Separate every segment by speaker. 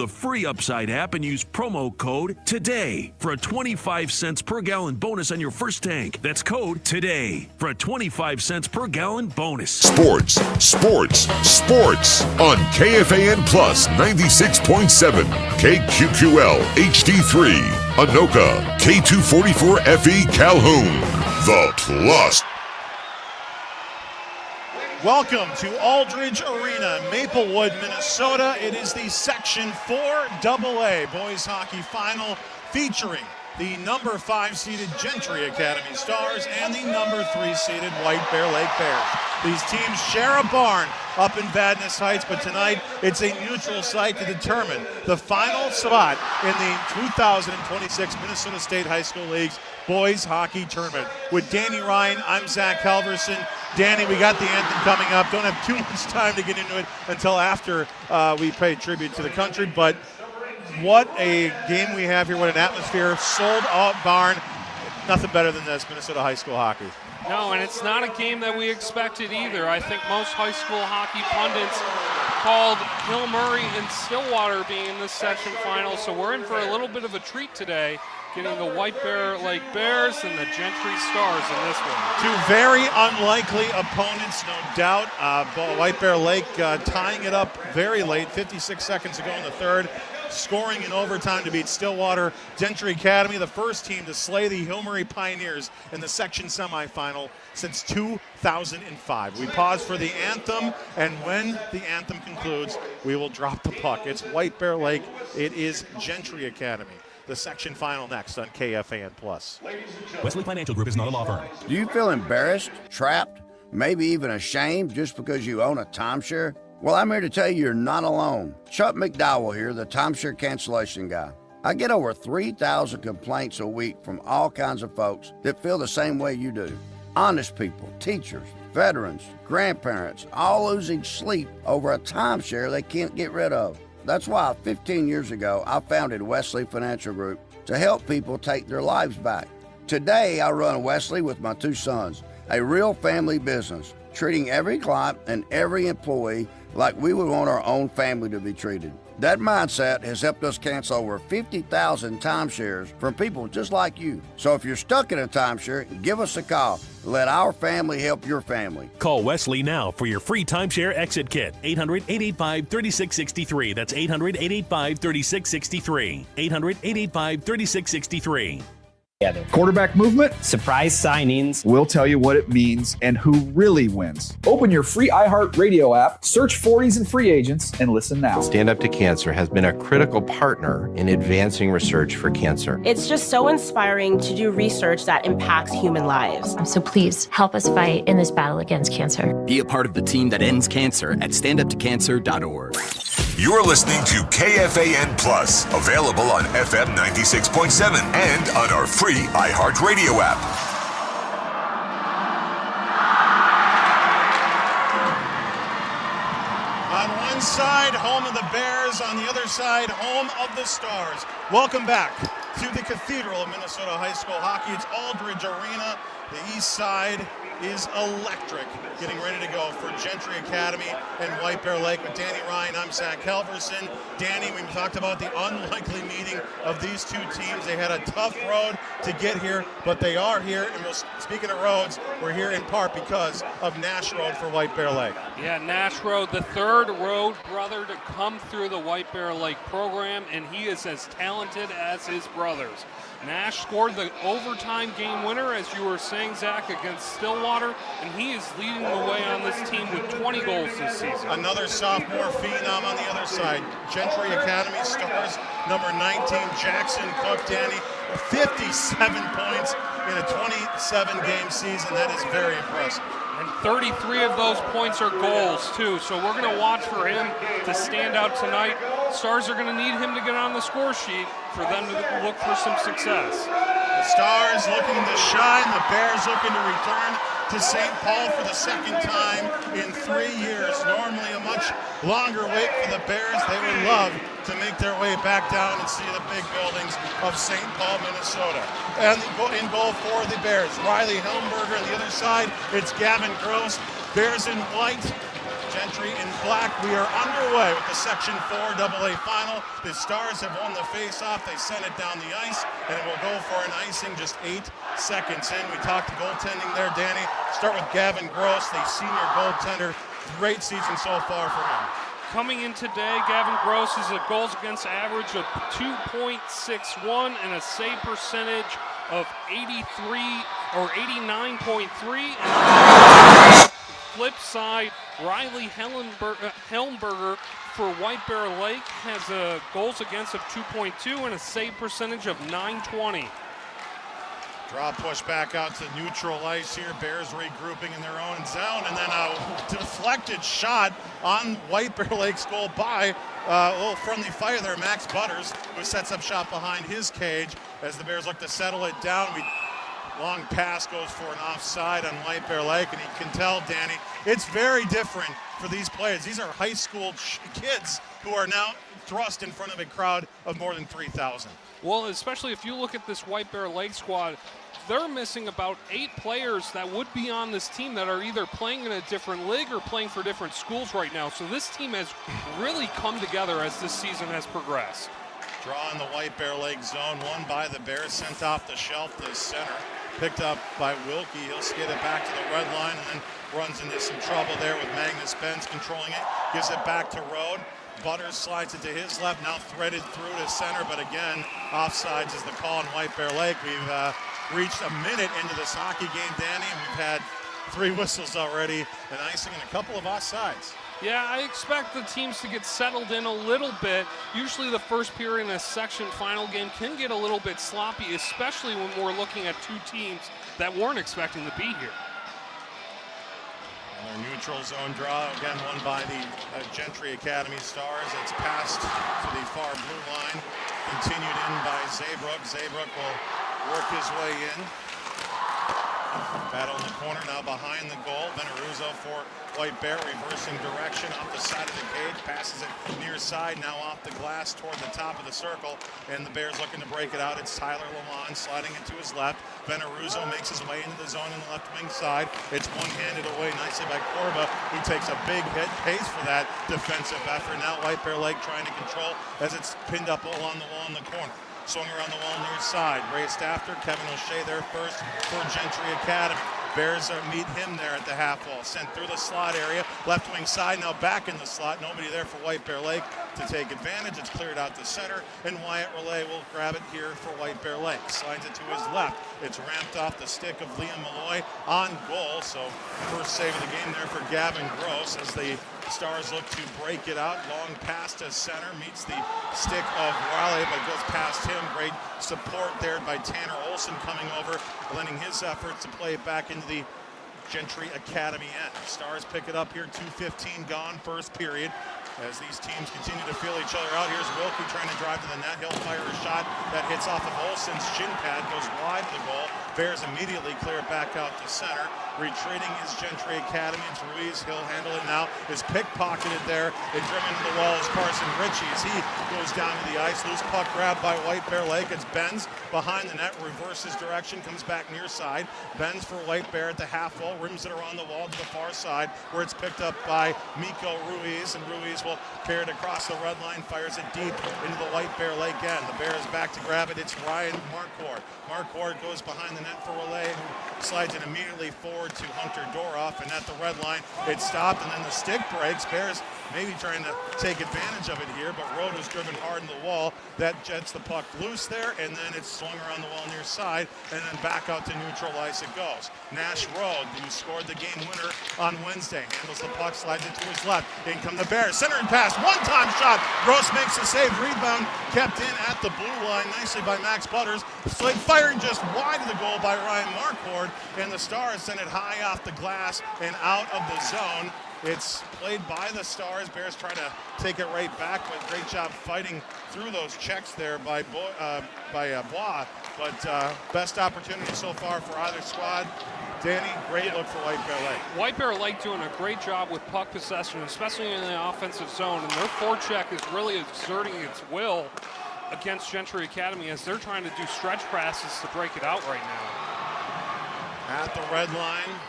Speaker 1: the free Upside app and use promo code TODAY for a 25 cents per gallon bonus on your first tank. That's code TODAY for a 25 cents per gallon bonus.
Speaker 2: Sports on KFAN Plus 96.7, KQQL HD3, Anoka, K244FE Calhoun. The Plus.
Speaker 3: Welcome to Aldridge Arena, Maplewood, Minnesota. It is the Section 4 AA Boys Hockey Final featuring the number 5 seeded Gentry Academy Stars and the number 3 seeded White Bear Lake Bears. These teams share a barn up in Vadnais Heights, but tonight it's a neutral site to determine the final spot in the 2026 Minnesota State High School League's Boys Hockey Tournament. With Danny Ryan, I'm Zach Halverson. Danny, we got the anthem coming up. Don't have too much time to get into it until after we pay tribute to the country, but what a game we have here, what an atmosphere, sold out barn. Nothing better than this, Minnesota high school hockey.
Speaker 4: No, and it's not a game that we expected either. I think most high school hockey pundits called Hill Murray and Stillwater being in this section final, so we're in for a little bit of a treat today, getting the White Bear Lake Bears and the Gentry Stars in this one.
Speaker 3: Two very unlikely opponents, no doubt. White Bear Lake tying it up very late, 56 seconds to go in the third, scoring in overtime to beat Stillwater. Gentry Academy, the first team to slay the Hill Murray Pioneers in the section semifinal since 2005. We pause for the anthem, and when the anthem concludes, we will drop the puck. It's White Bear Lake. It is Gentry Academy. The section final next on KFAN Plus.
Speaker 5: Wesley Financial Group is not a law firm.
Speaker 6: Do you feel embarrassed, trapped, maybe even ashamed just because you own a timeshare? Well, I'm here to tell you you're not alone. Chuck McDowell here, the timeshare cancellation guy. I get over 3,000 complaints a week from all kinds of folks that feel the same way you do. Honest people, teachers, veterans, grandparents, all losing sleep over a timeshare they can't get rid of. That's why 15 years ago, I founded Wesley Financial Group to help people take their lives back. Today, I run Wesley with my 2 sons, a real family business, treating every client and every employee like we would want our own family to be treated. That mindset has helped us cancel over 50,000 timeshares from people just like you. So if you're stuck in a timeshare, give us a call. Let our family help your family.
Speaker 5: Call Wesley now for your free timeshare exit kit. 800-885-3663. That's 800-885-3663. 800-885-3663.
Speaker 7: Quarterback movement,
Speaker 8: surprise signings.
Speaker 7: We'll tell you what it means and who really wins. Open your free iHeartRadio app, search 40s and free agents, and listen now.
Speaker 9: Stand Up to Cancer has been a critical partner in advancing research for cancer.
Speaker 10: It's just so inspiring to do research that impacts human lives.
Speaker 11: So please help us fight in this battle against cancer.
Speaker 12: Be a part of the team that ends cancer at standuptocancer.org.
Speaker 2: You're listening to KFAN Plus, available on FM 96.7 and on our free iHeartRadio app.
Speaker 3: On one side, home of the Bears. On the other side, home of the Stars. Welcome back to the Cathedral of Minnesota High School Hockey. It's Aldridge Arena. The east side is electric. Getting ready to go for Gentry Academy and White Bear Lake. With Danny Ryan, I'm Zach Halverson. Danny, we talked about the unlikely meeting of these two teams. They had a tough road to get here, but they are here. And speaking of roads, we're here in part because of Nash Road for White Bear Lake.
Speaker 4: Yeah, Nash Road, the third road brother to come through the White Bear Lake program, and he is as talented as his brothers. Nash scored the overtime game winner, as you were saying, Zach, against Stillwater, and he is leading the way on this team with 20 goals this season.
Speaker 3: Another sophomore phenom on the other side. Gentry Academy Stars, number 19, Jackson Cook. Danny, 57 points in a 27-game season. That is very impressive.
Speaker 4: And 33 of those points are goals, too. So we're going to watch for him to stand out tonight. Stars are going to need him to get on the score sheet for them to look for some success.
Speaker 3: The Stars looking to shine. The Bears looking to return to St. Paul for the second time in 3 years. Normally a much longer wait for the Bears. They would love to make their way back down and see the big buildings of St. Paul, Minnesota. And in goal for the Bears, Riley Helmberger. On the other side, it's Gavin Gross. Bears in white. Gentry in black. We are underway with the Section 4 AA final. The Stars have won the face-off. They sent it down the ice, and it will go for an icing just 8 seconds in. We talked goaltending there, Danny. Start with Gavin Gross, the senior goaltender. Great season so far for him.
Speaker 4: Coming in today, Gavin Gross is a goals against average of 2.61 and a save percentage of 89.3. Flip side, Riley Helmberger for White Bear Lake has a goals against of 2.2 and a save percentage of 920.
Speaker 3: Draw push back out to neutral ice here. Bears regrouping in their own zone, and then a deflected shot on White Bear Lake's goal by a little friendly fire there, Max Butters, who sets up shot behind his cage as the Bears look to settle it down. Long pass goes for an offside on White Bear Lake, and you can tell, Danny, it's very different for these players. These are high school kids who are now thrust in front of a crowd of more than 3,000.
Speaker 4: Well, especially if you look at this White Bear Lake squad, they're missing about 8 players that would be on this team that are either playing in a different league or playing for different schools right now. So this team has really come together as this season has progressed.
Speaker 3: Draw in the White Bear Lake zone, won by the Bears, sent off the shelf to center. Picked up by Wilkie. He'll skid it back to the red line and then runs into some trouble there with Magnus Benz controlling it. Gives it back to Rode. Butters slides it to his left, now threaded through to center, but again, offsides is the call in White Bear Lake. We've reached a minute into this hockey game, Danny, and we've had 3 whistles already, an icing and a couple of offsides.
Speaker 4: Yeah, I expect the teams to get settled in a little bit. Usually the first period in a section final game can get a little bit sloppy, especially when we're looking at 2 teams that weren't expecting to be here.
Speaker 3: Another neutral zone draw, again won by the Gentry Academy Stars. It's passed to the far blue line, continued in by Zaybrook. Zaybrook will work his way in. Battle in the corner, now behind the goal. Veneruzzo for White Bear, reversing direction off the side of the cage, passes it near side, now off the glass toward the top of the circle, and the Bears looking to break it out. It's Tyler Lamont sliding it to his left. Veneruzzo makes his way into the zone on the left wing side. It's one-handed away nicely by Corba, who takes a big hit, pays for that defensive effort. Now White Bear Lake trying to control as it's pinned up along the wall in the corner. Swung around the wall near side, raced after. Kevin O'Shea there first for Gentry Academy. Bears meet him there at the half wall. Sent through the slot area, left wing side, now back in the slot. Nobody there for White Bear Lake to take advantage. It's cleared out to center, and Wyatt Relay will grab it here for White Bear Lake. Slides it to his left. It's ramped off the stick of Liam Malloy on goal. So first save of the game there for Gavin Gross as the Stars look to break it out. Long pass to center, meets the stick of Raleigh, but goes past him. Great support there by Tanner Olson coming over, lending his efforts to play it back into the Gentry Academy end. Stars pick it up here, 2:15 gone, first period. As these teams continue to feel each other out, here's Wilkie trying to drive to the net. He'll fire a shot that hits off of Olson's shin pad, goes wide of the goal. Bears immediately clear it back out to center. Retreating is Gentry Academy. It's Ruiz. He'll handle it now. Is pickpocketed there and driven to the wall is Carson Ritchie as he goes down to the ice. Loose puck grabbed by White Bear Lake. It's Benz behind the net, reverses direction, comes back near side. Benz for White Bear at the half wall, rims it around the wall to the far side where it's picked up by Miko Ruiz, and Ruiz will carry it across the red line, fires it deep into the White Bear Lake end. The Bears back to grab it. It's Ryan Marquardt. Marquardt goes behind the net for Relay, who slides it immediately forward to Hunter Doroff, and at the red line it stopped, and then the stick breaks. Bears maybe trying to take advantage of it here, but Rode was driven hard in the wall. That jets the puck loose there, and then it's swung around the wall near side, and then back out to neutral ice it goes. Nash Rode, who scored the game winner on Wednesday, handles the puck, slides it to his left. In come the Bears, centering pass, one-time shot. Gross makes the save, rebound kept in at the blue line nicely by Max Butters. Slid firing just wide of the goal by Ryan Marquardt, and the Stars send it high off the glass and out of the zone. It's played by the Stars. Bears try to take it right back, but great job fighting through those checks there by Bois. But best opportunity so far for either squad. Danny, great look for White Bear Lake.
Speaker 4: White Bear Lake doing a great job with puck possession, especially in the offensive zone, and their forecheck is really exerting its will against Gentry Academy as they're trying to do stretch passes to break it out right now.
Speaker 3: At the red line,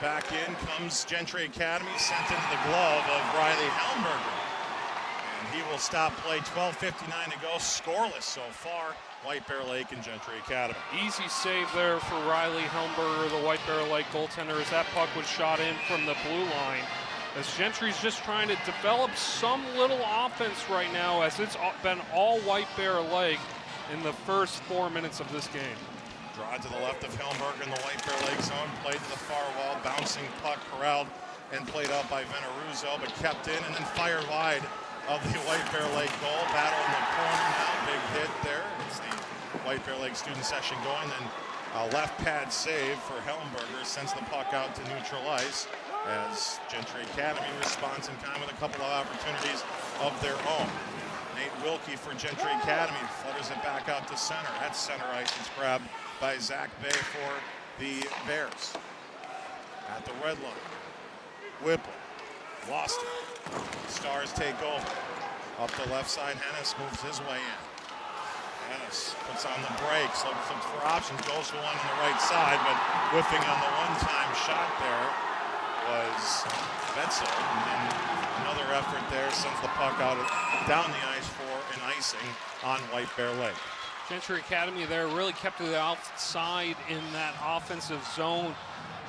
Speaker 3: Back in comes Gentry Academy, sent into the glove of Riley Helmberger. And he will stop play. 12:59 to go, scoreless so far. White Bear Lake and Gentry Academy.
Speaker 4: Easy save there for Riley Helmberger, the White Bear Lake goaltender, as that puck was shot in from the blue line. As Gentry's just trying to develop some little offense right now, as it's been all White Bear Lake in the first 4 minutes of this game.
Speaker 3: Draw to the left of Helmberger in the White Bear Lake zone, played to the far wall, bouncing puck corralled and played out by Veneruzzo, but kept in and then fired wide of the White Bear Lake goal. Battle in the corner now, big hit there. It's the White Bear Lake student session going, then a left pad save for Helmberger, sends the puck out to neutral ice as Gentry Academy responds in time with a couple of opportunities of their own. Nate Wilkie for Gentry Academy flutters it back out to center. At center ice, it's grabbed by Zach Bay for the Bears. At the red line, Whipple lost it. Stars take over. Up the left side, Hennis moves his way in. Hennis puts on the brakes, looks for options, goes for one on the right side, but whiffing on the one-time shot there was Betzel. And then another effort there sends the puck out down the ice for an icing on White Bear Lake.
Speaker 4: Gentry Academy there really kept it outside in that offensive zone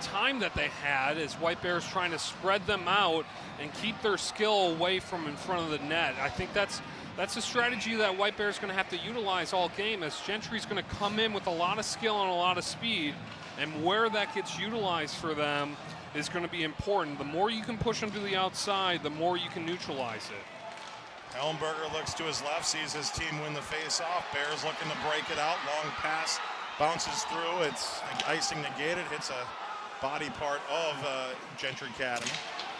Speaker 4: time that they had, as White Bears trying to spread them out and keep their skill away from in front of the net. I think that's a strategy that White Bears going to have to utilize all game, as Gentry's going to come in with a lot of skill and a lot of speed, and where that gets utilized for them is going to be important. The more you can push them to the outside, the more you can neutralize it.
Speaker 3: Helmberger looks to his left, sees his team win the face-off. Bears looking to break it out. Long pass, bounces through. It's icing negated, hits a body part of Gentry Academy.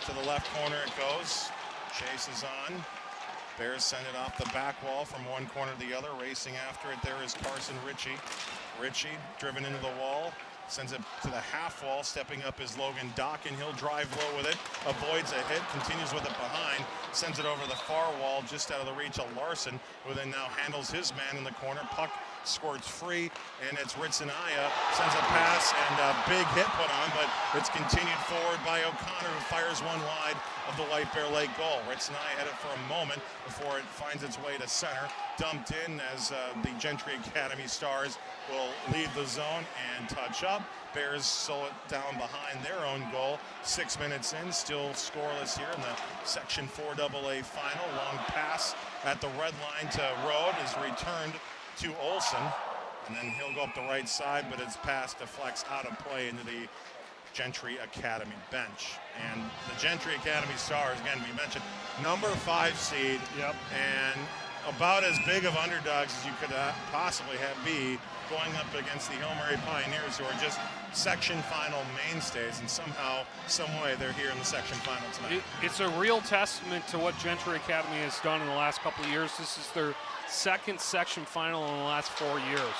Speaker 3: To the left corner it goes. Chase is on. Bears send it off the back wall from one corner to the other. Racing after it there is Carson Ritchie. Ritchie driven into the wall. Sends it to the half wall, stepping up is Logan Dockin. He'll drive low with it, avoids a hit, continues with it behind, sends it over the far wall, just out of the reach of Larson, who then now handles his man in the corner. Puck squirts free, and it's Ritzenaya, sends a pass, and a big hit put on, but it's continued forward by O'Connor, who fires one wide of the White Bear Lake goal. Ritzenaya had it for a moment before it finds its way to center. Dumped in as the Gentry Academy Stars will leave the zone and touch up. Bears slow it down behind their own goal. 6 minutes in, still scoreless here in the Section 4AA final. Long pass at the red line to Rode is returned to Olson, and then he'll go up the right side, but its pass deflects out of play into the Gentry Academy bench. And the Gentry Academy Stars, again, we mentioned, number 5 seed.
Speaker 4: Yep.
Speaker 3: And about as big of underdogs as you could possibly be, going up against the Hill Murray Pioneers, who are just section final mainstays, and somehow, some way, they're here in the section final tonight.
Speaker 4: It's a real testament to what Gentry Academy has done in the last couple of years. This is their second section final in the last 4 years.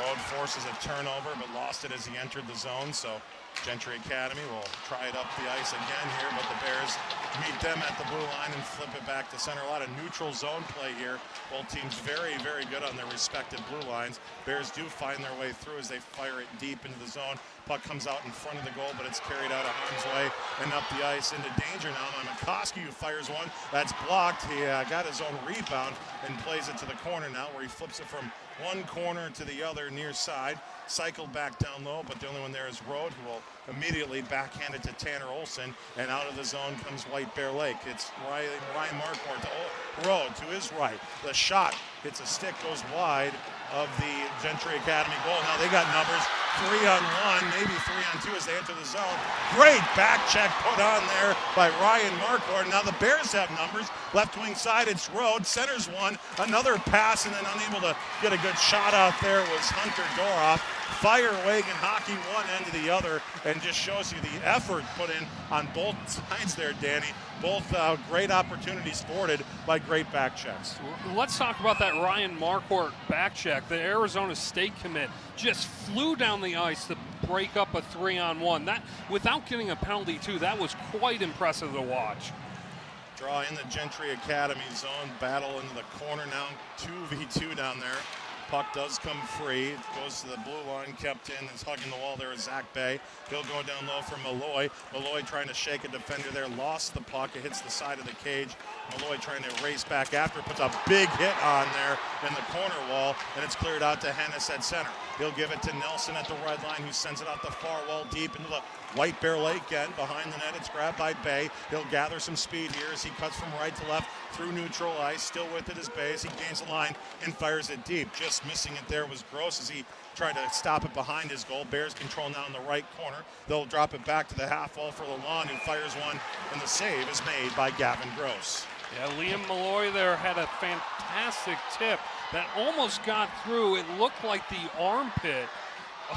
Speaker 3: Rode forces a turnover, but lost it as he entered the zone, so Gentry Academy will try it up the ice again here, but the Bears meet them at the blue line and flip it back to center. A lot of neutral zone play here. Both teams very, very good on their respective blue lines. Bears do find their way through as they fire it deep into the zone. Puck comes out in front of the goal, but it's carried out of harm's way and up the ice into danger now. Mikoski, who fires one, that's blocked. He got his own rebound and plays it to the corner now, where he flips it from one corner to the other near side. Cycled back down low, but the only one there is Rode, who will immediately backhand it to Tanner Olson, and out of the zone comes White Bear Lake. It's Ryan Marquardt to Rode to his right. The shot hits a stick, goes wide of the Gentry Academy goal. Now they got numbers 3-on-1, maybe 3-on-2 as they enter the zone. Great back check put on there by Ryan Marquardt. Now the Bears have numbers. Left wing side, it's Rode. Centers one, another pass, and then unable to get a good shot out there was Hunter Doroff. Fire Wagon hockey one end to the other, and just shows you the effort put in on both sides there, Danny. Both great opportunities thwarted by great back checks.
Speaker 4: Let's talk about that Ryan Marquardt back check. The Arizona State commit just flew down the ice to break up a 3-on-1. That, without getting a penalty too, that was quite impressive to watch.
Speaker 3: Draw in the Gentry Academy zone, battle into the corner now, 2v2 down there. Puck does come free. It goes to the blue line, kept in. Is hugging the wall there is Zach Bay. He'll go down low for Malloy. Malloy trying to shake a defender there. Lost the puck. It hits the side of the cage. Malloy trying to race back after. Puts a big hit on there in the corner wall. And it's cleared out to Hennis at center. He'll give it to Nelson at the red line, who sends it out the far wall deep into the White Bear Lake end. Behind the net, it's grabbed by Bay. He'll gather some speed here as he cuts from right to left through neutral ice. Still with it is Bay as he gains the line and fires it deep. Just missing it there was Gross as he tried to stop it behind his goal. Bears control now in the right corner. They'll drop it back to the half wall for Lalonde, who fires one, and the save is made by Gavin Gross.
Speaker 4: Yeah, Liam Malloy there had a fantastic tip that almost got through. It looked like the armpit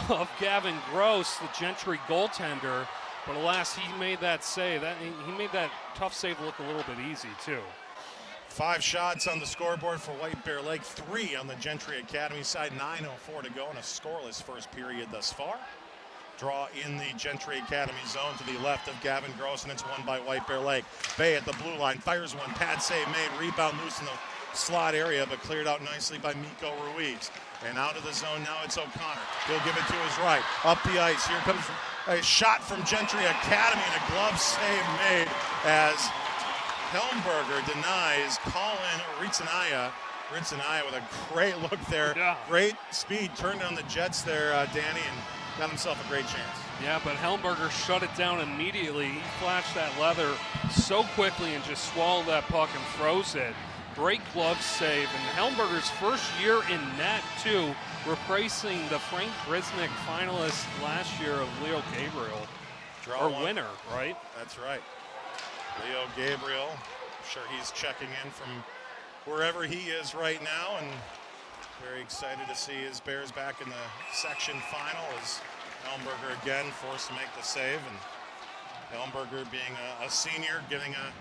Speaker 4: of Gavin Gross, the Gentry goaltender, but alas, he made that save. He made that tough save look a little bit easy too.
Speaker 3: 5 shots on the scoreboard for White Bear Lake, 3 on the Gentry Academy side. 9:04 to go in a scoreless first period thus far. Draw in the Gentry Academy zone to the left of Gavin Gross, and it's won by White Bear Lake. Bay at the blue line, fires one, pad save made, rebound loose in the slot area, but cleared out nicely by Miko Ruiz. And out of the zone now it's O'Connor. He'll give it to his right, up the ice. Here comes a shot from Gentry Academy, and a glove save made as Helmberger denies Colin Ritzenaya. Ritzenaya with a great look there.
Speaker 4: Yeah.
Speaker 3: Great speed, turned on the Jets there, Danny, and got himself a great chance.
Speaker 4: Yeah, but Helmberger shut it down immediately. He flashed that leather so quickly and just swallowed that puck and froze it. Great glove save, and Helmberger's first year in net too, replacing the Frank Brisnick finalist last year of Leo Gabriel. Winner, right?
Speaker 3: That's right. Leo Gabriel, I'm sure he's checking in from wherever he is right now, and very excited to see his Bears back in the section final as Helmberger again forced to make the save, and Helmberger being a senior, getting a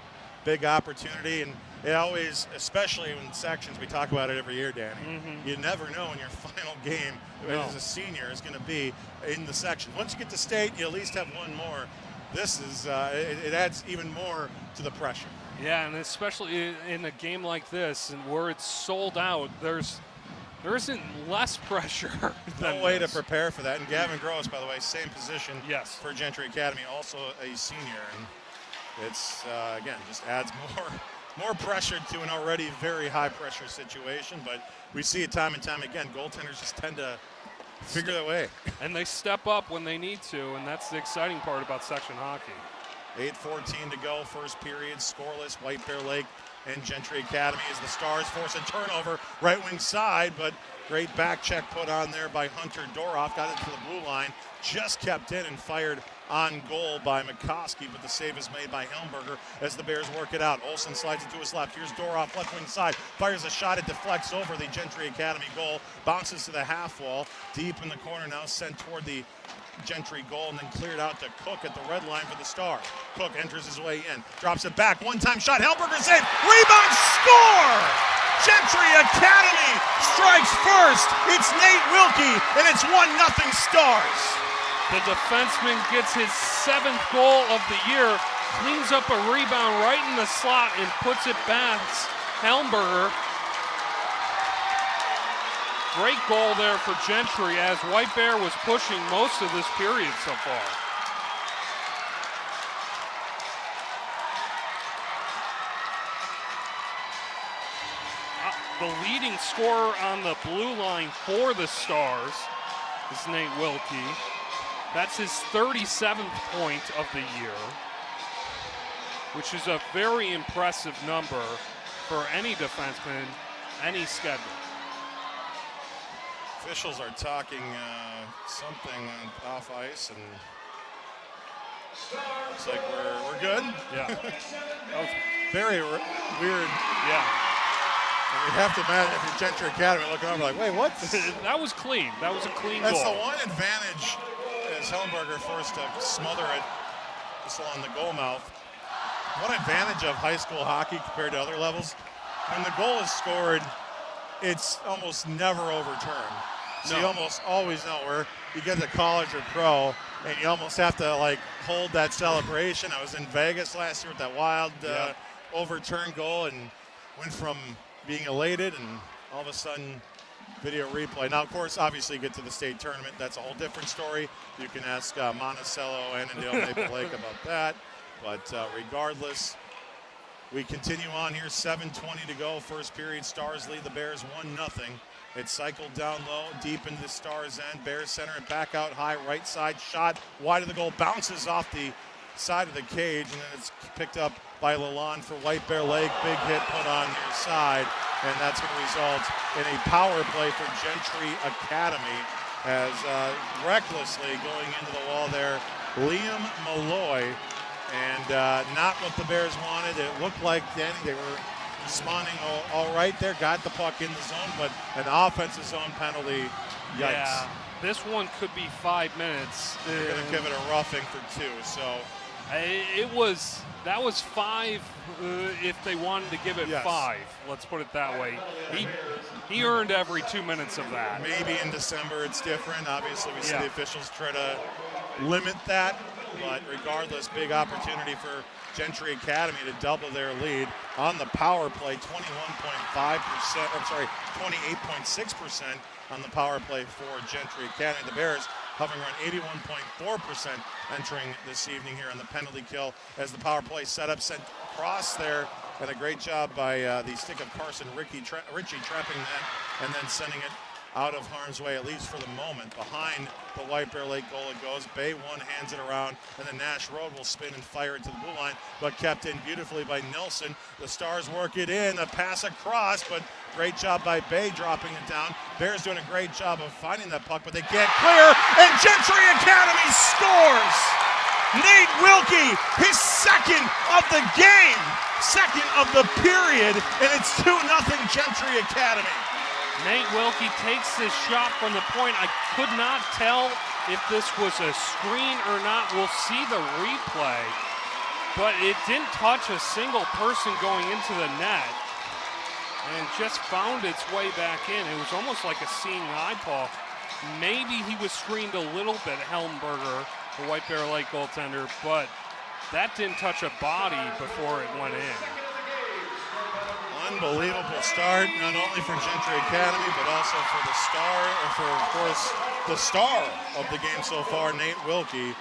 Speaker 3: big opportunity. And it always, especially in sections, we talk about it every year, Danny, you never know when your final game as a senior is going to be in the section. Once you get to state, you at least have one more. This is, it adds even more to the pressure.
Speaker 4: Yeah, and especially in a game like this, and where it's sold out, there isn't less pressure.
Speaker 3: No way to prepare for that. And Gavin Gross, by the way, same position for Gentry Academy, also a senior. And it's, again, just adds more pressure to an already very high-pressure situation. But we see it time and time again. Goaltenders just tend to figure their way.
Speaker 4: And they step up when they need to, and that's the exciting part about section hockey.
Speaker 3: 8:14 to go, first period, scoreless. White Bear Lake and Gentry Academy as the Stars force a turnover right wing side, but great back check put on there by Hunter Doroff. Got it to the blue line, just kept in and fired on goal by McCoskey, but the save is made by Helmberger as the Bears work it out. Olsen slides it to his left. Here's Doroff, left wing side, fires a shot. It deflects over the Gentry Academy goal, bounces to the half wall, deep in the corner now, sent toward the Gentry goal, and then cleared out to Cook at the red line for the Stars. Cook enters his way in, drops it back, one-time shot, Helmberger save, rebound, score! Gentry Academy strikes first. It's Nate Wilkie, and it's 1-0 Stars.
Speaker 4: The defenseman gets his 7th goal of the year, cleans up a rebound right in the slot and puts it past Helmberger. Great goal there for Gentry as White Bear was pushing most of this period so far. The leading scorer on the blue line for the Stars is Nate Wilkie. That's his 37th point of the year, which is a very impressive number for any defenseman, any schedule.
Speaker 3: Officials are talking something off ice, and looks like we're good.
Speaker 4: Yeah.
Speaker 3: That was very weird.
Speaker 4: Yeah.
Speaker 3: And you have to imagine if you're Gentry Academy looking over like, wait, what?
Speaker 4: That was clean. That was a clean
Speaker 3: That's
Speaker 4: goal.
Speaker 3: the one advantage as Helmberger forced to smother it just along the goal mouth. One advantage of high school hockey compared to other levels, when the goal is scored, it's almost never overturned. So you almost always know where you get to college or pro, and you almost have to like hold that celebration. I was in Vegas last year with that wild overturned goal, and went from being elated and all of a sudden video replay. Now, of course, obviously, get to the state tournament. That's a whole different story. You can ask Monticello, Annandale, Maple Lake about that. But regardless, we continue on here. 7:20 to go. First period. Stars lead the Bears 1-0. It's cycled down low, deep into the Stars' end. Bears center and back out high, right side shot, wide of the goal, bounces off the side of the cage, and then it's picked up by Lalonde for White Bear Lake. Big hit put on near side, and that's going to result in a power play for Gentry Academy as recklessly going into the wall there, Liam Malloy, and not what the Bears wanted. It looked like then they were responding all right there, got the puck in the zone, but an offensive zone penalty, yikes.
Speaker 4: Yeah, this one could be 5 minutes.
Speaker 3: They're going to give it a roughing for 2, so.
Speaker 4: That was 5 if they wanted to give it 5. Let's put it that way. He earned every 2 minutes of that.
Speaker 3: Maybe in December it's different. Obviously, we see the officials try to limit that, but regardless, big opportunity for Gentry Academy to double their lead on the power play. 28.6% on the power play for Gentry Academy. The Bears hovering around 81.4% entering this evening here on the penalty kill as the power play setup sent across there, and a great job by the stick of Carson Ritchie trapping that and then sending it out of harm's way, at least for the moment. Behind the White Bear Lake goal it goes. Bay 1 hands it around, and then Nash Road will spin and fire it to the blue line, but kept in beautifully by Nelson. The Stars work it in, a pass across, but great job by Bay dropping it down. Bears doing a great job of finding that puck, but they can't clear, and Gentry Academy scores! Nate Wilkie, his second of the game, second of the period, and it's 2-0 Gentry Academy.
Speaker 4: Nate Wilkie takes this shot from the point. I could not tell if this was a screen or not. We'll see the replay. But it didn't touch a single person going into the net. And just found its way back in. It was almost like a seeing eye, Paul. Maybe he was screened a little bit, Helmberger, the White Bear Lake goaltender, but that didn't touch a body before it went in.
Speaker 3: Unbelievable start, not only for Gentry Academy, but also for the of course, the star of the game so far, Nate Wilkie.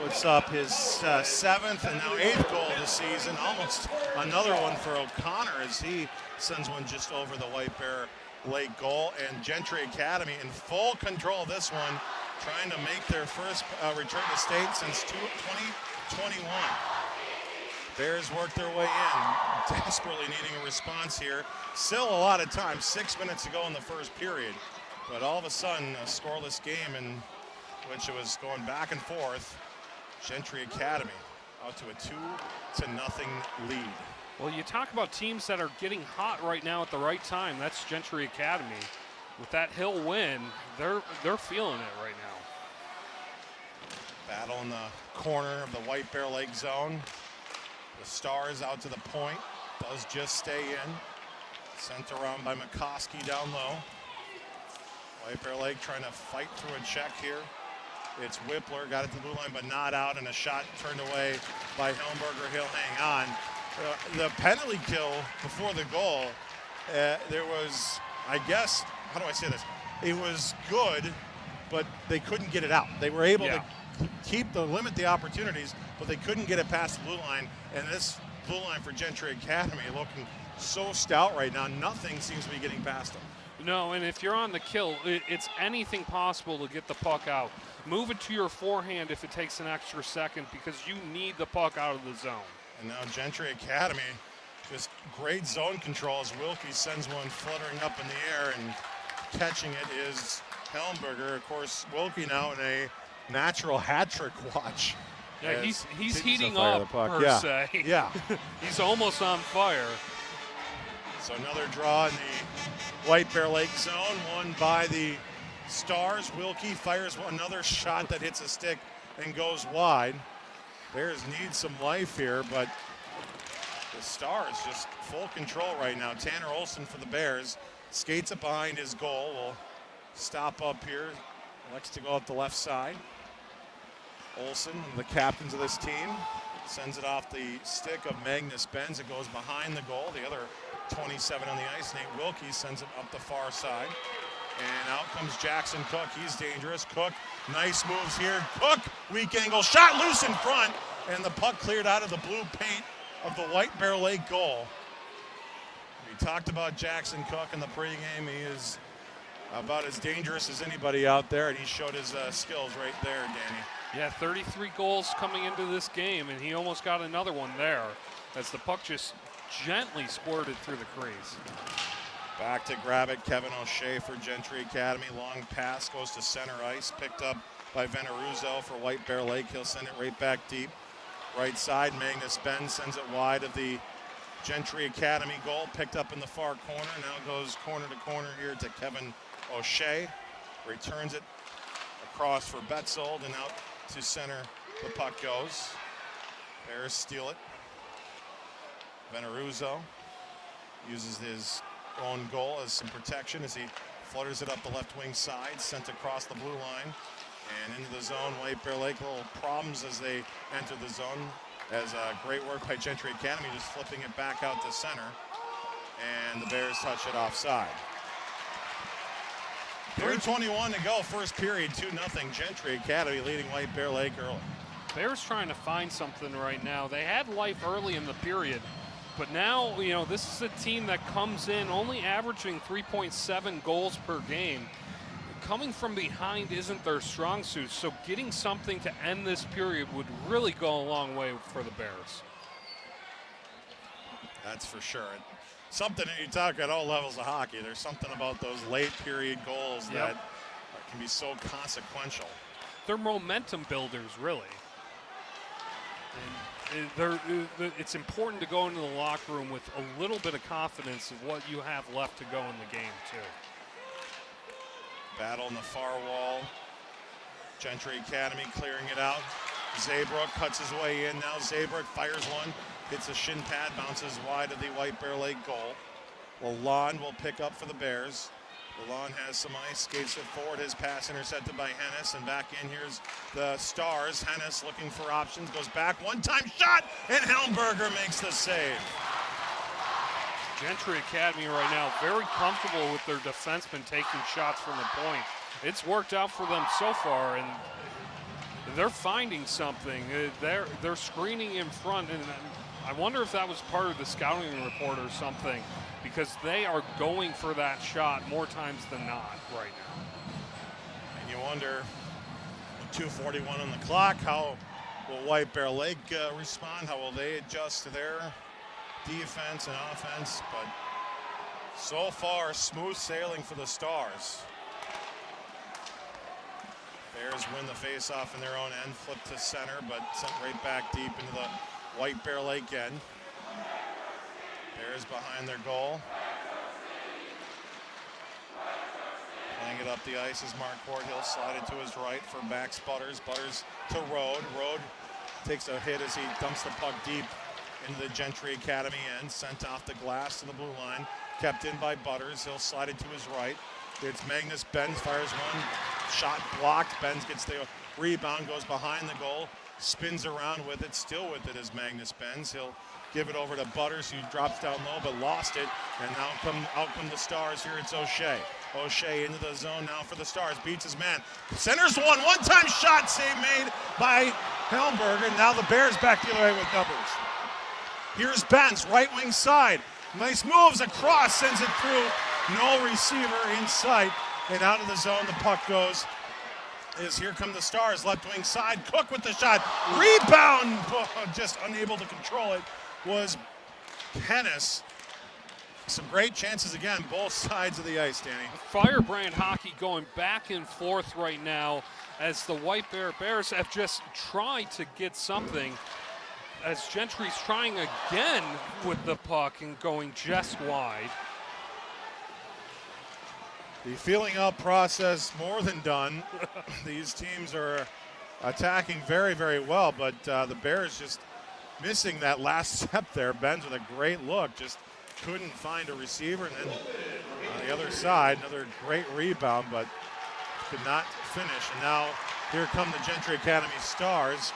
Speaker 3: Puts up his 7th and now 8th goal of the season. Almost another one for O'Connor as he sends one just over the White Bear Lake goal. And Gentry Academy in full control of this one, trying to make their first return to state since 2021. Bears work their way in, desperately needing a response here. Still a lot of time, 6 minutes to go in the first period. But all of a sudden, a scoreless game in which it was going back and forth. Gentry Academy out to a 2-0 lead.
Speaker 4: Well, you talk about teams that are getting hot right now at the right time. That's Gentry Academy. With that Hill win, they're feeling it right now.
Speaker 3: Battle in the corner of the White Bear Lake zone. The Stars out to the point, does just stay in. Sent around by McCoskey down low. White Bear Lake trying to fight through a check here. It's Whippler, got it to the blue line, but not out, and a shot turned away by Helmberger. He'll hang on. The penalty kill before the goal, there was, I guess, how do I say this? It was good, but they couldn't get it out. They were able to limit the opportunities, but they couldn't get it past the blue line. And this blue line for Gentry Academy looking so stout right now, nothing seems to be getting past them.
Speaker 4: No, and if you're on the kill, it's anything possible to get the puck out. Move it to your forehand if it takes an extra second, because you need the puck out of the zone.
Speaker 3: And now Gentry Academy, just great zone control as Wilkie sends one fluttering up in the air, and catching it is Helmberger. Of course, Wilkie now in a natural hat trick watch.
Speaker 4: Yeah, he's heating up per se.
Speaker 3: Yeah.
Speaker 4: He's almost on fire.
Speaker 3: So another draw in the White Bear Lake zone, won by the Stars. Wilkie fires another shot that hits a stick and goes wide. Bears need some life here, but the Stars just full control right now. Tanner Olson for the Bears skates it behind his goal. Will stop up here. Likes to go up the left side. Olson, the captains of this team, sends it off the stick of Magnus Benz. It goes behind the goal. The other 27 on the ice. Nate Wilkie sends it up the far side. And out comes Jackson Cook. He's dangerous. Cook, nice moves here. Cook, weak angle, shot loose in front. And the puck cleared out of the blue paint of the White Bear Lake goal. We talked about Jackson Cook in the pregame. He is about as dangerous as anybody out there, and he showed his skills right there, Danny.
Speaker 4: Yeah, 33 goals coming into this game, and he almost got another one there as the puck just gently squirted through the crease.
Speaker 3: Back to grab it, Kevin O'Shea for Gentry Academy. Long pass goes to center ice, picked up by Veneruzzo for White Bear Lake. He'll send it right back deep. Right side, Magnus Ben sends it wide of the Gentry Academy goal, picked up in the far corner. Now goes corner to corner here to Kevin O'Shea. Returns it across for Betzold, and out to center the puck goes. Bears steal it. Veneruzzo uses his own goal as some protection as he flutters it up the left wing side, sent across the blue line and into the zone. White Bear Lake, little problems as they enter the zone, as great work by Gentry Academy, just flipping it back out to center, and the Bears touch it offside. 3:21 to go, first period, 2-0 Gentry Academy leading White Bear Lake early.
Speaker 4: Bears trying to find something right now. They had life early in the period, but now, you know, this is a team that comes in only averaging 3.7 goals per game. Coming from behind isn't their strong suit, so getting something to end this period would really go a long way for the Bears.
Speaker 3: That's for sure. Something that you talk at all levels of hockey, there's something about those late period goals that can be so consequential.
Speaker 4: They're momentum builders, really. And it's important to go into the locker room with a little bit of confidence of what you have left to go in the game, too.
Speaker 3: Battle in the far wall. Gentry Academy clearing it out. Zaybrook cuts his way in. Now Zaybrook fires one. Hits a shin pad, bounces wide of the White Bear Lake goal. Lalonde will pick up for the Bears. Lalonde has some ice, skates it forward. His pass intercepted by Hennis, and back in here's the Stars. Hennis looking for options, goes back, one-time shot, and Helmberger makes the save.
Speaker 4: Gentry Academy right now very comfortable with their defensemen taking shots from the point. It's worked out for them so far, and they're finding something. They're screening in front, and I wonder if that was part of the scouting report or something, because they are going for that shot more times than not right now.
Speaker 3: And you wonder, with 2:41 on the clock, how will White Bear Lake respond? How will they adjust to their defense and offense? But so far, smooth sailing for the Stars. Bears win the face-off in their own end, flip to center, but sent right back deep into the White Bear Lake end. Bears behind their goal. Playing it up the ice is Mark Ward. He'll slide it to his right for backs Butters. Butters to Rode. Rode takes a hit as he dumps the puck deep into the Gentry Academy end. Sent off the glass to the blue line. Kept in by Butters. He'll slide it to his right. It's Magnus Benz, fires one. Shot blocked. Benz gets the rebound, goes behind the goal. Spins around with it, still with it is Magnus Benz. He'll give it over to Butters, who drops down low but lost it. And now out come the Stars here. It's O'Shea. O'Shea into the zone now for the Stars. Beats his man. Centers one-time shot save made by Helmberger. Now the Bears back the other way with numbers. Here's Benz, right wing side. Nice moves across, sends it through. No receiver in sight. And out of the zone the puck goes. Here come the Stars, left wing side. Cook with the shot. Rebound, just unable to control it, was Hennis. Some great chances again, both sides of the ice, Danny.
Speaker 4: Firebrand hockey going back and forth right now as the White Bear Bears have just tried to get something, as Gentry's trying again with the puck and going just wide.
Speaker 3: The feeling out process more than done. These teams are attacking very, very well, but the Bears just missing that last step there. Benz with a great look, just couldn't find a receiver. And then on the other side, another great rebound, but could not finish. And now here come the Gentry Academy Stars.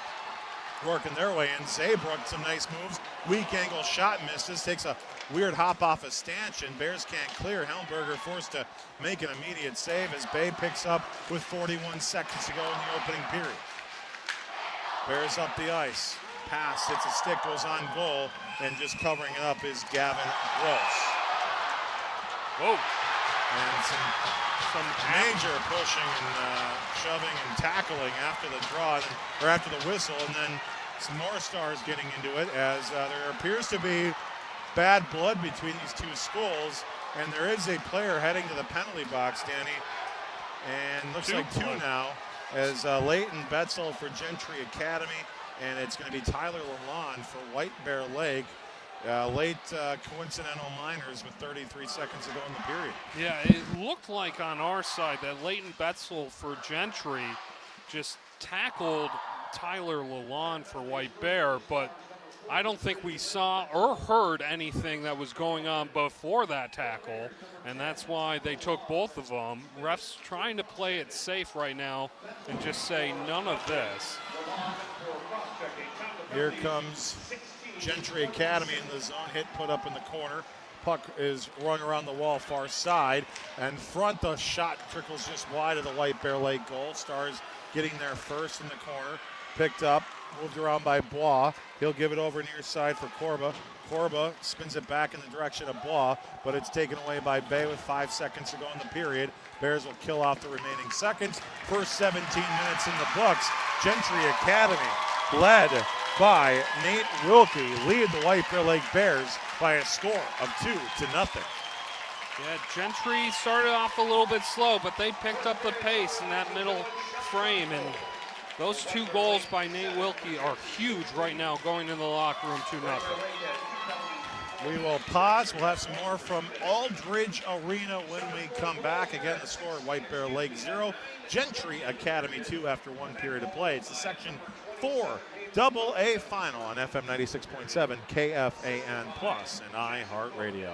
Speaker 3: working their way in. Zaybrook, some nice moves. Weak angle shot misses. Takes a weird hop off a stanchion. Bears can't clear. Helmberger forced to make an immediate save as Bay picks up with 41 seconds to go in the opening period. Bears up the ice. Pass hits a stick, goes on goal, and just covering it up is Gavin Gross.
Speaker 4: Whoa.
Speaker 3: And some major pushing and shoving and tackling after the draw, or after the whistle, and then some more Stars getting into it as there appears to be bad blood between these two schools, and there is a player heading to the penalty box, Danny, and looks like two now, as Leighton Betzel for Gentry Academy, and it's going to be Tyler Lalonde for White Bear Lake. Late coincidental minors with 33 seconds to go in the period.
Speaker 4: Yeah, it looked like on our side that Leighton Betzel for Gentry just tackled Tyler Lalonde for White Bear, but I don't think we saw or heard anything that was going on before that tackle, and that's why they took both of them. Refs trying to play it safe right now and just say none of this.
Speaker 3: Here comes Gentry Academy in the zone, hit put up in the corner. Puck is rung around the wall far side, and front the shot trickles just wide of the White Bear Lake goal. Stars getting there first in the corner, picked up, moved around by Bois. He'll give it over near side for Corba. Corba spins it back in the direction of Bois, but it's taken away by Bay with 5 seconds to go in the period. Bears will kill off the remaining seconds. First 17 minutes in the books. Gentry Academy, led by Nate Wilkie, lead the White Bear Lake Bears by a score of 2-0.
Speaker 4: Yeah, Gentry started off a little bit slow, but they picked up the pace in that middle frame, and those 2 goals by Nate Wilkie are huge right now going in the locker room, 2-0.
Speaker 3: We will pause. We'll have some more from Aldridge Arena when we come back. Again, the score, White Bear Lake 0, Gentry Academy 2 after 1 period of play. It's the Section 4 AA final on FM 96.7, KFAN Plus, and iHeartRadio.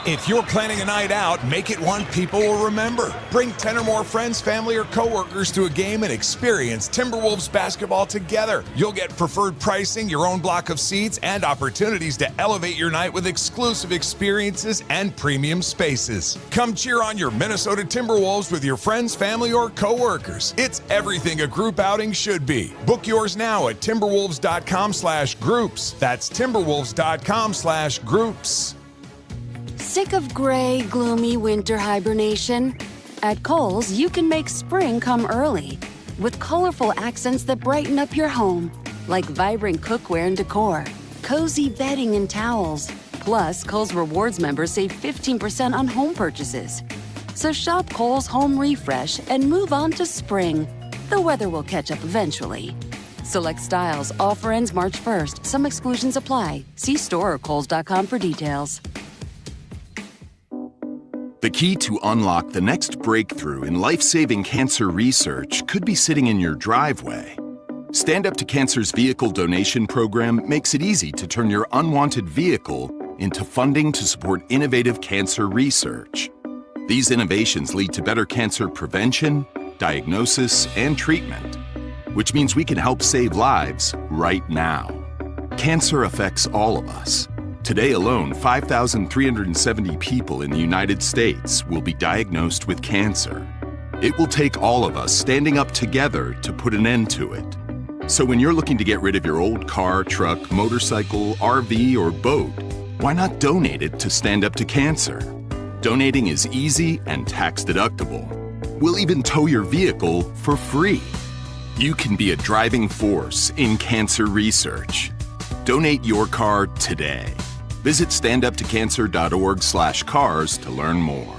Speaker 8: If you're planning a night out, make it one people will remember. Bring 10 or more friends, family, or coworkers to a game and experience Timberwolves basketball together. You'll get preferred pricing, your own block of seats, and opportunities to elevate your night with exclusive experiences and premium spaces. Come cheer on your Minnesota Timberwolves with your friends, family, or coworkers. It's everything a group outing should be. Book yours now at timberwolves.com/groups. That's timberwolves.com/groups.
Speaker 13: Sick of gray, gloomy winter hibernation? At Kohl's, you can make spring come early with colorful accents that brighten up your home, like vibrant cookware and decor, cozy bedding and towels. Plus, Kohl's Rewards members save 15% on home purchases. So shop Kohl's Home Refresh and move on to spring. The weather will catch up eventually. Select styles. Offer ends March 1st. Some exclusions apply. See store or kohls.com for details.
Speaker 12: The key to unlock the next breakthrough in life-saving cancer research could be sitting in your driveway. Stand Up to Cancer's vehicle donation program makes it easy to turn your unwanted vehicle into funding to support innovative cancer research. These innovations lead to better cancer prevention, diagnosis, and treatment, which means we can help save lives right now. Cancer affects all of us. Today alone, 5,370 people in the United States will be diagnosed with cancer. It will take all of us standing up together to put an end to it. So when you're looking to get rid of your old car, truck, motorcycle, RV, or boat, why not donate it to Stand Up to Cancer? Donating is easy and tax deductible. We'll even tow your vehicle for free. You can be a driving force in cancer research. Donate your car today. Visit standuptocancer.org/cars to learn more.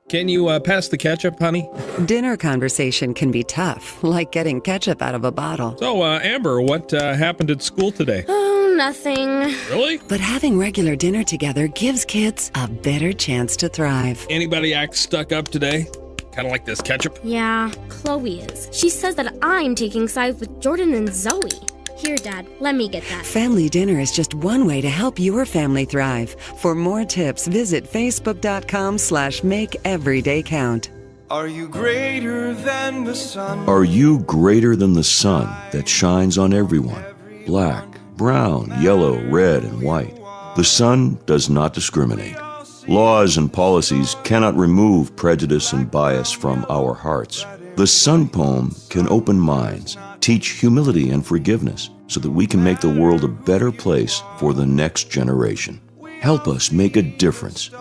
Speaker 14: Can you pass the ketchup, honey?
Speaker 15: Dinner conversation can be tough, like getting ketchup out of a bottle.
Speaker 14: So, Amber, what happened at school today?
Speaker 16: Oh, nothing.
Speaker 14: Really?
Speaker 15: But having regular dinner together gives kids a better chance to thrive.
Speaker 14: Anybody act stuck up today? Kind of like this ketchup?
Speaker 16: Yeah, Chloe is. She says that I'm taking sides with Jordan and Zoe. Here, Dad, let me get that.
Speaker 15: Family dinner is just one way to help your family thrive. For more tips, visit facebook.com/makeeverydaycount.
Speaker 17: Are you greater than the sun?
Speaker 18: Are you greater than the sun that shines on everyone? Black, brown, yellow, red, and white. The sun does not discriminate. Laws and policies cannot remove prejudice and bias from our hearts. The Sun poem can open minds, teach humility and forgiveness, so that we can make the world a better place for the next generation. Help us make a difference.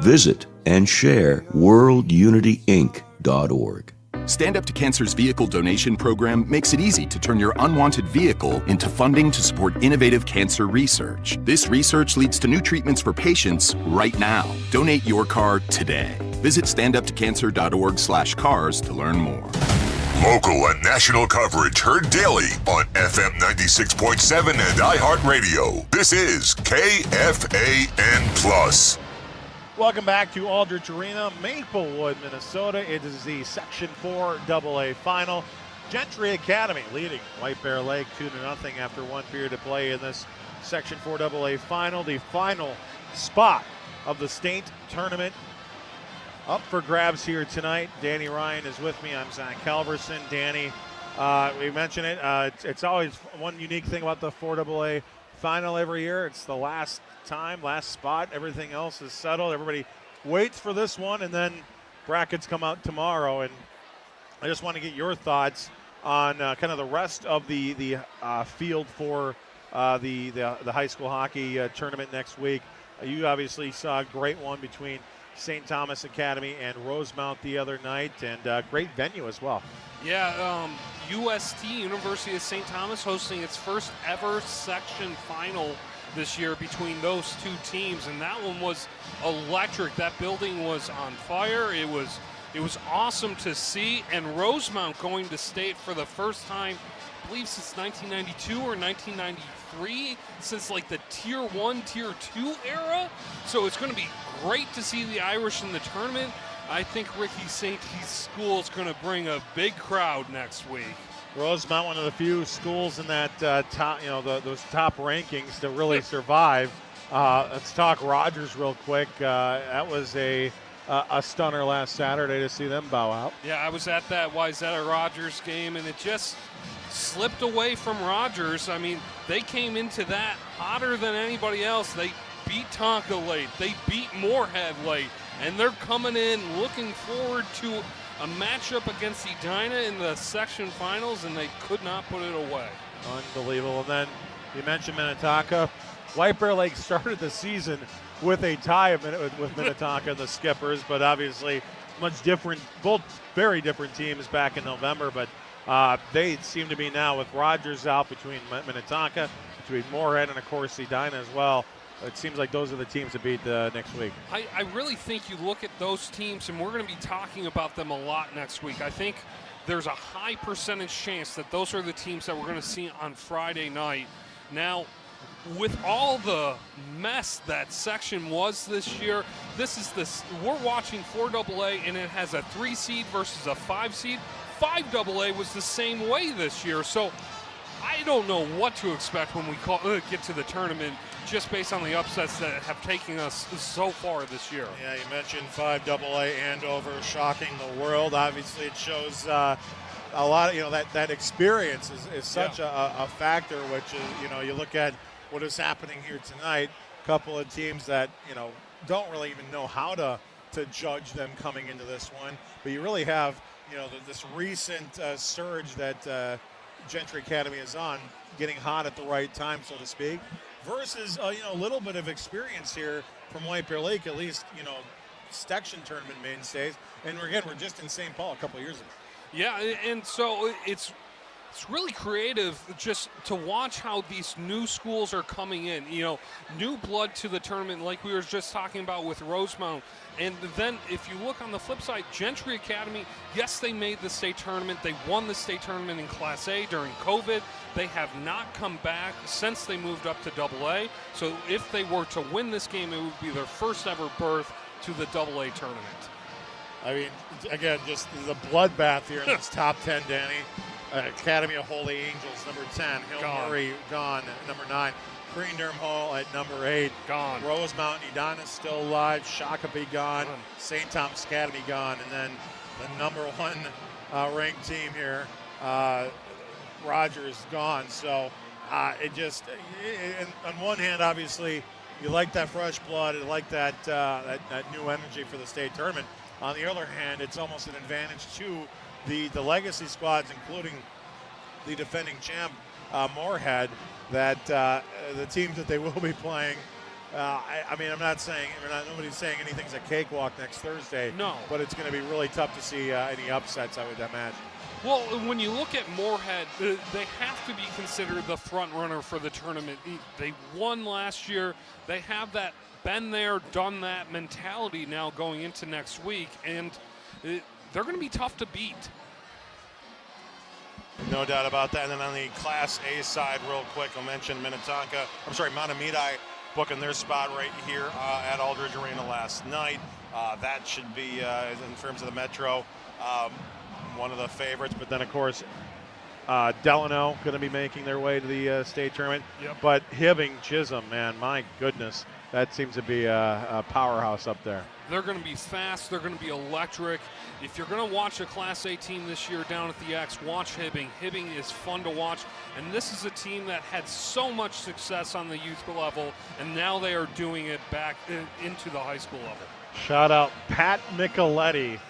Speaker 18: Visit and share worldunityinc.org.
Speaker 12: Stand Up to Cancer's vehicle donation program makes it easy to turn your unwanted vehicle into funding to support innovative cancer research. This research leads to new treatments for patients right now. Donate your car today. Visit standuptocancer.org/cars to learn more.
Speaker 2: Local and national coverage heard daily on FM 96.7 and iHeartRadio. This is KFAN+.
Speaker 3: Welcome back to Aldrich Arena, Maplewood, Minnesota. It is the Section 4 AA final. Gentry Academy leading White Bear Lake 2-0 after one period of play in this Section 4 AA final. The final spot of the state tournament up for grabs here tonight. Danny Ryan is with me. I'm Zach Halverson. Danny, we mentioned it. It's always one unique thing about the 4AA final every year. It's the last spot. Everything else is settled. Everybody waits for this one, and then brackets come out tomorrow. And I just want to get your thoughts on kind of the rest of the field for the high school hockey tournament next week. You obviously saw a great one between St. Thomas Academy and Rosemount the other night, and great venue as well.
Speaker 4: Yeah, UST, University of St. Thomas, hosting its first ever section final this year between those two teams, and that one was electric. That building was on fire. It was awesome to see, and Rosemount going to state for the first time, I believe since 1992 or 1993, since like the Tier 1, Tier 2 era. So it's going to be great to see the Irish in the tournament. I think Ricky Sainte's school is going to bring a big crowd next week.
Speaker 3: Rosemount, one of the few schools in that top, those top rankings to really survive. Let's talk Rogers real quick. That was a stunner last Saturday to see them bow out.
Speaker 4: Yeah, I was at that Wyzetta Rogers game, and it just slipped away from Rogers. I mean, they came into that hotter than anybody else. They beat Tonka late. They beat Moorhead late, and they're coming in looking forward to a matchup against Edina in the section finals, and they could not put it away.
Speaker 3: Unbelievable. And then you mentioned Minnetonka. White Bear Lake started the season with a tie with Minnetonka and the Skippers, but obviously much different, both very different teams back in November, but they seem to be now with Rogers out between Minnetonka, between Moorhead, and of course Edina as well. It seems like those are the teams to beat next week.
Speaker 4: I really think you look at those teams, and we're going to be talking about them a lot next week. I think there's a high percentage chance that those are the teams that we're going to see on Friday night. Now, with all the mess that section was this year, we're watching 4AA, and it has a 3 seed versus a 5 seed. 5AA was the same way this year, so I don't know what to expect when we get to the tournament, just based on the upsets that have taken us so far this year.
Speaker 3: Yeah, you mentioned 5AA Andover shocking the world. Obviously, it shows a lot of, that experience is such a factor, which is, you look at what is happening here tonight, a couple of teams that, don't really even know how to judge them coming into this one. But you really have, this recent surge that Gentry Academy is on, getting hot at the right time, so to speak, versus a little bit of experience here from White Bear Lake, at least section tournament mainstays. And we're just in St. Paul a couple of years ago.
Speaker 4: Yeah, and so it's really creative just to watch how these new schools are coming in. New blood to the tournament, like we were just talking about with Rosemount. And then if you look on the flip side, Gentry Academy, yes, they made the state tournament. They won the state tournament in Class A during COVID. They have not come back since they moved up to AA. So if they were to win this game, it would be their first ever berth to the AA tournament.
Speaker 3: I mean, again, just the bloodbath here in this top 10, Danny. Academy of Holy Angels, number 10. Hill Murray, gone. Number 9. Crean-Derham Hall at number 8.
Speaker 4: Gone.
Speaker 3: Rosemount and Edina still alive. Shakopee gone. St. Thomas Academy gone. And then the number one ranked team here. Rogers gone, so on one hand, obviously, you like that fresh blood, you like that new energy for the state tournament. On the other hand, it's almost an advantage to the legacy squads, including the defending champ Moorhead, that the teams that they will be playing. I mean, I'm not saying nobody's saying anything's a cakewalk next Thursday.
Speaker 4: No,
Speaker 3: but it's going to be really tough to see any upsets, I would imagine.
Speaker 4: Well, when you look at Moorhead, they have to be considered the front runner for the tournament. They won last year. They have that been there, done that mentality now going into next week, and they're going to be tough to beat.
Speaker 3: No doubt about that. And then on the Class A side, real quick, I'll mention Matamidi booking their spot right here at Aldridge Arena last night. That should be, in terms of the Metro, one of the favorites. But then, of course, Delano going to be making their way to the state tournament.
Speaker 4: Yep.
Speaker 3: But Hibbing, Chisholm, man, my goodness, that seems to be a powerhouse up there.
Speaker 4: They're going to be fast. They're going to be electric. If you're going to watch a Class A team this year down at the X, watch Hibbing. Hibbing is fun to watch, and this is a team that had so much success on the youth level, and now they are doing it back into the high school level.
Speaker 3: Shout out Pat Micheletti.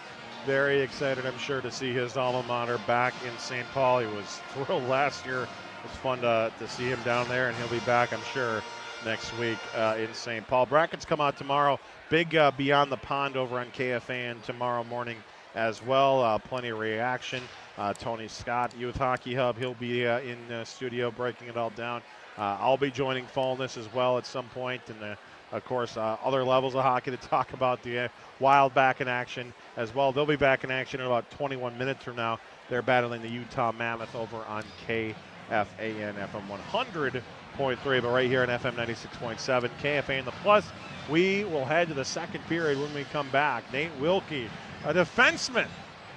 Speaker 3: Very excited, I'm sure, to see his alma mater back in St. Paul. He was thrilled last year. It was fun to see him down there, and he'll be back, I'm sure, next week in St. Paul. Brackets come out tomorrow. Big Beyond the Pond over on KFAN tomorrow morning as well. Plenty of reaction. Tony Scott, Youth Hockey Hub, he'll be in studio breaking it all down. I'll be joining Fallness as well at some point, and of course, other levels of hockey to talk about. The Wild back in action as well. They'll be back in action in about 21 minutes from now. They're battling the Utah Mammoth over on KFAN FM 100.3, but right here on FM 96.7, KFAN The Plus. We will head to the second period when we come back. Nate Wilkie, a defenseman,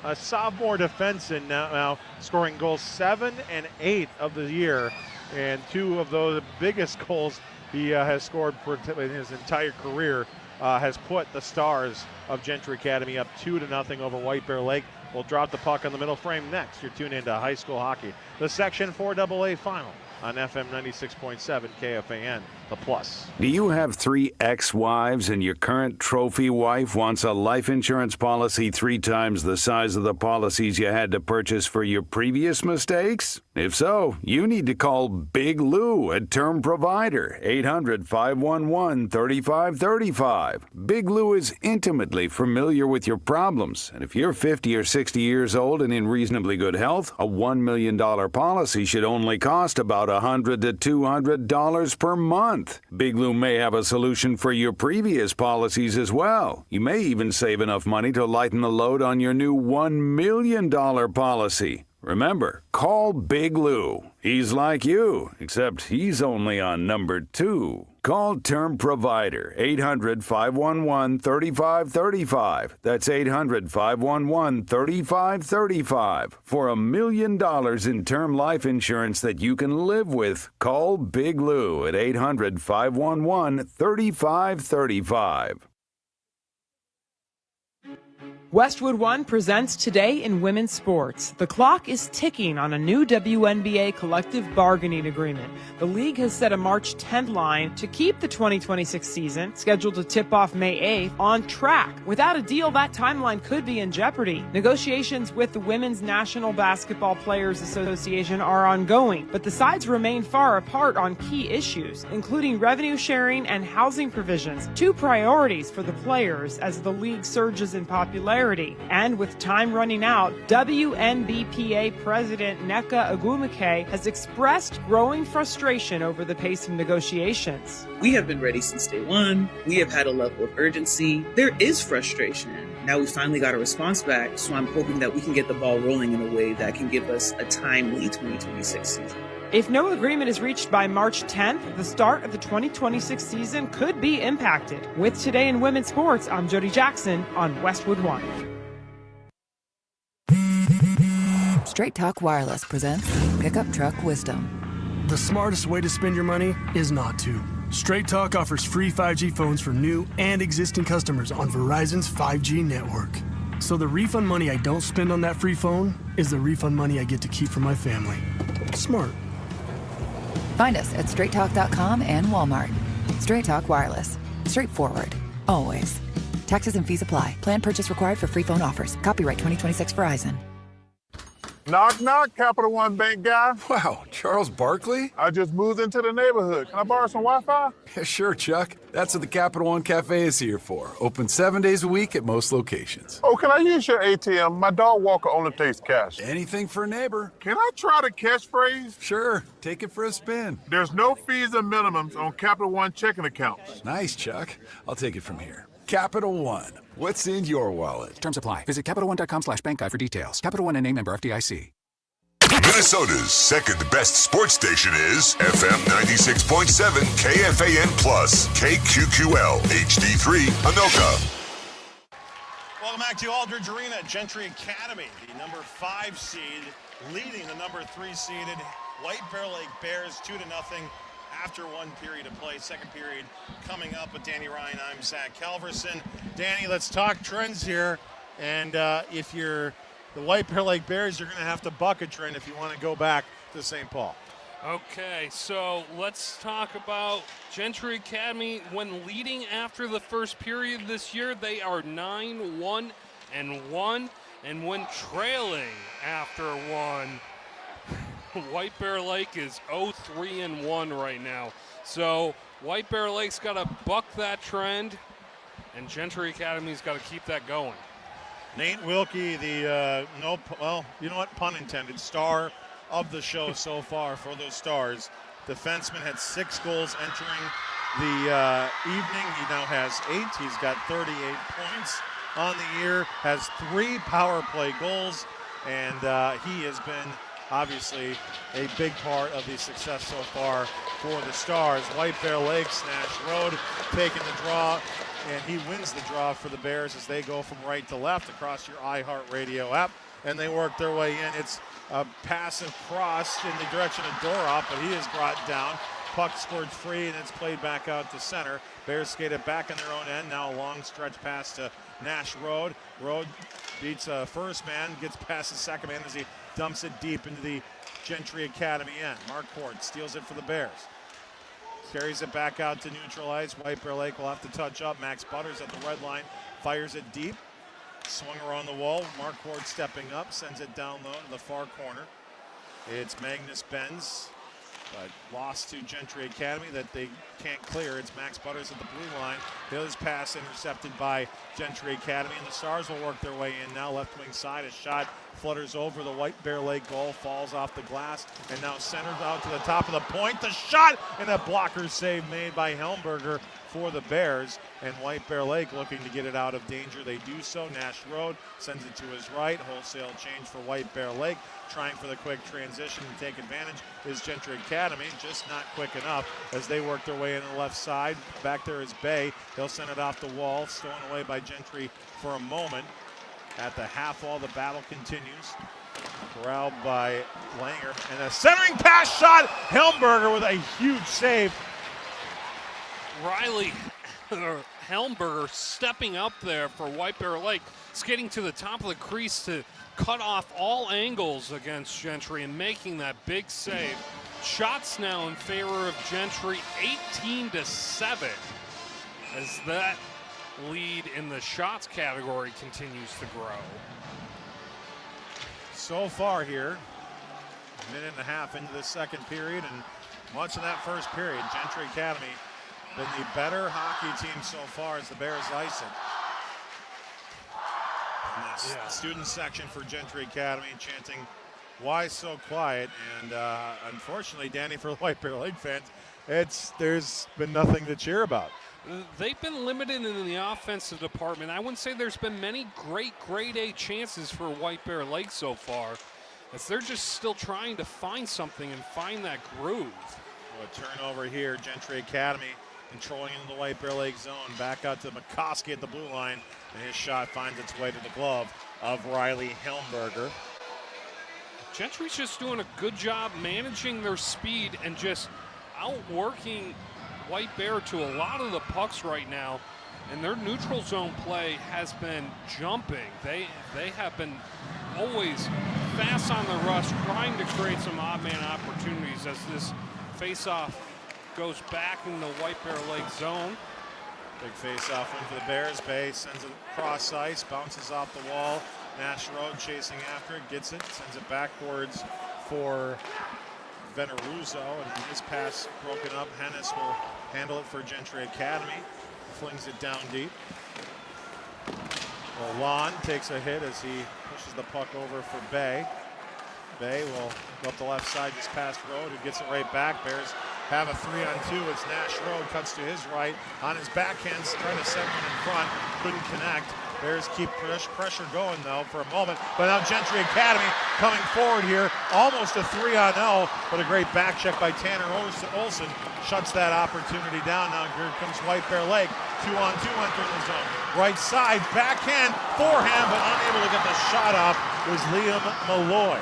Speaker 3: a sophomore defenseman now scoring goals 7 and 8 of the year, and two of those biggest goals he has scored in his entire career has put the Stars of Gentry Academy up 2-0 over White Bear Lake. We'll drop the puck on the middle frame next. You're tuned into high school hockey, the Section 4AA final on FM 96.7 KFAN, The Plus.
Speaker 19: Do you have 3 ex-wives and your current trophy wife wants a life insurance policy 3 times the size of the policies you had to purchase for your previous mistakes? If so, you need to call Big Lou at Term Provider, 800-511-3535. Big Lou is intimately familiar with your problems, and if you're 50 or 60 years old and in reasonably good health, a $1 million policy should only cost about $100 to $200 per month. Big Lou may have a solution for your previous policies as well. You may even save enough money to lighten the load on your new $1 million policy. Remember, call Big Lou. He's like you, except he's only on number 2. Call Term Provider, 800-511-3535. That's 800-511-3535. For $1 million in term life insurance that you can live with, call Big Lou at 800-511-3535.
Speaker 20: Westwood One presents Today in Women's Sports. The clock is ticking on a new WNBA collective bargaining agreement. The league has set a March 10th line to keep the 2026 season, scheduled to tip off May 8th, on track. Without a deal, that timeline could be in jeopardy. Negotiations with the Women's National Basketball Players Association are ongoing, but the sides remain far apart on key issues, including revenue sharing and housing provisions, 2 priorities for the players as the league surges in popularity. And with time running out, WNBPA President Nneka Agwumike has expressed growing frustration over the pace of negotiations.
Speaker 21: We have been ready since day one. We have had a level of urgency. There is frustration. Now we finally got a response back, so I'm hoping that we can get the ball rolling in a way that can give us a timely 2026 season.
Speaker 20: If no agreement is reached by March 10th, the start of the 2026 season could be impacted. With Today in Women's Sports, I'm Jody Jackson on Westwood One.
Speaker 22: Straight Talk Wireless presents Pickup Truck Wisdom.
Speaker 23: The smartest way to spend your money is not to. Straight Talk offers free 5G phones for new and existing customers on Verizon's 5G network. So the refund money I don't spend on that free phone is the refund money I get to keep for my family. Smart.
Speaker 22: Find us at straighttalk.com and Walmart. Straight Talk Wireless. Straightforward. Always. Taxes and fees apply. Plan purchase required for free phone offers. Copyright 2026 Verizon.
Speaker 1: Knock, knock, Capital One Bank guy.
Speaker 5: Wow, Charles Barkley?
Speaker 1: I just moved into the neighborhood. Can I borrow some Wi-Fi?
Speaker 5: Yeah, sure, Chuck. That's what the Capital One Cafe is here for. Open 7 days a week at most locations.
Speaker 1: Oh, can I use your ATM? My dog walker only takes cash.
Speaker 5: Anything for a neighbor.
Speaker 1: Can I try the catchphrase?
Speaker 5: Sure, take it for a spin.
Speaker 1: There's no fees and minimums on Capital One checking accounts.
Speaker 5: Nice, Chuck. I'll take it from here. Capital One. What's in your wallet?
Speaker 6: Terms apply. Visit CapitalOne.com/bankguide for details. Capital One and member FDIC.
Speaker 2: Minnesota's second best sports station is FM 96.7 KFAN Plus KQQL HD3 Anoka.
Speaker 3: Welcome back to Aldridge Arena. Gentry Academy, the number 5 seed, leading the number 3 seeded White Bear Lake Bears 2-0 after 1 period of play. Second period coming up with Danny Ryan. I'm Zach Calverson. Danny, let's talk trends here. And if you're the White Bear Lake Bears, you're going to have to buck a trend if you want to go back to St. Paul.
Speaker 4: Okay, so let's talk about Gentry Academy. When leading after the first period this year, they are 9-1-1, and when trailing after 1, White Bear Lake is 0-3-1 right now. So White Bear Lake's got to buck that trend, and Gentry Academy's got to keep that going.
Speaker 3: Nate Wilkie, the you know what, pun intended, star of the show so far for those Stars. Defenseman had 6 goals entering the evening. He now has 8. He's got 38 points on the year, has 3 power play goals, and he has been obviously a big part of the success so far for the Stars. White Bear Lake, Nash Road taking the draw, and he wins the draw for the Bears as they go from right to left across your iHeartRadio app, and they work their way in. It's a passive cross in the direction of Dorop, but he is brought down. Puck scored free, and it's played back out to center. Bears skate it back on their own end. Now a long stretch pass to Nash Road. Road beats a first man, gets past the second man as he dumps it deep into the Gentry Academy end. Mark Port steals it for the Bears. Carries it back out to neutralize. White Bear Lake will have to touch up. Max Butters at the red line, fires it deep. Swung around the wall. Mark Ward stepping up, sends it down low to the far corner. It's Magnus Benz, but lost to Gentry Academy that they can't clear. It's Max Butters at the blue line. His pass intercepted by Gentry Academy, and the Stars will work their way in now. Left wing side, a shot flutters over the White Bear Lake goal, falls off the glass, and now centered out to the top of the point. The shot, and a blocker save made by Helmberger for the Bears, and White Bear Lake looking to get it out of danger. They do so. Nash Road sends it to his right. Wholesale change for White Bear Lake. Trying for the quick transition to take advantage is Gentry Academy, just not quick enough as they work their way in the left side. Back there is Bay. They'll send it off the wall, stolen away by Gentry for a moment. At the half wall, the battle continues. Corralled by Langer, and a centering pass shot. Helmberger with a huge save.
Speaker 4: Riley Helmberger stepping up there for White Bear Lake, skating to the top of the crease to cut off all angles against Gentry and making that big save. Shots now in favor of Gentry, 18-7, as that lead in the shots category continues to grow.
Speaker 3: So far here, a minute and a half into the second period, and much of that first period, Gentry Academy been the better hockey team so far as the Bears ice it. And the student section for Gentry Academy chanting, "Why so quiet?" And unfortunately, Danny, for the White Bear Lake fans, there's been nothing to cheer about.
Speaker 4: They've been limited in the offensive department. I wouldn't say there's been many great grade A chances for White Bear Lake so far, as they're just still trying to find something and find that groove.
Speaker 3: A turnover here, Gentry Academy controlling into the White Bear Lake zone. Back out to McCoskey at the blue line, and his shot finds its way to the glove of Riley Helmberger.
Speaker 4: Gentry's just doing a good job managing their speed and just outworking White Bear to a lot of the pucks right now. and their neutral zone play has been jumping. They have been always fast on the rush, trying to create some odd man opportunities as this face-off goes back in the White Bear Lake zone.
Speaker 3: Big face-off win for the Bears. Bay sends it across ice, bounces off the wall. Nash Road chasing after it, gets it, sends it backwards for Veneruso, and his pass broken up. Hennis will handle it for Gentry Academy. Flings it down deep. Well, Lon takes a hit as he pushes the puck over for Bay. Bay will go up the left side, just past Road, who gets it right back. Bears have a 3-on-2. It's Nash Road, cuts to his right. On his backhand, trying to set one in front. Couldn't connect. Bears keep pressure going, though, for a moment. But now Gentry Academy coming forward here. Almost a 3-on-0, but a great back check by Tanner Olson shuts that opportunity down. Now here comes White Bear Lake. 2-on-2 entering the zone. Right side, backhand, forehand, but unable to get the shot off was Liam Malloy.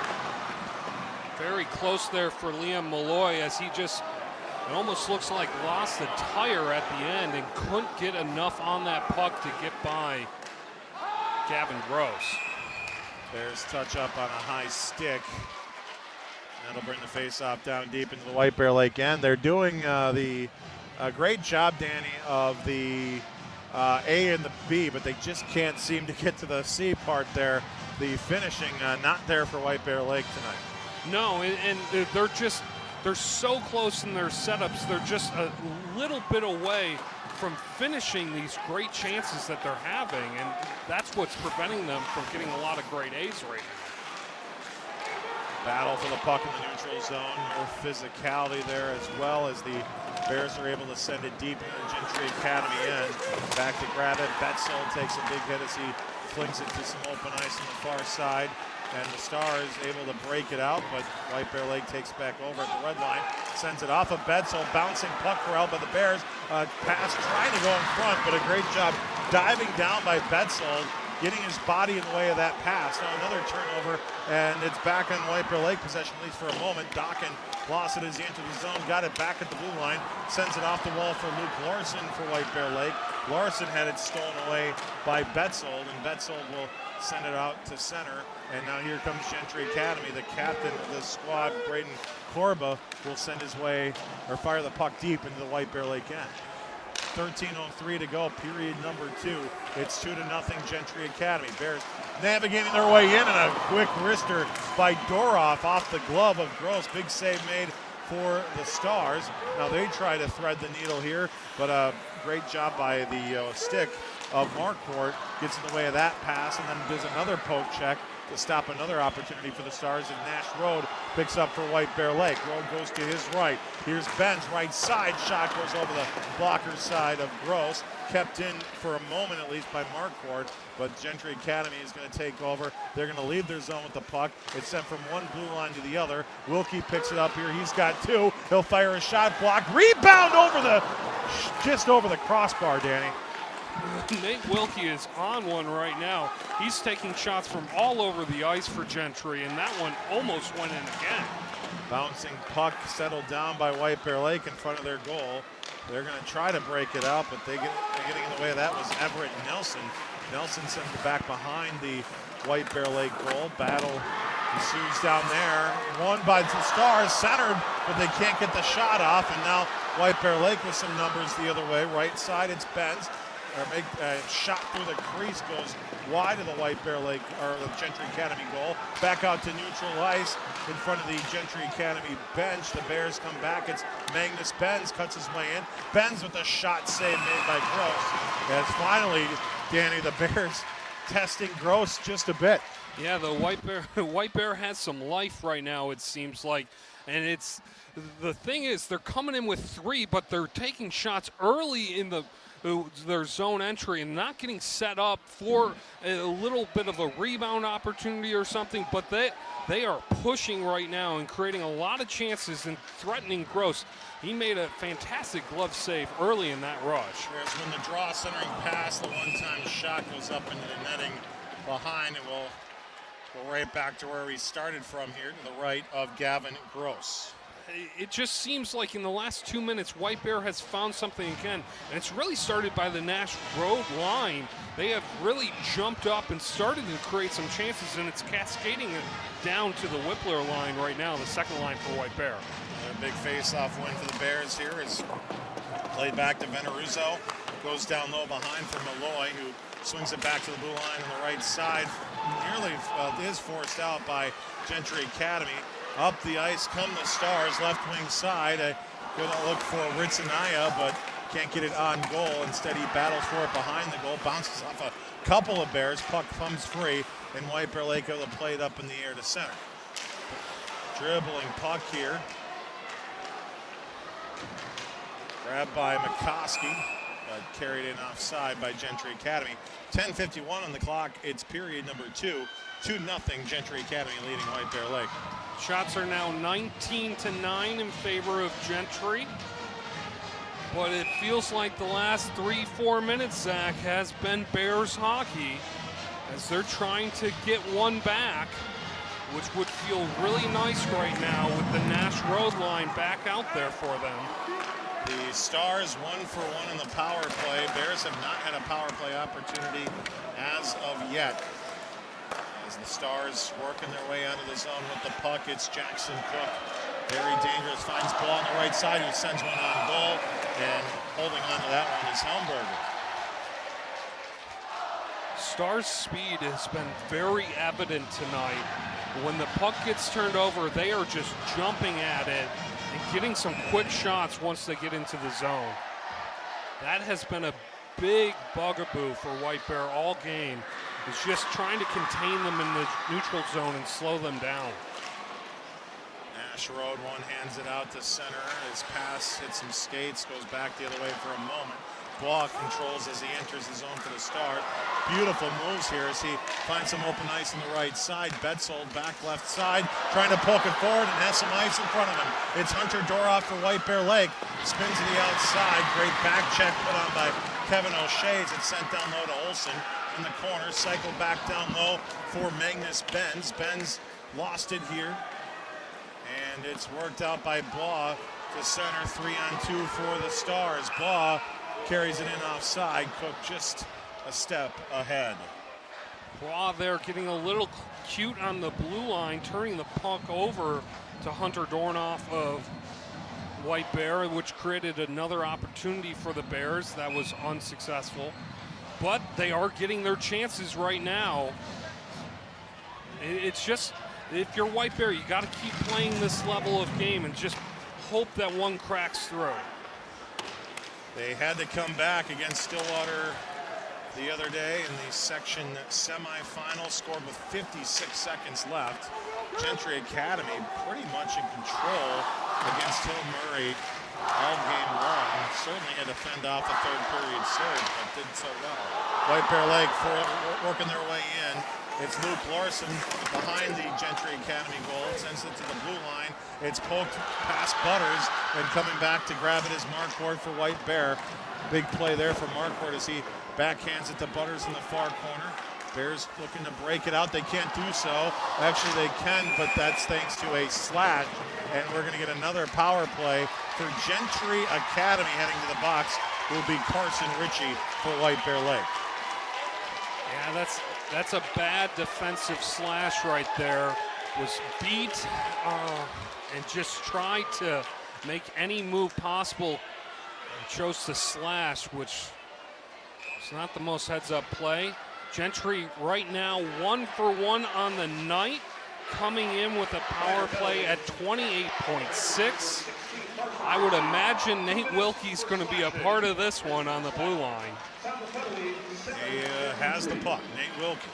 Speaker 4: Very close there for Liam Malloy as he just, it almost looks like lost the tire at the end and couldn't get enough on that puck to get by Gavin Gross.
Speaker 3: Bears touch up on a high stick. That'll bring the face-off down deep into the White Bear Lake end. They're doing a great job, Danny, of the A and the B, but they just can't seem to get to the C part there. The finishing not there for White Bear Lake tonight.
Speaker 4: No, and they're so close in their setups. They're just a little bit away from finishing these great chances that they're having, and that's what's preventing them from getting a lot of great A's right now.
Speaker 3: Battle for the puck in the neutral zone. More physicality there, as well as the Bears are able to send it deep into the Gentry Academy end. Back to grab it. Betzel takes a big hit as he flings it to some open ice on the far side. And the Stars able to break it out, but White Bear Lake takes back over at the red line. Sends it off of Betzel. Bouncing puck corralled by the Bears. Pass trying to go in front, but a great job diving down by Betzel, getting his body in the way of that pass. Now another turnover, and it's back on White Bear Lake possession, at least for a moment. Dokken lost it as he entered the zone, got it back at the blue line, sends it off the wall for Luke Larson for White Bear Lake. Larson had it stolen away by Betzel, and Betzel will send it out to center. And now here comes Gentry Academy. The captain of the squad, Braden Korba, will send his way, or fire the puck deep into the White Bear Lake end. 13:03 to go, period number 2. It's 2-0 Gentry Academy. Bears navigating their way in, and a quick wrister by Doroff off the glove of Gross. Big save made for the Stars. Now they try to thread the needle here, but a great job by the stick of Marquardt gets in the way of that pass, and then does another poke check to stop another opportunity for the Stars, and Nash Road picks up for White Bear Lake. Road goes to his right. Here's Ben's right side. Shot goes over the blocker side of Gross. Kept in for a moment at least by Marquardt, but Gentry Academy is going to take over. They're going to leave their zone with the puck. It's sent from one blue line to the other. Wilkie picks it up here. He's got 2. He'll fire a shot block. Rebound just over the crossbar, Danny.
Speaker 4: Nate Wilkie is on one right now. He's taking shots from all over the ice for Gentry, and that one almost went in again.
Speaker 3: Bouncing puck settled down by White Bear Lake in front of their goal. They're going to try to break it out, but they're getting in the way of that was Everett Nelson. Nelson sends it back behind the White Bear Lake goal. Battle ensues down there. Won by the Stars, centered, but they can't get the shot off, and now White Bear Lake with some numbers the other way. Right side, it's Benz. Shot through the crease, goes wide of the White Bear Lake, or the Gentry Academy goal. Back out to neutral ice in front of the Gentry Academy bench. The Bears come back. It's Magnus Benz, cuts his way in. Benz with a shot save made by Gross. As finally, Danny, the Bears testing Gross just a bit.
Speaker 4: Yeah, the White Bear has some life right now, it seems like. And it's, the thing is, they're coming in with 3, but they're taking shots early in their zone entry and not getting set up for a little bit of a rebound opportunity or something, but they are pushing right now and creating a lot of chances and threatening Gross. He made a fantastic glove save early in that rush.
Speaker 3: Here's when the draw centering pass, the one-time shot goes up into the netting behind, and we'll go right back to where we started from here, to the right of Gavin Gross.
Speaker 4: it just seems like in the last 2 minutes, White Bear has found something again, and it's really started by the Nash Road line. They have really jumped up and started to create some chances, and it's cascading it down to the Whippler line right now, the second line for White Bear.
Speaker 3: A big face-off win for the Bears here is played back to Veneruzzo. Goes down low behind for Malloy, who swings it back to the blue line on the right side. Nearly is forced out by Gentry Academy. Up the ice come the Stars, left wing side. Gonna look for Ritzenaya, but can't get it on goal. Instead, he battles for it behind the goal, bounces off a couple of Bears. Puck comes free, and White Bear Lake able to play it up in the air to center. Dribbling puck here. Grabbed by McCoskey, but carried in offside by Gentry Academy. 10:51 on the clock. It's period number 2. 2-0 Gentry Academy leading White Bear Lake.
Speaker 4: Shots are now 19-9 in favor of Gentry. But it feels like the last 3-4 minutes, Zach, has been Bears hockey as they're trying to get one back, which would feel really nice right now with the Nash Road line back out there for them.
Speaker 3: The Stars 1 for 1 in the power play. Bears have not had a power play opportunity as of yet. As the Stars working their way out of the zone with the puck, it's Jackson Cook. Very dangerous, finds ball on the right side, who sends one on goal, and holding on to that one is Helmberger.
Speaker 4: Stars' speed has been very evident tonight. When the puck gets turned over, they are just jumping at it and getting some quick shots once they get into the zone. That has been a big bugaboo for White Bear all game. It's just trying to contain them in the neutral zone and slow them down.
Speaker 3: Nash Road one hands it out to center. His pass hits some skates, goes back the other way for a moment. Block controls as he enters the zone for the start. Beautiful moves here as he finds some open ice on the right side. Betzold back left side, trying to poke it forward and has some ice in front of him. It's Hunter Doroff for White Bear Lake. Spins to the outside. Great back check put on by Kevin O'Shea. It's sent down low to Olsen in the corner. Cycle back down low for Magnus Benz. Benz lost it here. And it's worked out by Blah to center. 3-on-2 for the Stars. Blah carries it in offside. Cook just a step ahead.
Speaker 4: Blah there getting a little cute on the blue line, turning the puck over to Hunter Dornoff of White Bear, which created another opportunity for the Bears that was unsuccessful. But they are getting their chances right now. It's just, if you're White Bear, you got to keep playing this level of game and just hope that one cracks through.
Speaker 3: They had to come back against Stillwater the other day in the section semifinal, scored with 56 seconds left. Gentry Academy pretty much in control against Hill Murray all game long. Certainly had to fend off a third period surge, but did so well. White Bear Lake working their way in. It's Luke Larson behind the Gentry Academy goal. Sends it to the blue line. It's poked past Butters, and coming back to grab it is Marquardt for White Bear. Big play there for Marquardt as he backhands it to Butters in the far corner. Bears looking to break it out. They can't do so. Actually, they can, but that's thanks to a slash. And we're going to get another power play for Gentry Academy heading to the box. Will be Carson Ritchie for White Bear Lake.
Speaker 4: Yeah, that's a bad defensive slash right there. Was beat and just tried to make any move possible. Chose to slash, which is not the most heads-up play. Gentry right now 1 for 1 on the night, coming in with a power play at 28.6. I would imagine Nate Wilkie's going to be a part of this one on the blue line.
Speaker 3: He has the puck. Nate Wilkie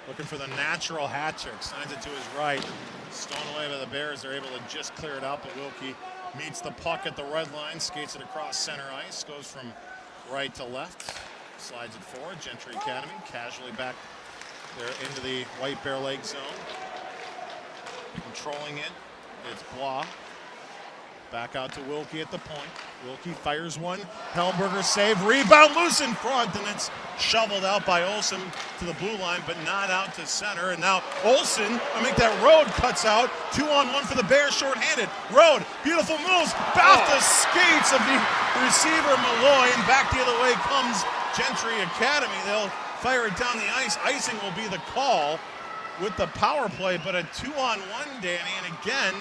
Speaker 3: looking for the natural hat trick. Signs it to his right. Stolen away by the Bears. They're able to just clear it out, but Wilkie meets the puck at the red line, skates it across center ice, goes from right to left, slides it forward. Gentry Academy casually back there into the White Bear Lake zone. Controlling it, it's Blah. Back out to Wilkie at the point. Wilkie fires one. Helmberger save. Rebound loose in front, and it's shoveled out by Olsen to the blue line, but not out to center. And now Olsen, I think that Rode cuts out. 2-on-1 for the Bears, shorthanded. Rode, beautiful moves. Off the skates of the receiver Malloy, and back the other way comes Gentry Academy. They'll fire it down the ice. Icing will be the call with the power play, but a 2-on-1, Danny, and again,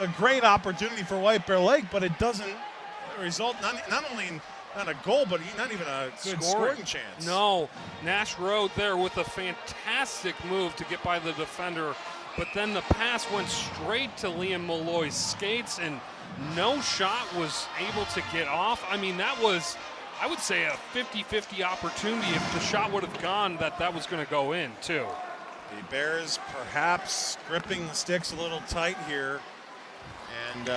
Speaker 3: a great opportunity for White Bear Lake, but it doesn't result not only in not a goal, but not even a good scoring chance.
Speaker 4: No, Nash Road there with a fantastic move to get by the defender, but then the pass went straight to Liam Malloy's skates, and no shot was able to get off. I mean, that was, I would say, a 50-50 opportunity. If the shot would have gone, that was going to go in, too.
Speaker 3: The Bears perhaps gripping the sticks a little tight here. And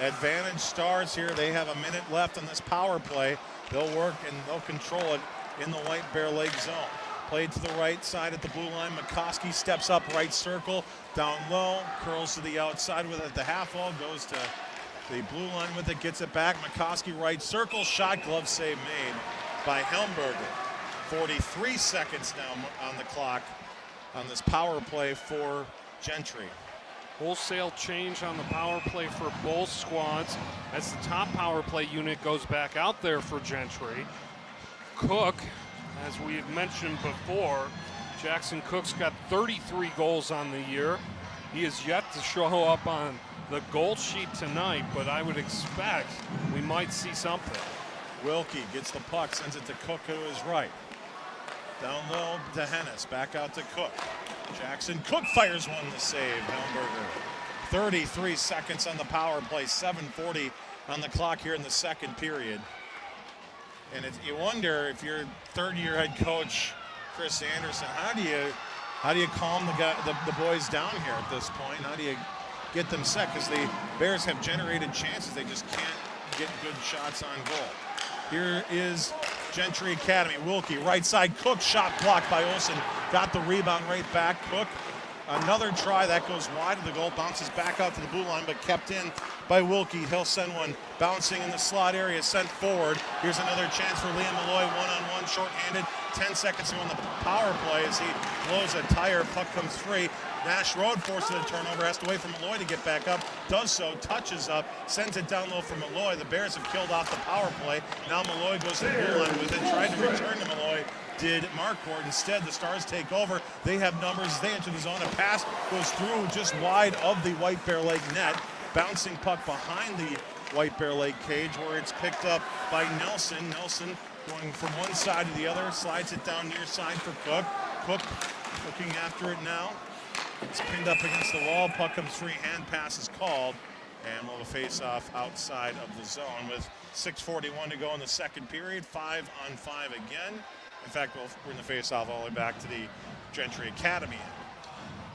Speaker 3: advantage Stars here. They have a minute left on this power play. They'll work and they'll control it in the White Bear Lake zone. Played to the right side at the blue line. McCoskey steps up right circle, down low, curls to the outside with it. The half wall goes to the blue line with it, gets it back. McCoskey right circle, shot, glove save made by Helmberger. 43 seconds now on the clock on this power play for Gentry.
Speaker 4: Wholesale change on the power play for both squads as the top power play unit goes back out there for Gentry. Cook, as we have mentioned before, Jackson Cook's got 33 goals on the year. He is yet to show up on the goal sheet tonight, but I would expect we might see something.
Speaker 3: Wilkie gets the puck, sends it to Cook, who is right. Down low to Hennis, back out to Cook. Jackson Cook fires one to save Helmberger. 33 seconds on the power play, 7:40 on the clock here in the second period. And you wonder, if you're third-year head coach Chris Anderson, how do you calm the boys down here at this point? How do you get them set? Because the Bears have generated chances, they just can't get good shots on goal. Here is Gentry Academy. Wilkie, right side. Cook, shot blocked by Olsen. Got the rebound right back. Cook, another try. That goes wide of the goal. Bounces back out to the blue line, but kept in by Wilkie. He'll send one bouncing in the slot area, sent forward. Here's another chance for Liam Malloy. One-on-one, shorthanded. 10 seconds to go on the power play as he blows a tire. Puck comes free. Nash Road forces a turnover, has to wait for Malloy to get back up, does so, touches up, sends it down low for Malloy. The Bears have killed off the power play. Now Malloy goes to the blue line with it, tried to return to Malloy, did Marquardt. Instead, the Stars take over. They have numbers, they enter the zone. A pass goes through just wide of the White Bear Lake net, bouncing puck behind the White Bear Lake cage where it's picked up by Nelson. Nelson going from one side to the other, slides it down near side for Cook. Cook looking after it now. It's pinned up against the wall. Puck comes free. Hand pass is called. And we'll have a face-off outside of the zone with 6:41 to go in the second period. 5-on-5 again. In fact, we'll bring the face-off all the way back to the Gentry Academy.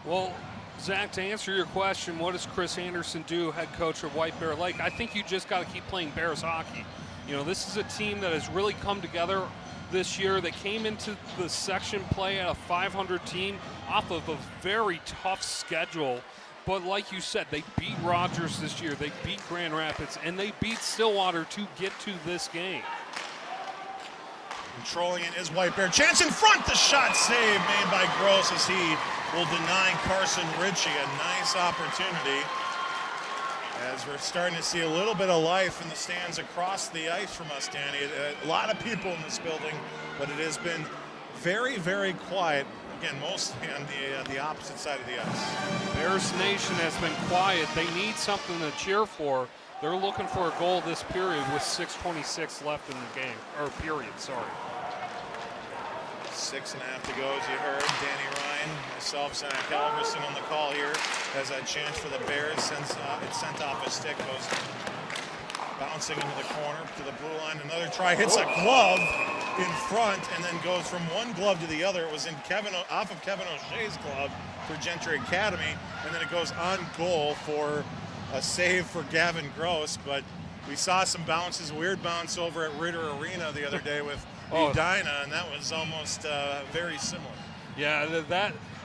Speaker 4: Well, Zach, to answer your question, what does Chris Anderson do, head coach of White Bear Lake? I think you just got to keep playing Bears hockey. You know, this is a team that has really come together this year. They came into the section play at a 500 team off of a very tough schedule. But like you said, they beat Rogers this year, they beat Grand Rapids, and they beat Stillwater to get to this game.
Speaker 3: Controlling it is White Bear. Chance in front, the shot save made by Gross as he will deny Carson Ritchie a nice opportunity. As we're starting to see a little bit of life in the stands across the ice from us, Danny. A lot of people in this building, but it has been very, very quiet. Again, mostly on the opposite side of the ice.
Speaker 4: Bears Nation has been quiet. They need something to cheer for. They're looking for a goal this period with 6:26 left in the game, or period, sorry.
Speaker 3: 6.5 to go, as you heard. Danny Ryan, myself, Zach Alverson on the call here. Has that chance for the Bears. It's sent off a stick, goes bouncing into the corner to the blue line. Another try, hits a glove in front, and then goes from one glove to the other. It was in off of Kevin O'Shea's glove for Gentry Academy, and then it goes on goal for a save for Gavin Gross. But we saw some bounces, weird bounce over at Ritter Arena the other day with Edina, and that was almost very similar.
Speaker 4: Yeah,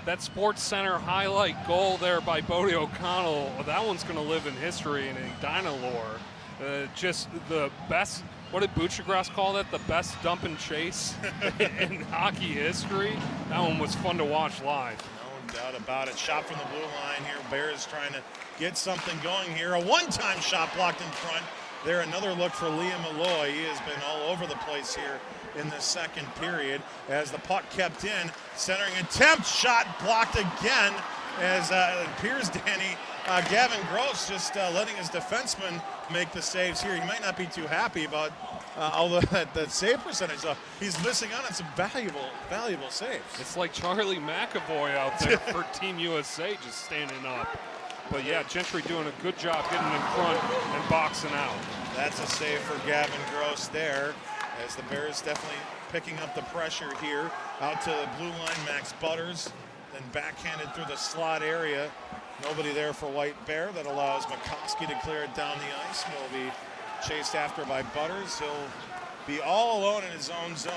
Speaker 4: that Sports Center highlight goal there by Bodie O'Connell, that one's going to live in history in Edina lore. Just the best, what did Butchergrass call that? The best dump and chase in hockey history. That one was fun to watch live.
Speaker 3: No doubt about it. Shot from the blue line here. Bears trying to get something going here. A one-time shot blocked in front. There, another look for Liam Malloy. He has been all over the place here in the second period as the puck kept in. Centering attempt, shot blocked again as it appears, Danny, Gavin Gross just letting his defenseman make the saves here. He might not be too happy about all the save percentage. He's missing out on some valuable saves.
Speaker 4: It's like Charlie McAvoy out there for Team USA just standing up. But yeah, Gentry doing a good job getting in front and boxing out.
Speaker 3: That's a save for Gavin Gross there, as the Bears definitely picking up the pressure here. Out to the blue line, Max Butters, then backhanded through the slot area. Nobody there for White Bear. That allows McCoskey to clear it down the ice. Will be chased after by Butters. He'll be all alone in his own zone.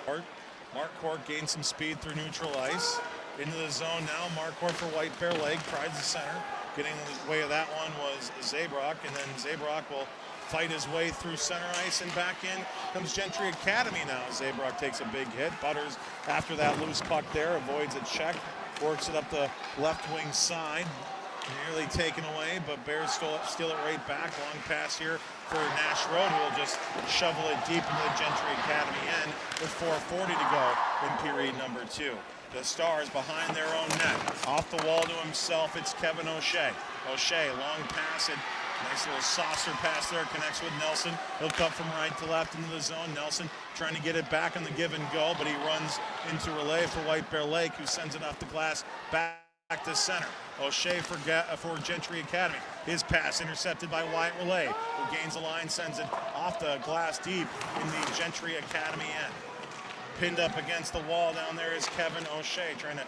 Speaker 3: Marquardt gains some speed through neutral ice. Into the zone now. Marquardt for White Bear Lake. Prides the center. Getting in the way of that one was Zabrock, and then Zabrock will fight his way through center ice, and back in comes Gentry Academy now. Zabrock takes a big hit. Butters, after that loose puck there, avoids a check, works it up the left wing side. Nearly taken away, but Bears steal it right back. Long pass here for Nash Road, who will just shovel it deep into the Gentry Academy end with 4:40 to go in period number 2. The Stars behind their own net. Off the wall to himself, it's Kevin O'Shea. O'Shea, long pass, and nice little saucer pass there, connects with Nelson. He'll cut from right to left into the zone. Nelson trying to get it back on the give and go, but he runs into relay for White Bear Lake, who sends it off the glass back to center. O'Shea for Gentry Academy. His pass intercepted by Wyatt Relay, who gains the line, sends it off the glass deep in the Gentry Academy end. Pinned up against the wall down there is Kevin O'Shea, trying to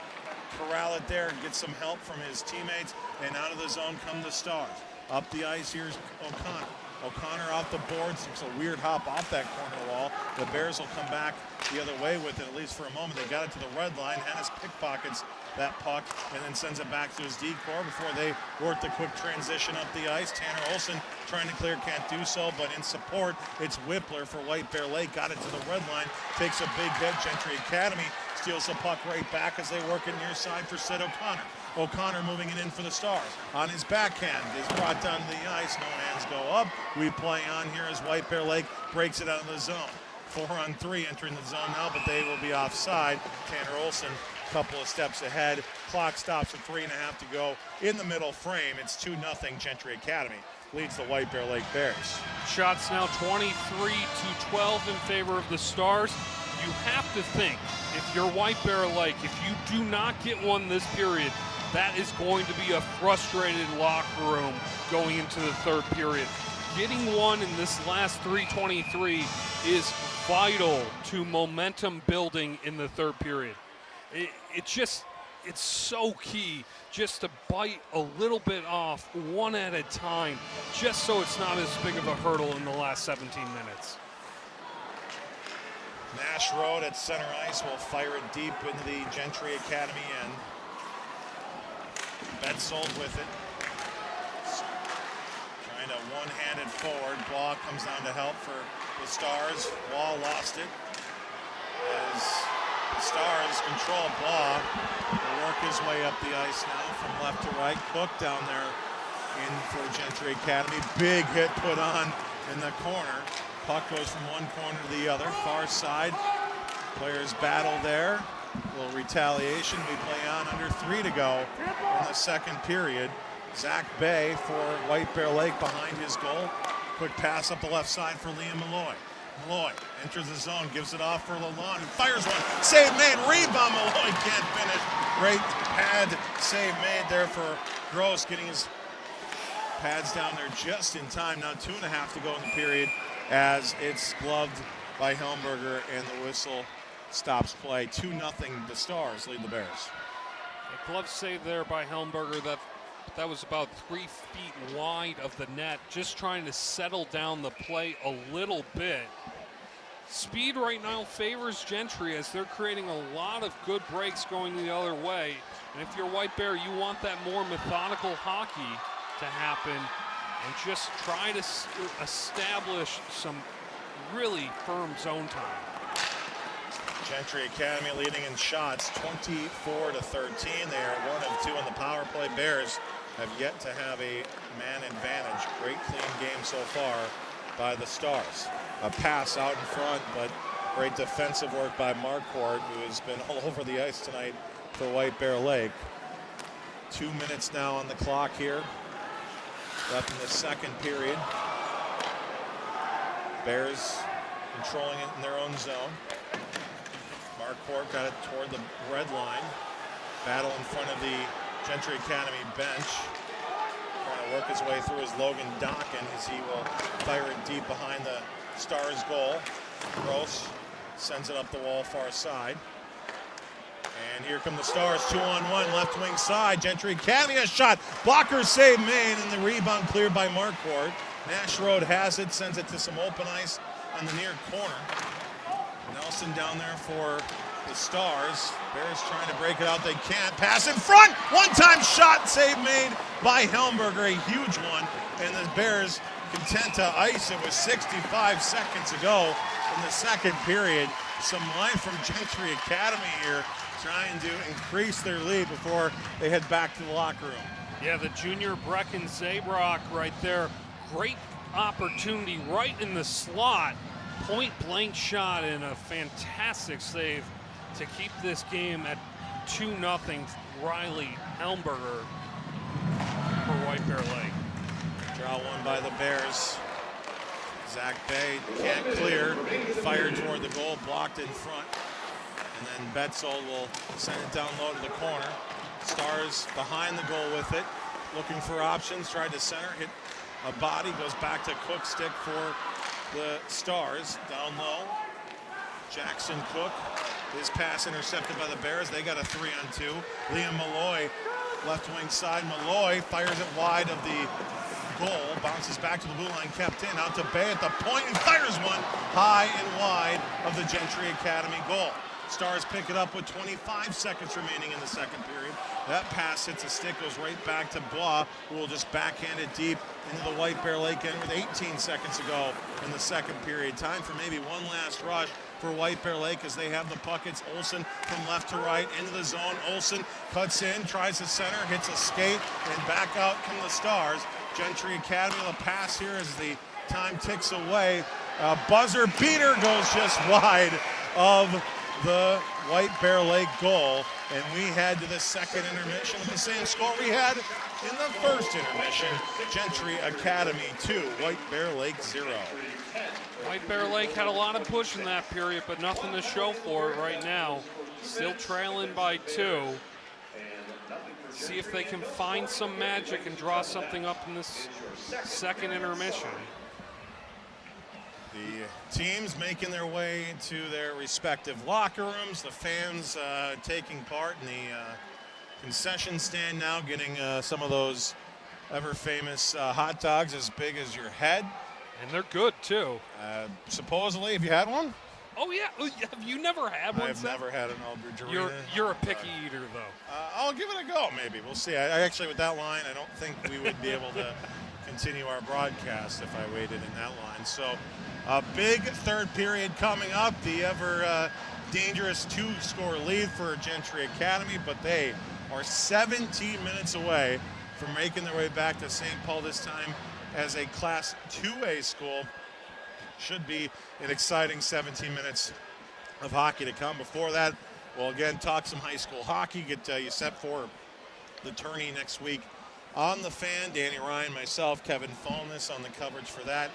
Speaker 3: corral it there and get some help from his teammates. And out of the zone come the Stars. Up the ice, here's O'Connor. O'Connor off the boards. It's a weird hop off that corner wall. The Bears will come back the other way with it, at least for a moment. They got it to the red line. Hennis pickpockets that puck and then sends it back to his D-corps before they work the quick transition up the ice. Tanner Olson trying to clear, can't do so, but in support, it's Whippler for White Bear Lake. Got it to the red line, takes a big hit. Gentry Academy steals the puck right back as they work it near side for Sid O'Connor. O'Connor moving it in for the Stars. On his backhand is brought down to the ice. No hands go up. We play on here as White Bear Lake breaks it out of the zone. 4-on-3 entering the zone now, but they will be offside. Tanner Olson a couple of steps ahead. Clock stops at 3.5 to go in the middle frame. It's 2-0 Gentry Academy leads the White Bear Lake Bears.
Speaker 4: Shots now 23-12 in favor of the Stars. You have to think, if you're White Bear Lake, if you do not get one this period, that is going to be a frustrated locker room going into the third period. Getting one in this last 3:23 is vital to momentum building in the third period. It's so key just to bite a little bit off one at a time, just so it's not as big of a hurdle in the last 17 minutes.
Speaker 3: Nash Road at center ice will fire it deep into the Gentry Academy end. Betzold with it. Trying to one-handed forward. Blah comes down to help for the Stars. Blah lost it. As the Stars control Blah. Will work his way up the ice now from left to right. Cook down there in for Gentry Academy. Big hit put on in the corner. Puck goes from one corner to the other. Far side. Players battle there. A little retaliation. We play on under 3 to go in the second period. Zach Bay for White Bear Lake behind his goal. Quick pass up the left side for Liam Malloy. Malloy enters the zone, gives it off for Lalonde, and fires one. Save made. Rebound. Malloy can't finish. Great pad save made there for Gross, getting his pads down there just in time. Now 2.5 to go in the period as it's gloved by Helmberger, and the whistle stops play. 2-0 the Stars lead the Bears.
Speaker 4: A glove save there by Helmberger. That was about 3 feet wide of the net, just trying to settle down the play a little bit. Speed right now favors Gentry as they're creating a lot of good breaks going the other way. And if you're White Bear, you want that more methodical hockey to happen. and just try to establish some really firm zone time.
Speaker 3: Gentry Academy leading in shots 24-13. They are 1 of 2 in the power play. Bears have yet to have a man advantage. Great clean game so far by the Stars. A pass out in front, but great defensive work by Marquardt, who has been all over the ice tonight for White Bear Lake. 2 minutes now on the clock here, left in the second period. Bears controlling it in their own zone. Marquardt got it toward the red line. Battle in front of the Gentry Academy bench. Trying to work his way through his Logan Dockin as he will fire it deep behind the Stars goal. Gross sends it up the wall far side. And here come the Stars, 2-on-1, left wing side. Gentry Academy, a shot. Blocker save made, and the rebound cleared by Marquardt. Nash Road has it, sends it to some open ice on the near corner. Nelson down there for the Stars. Bears trying to break it out. They can't. Pass in front. One-time shot save made by Helmberger, a huge one. And the Bears content to ice it with 65 seconds ago in the second period. Some life from Gentry Academy here, trying to increase their lead before they head back to the locker room.
Speaker 4: Yeah, the junior Brecken Zabrock right there. Great opportunity right in the slot. Point blank shot and a fantastic save to keep this game at 2-0. Riley Helmberger for White Bear Lake.
Speaker 3: Draw one by the Bears. Zach Bay can't clear. Fired toward the goal, blocked in front. And then Betzold will send it down low to the corner. Stars behind the goal with it. Looking for options, tried to center, hit a body, goes back to Cook stick for the Stars. Down low, Jackson Cook. His pass intercepted by the Bears. They got a 3-on-2. Liam Malloy, left wing side. Malloy fires it wide of the goal. Bounces back to the blue line, kept in. Out to Bay at the point and fires one high and wide of the Gentry Academy goal. Stars pick it up with 25 seconds remaining in the second period. That pass hits a stick, goes right back to Bois, who will just backhand it deep into the White Bear Lake end with 18 seconds to go in the second period. Time for maybe one last rush for White Bear Lake as they have the puck. It's Olsen from left to right into the zone. Olsen cuts in, tries to center, hits a skate, and back out come the Stars. Gentry Academy will pass here as the time ticks away. Buzzer beater goes just wide of the White Bear Lake goal, and we head to the second intermission with the same score we had in the first intermission. Gentry Academy 2, White Bear Lake 0.
Speaker 4: White Bear Lake had a lot of push in that period, but nothing to show for it right now. Still trailing by 2. See if they can find some magic and draw something up in this second intermission.
Speaker 3: The teams making their way to their respective locker rooms. The fans taking part in the concession stand now, getting some of those ever-famous hot dogs as big as your head.
Speaker 4: And they're good, too.
Speaker 3: Supposedly, have you had one?
Speaker 4: Oh, yeah. Have you never had one?
Speaker 3: I've never had an Aldridge Arena.
Speaker 4: You're a picky eater, though.
Speaker 3: I'll give it a go, maybe. We'll see. I actually, with that line, I don't think we would be able to continue our broadcast if I waited in that line. So a big third period coming up. The ever dangerous 2-score lead for Gentry Academy, but they are 17 minutes away from making their way back to St. Paul, this time as a Class 2A school. Should be an exciting 17 minutes of hockey to come. Before that, we'll again talk some high school hockey, get you set for the tourney next week on The Fan. Danny Ryan, myself, Kevin Fulness on the coverage for that.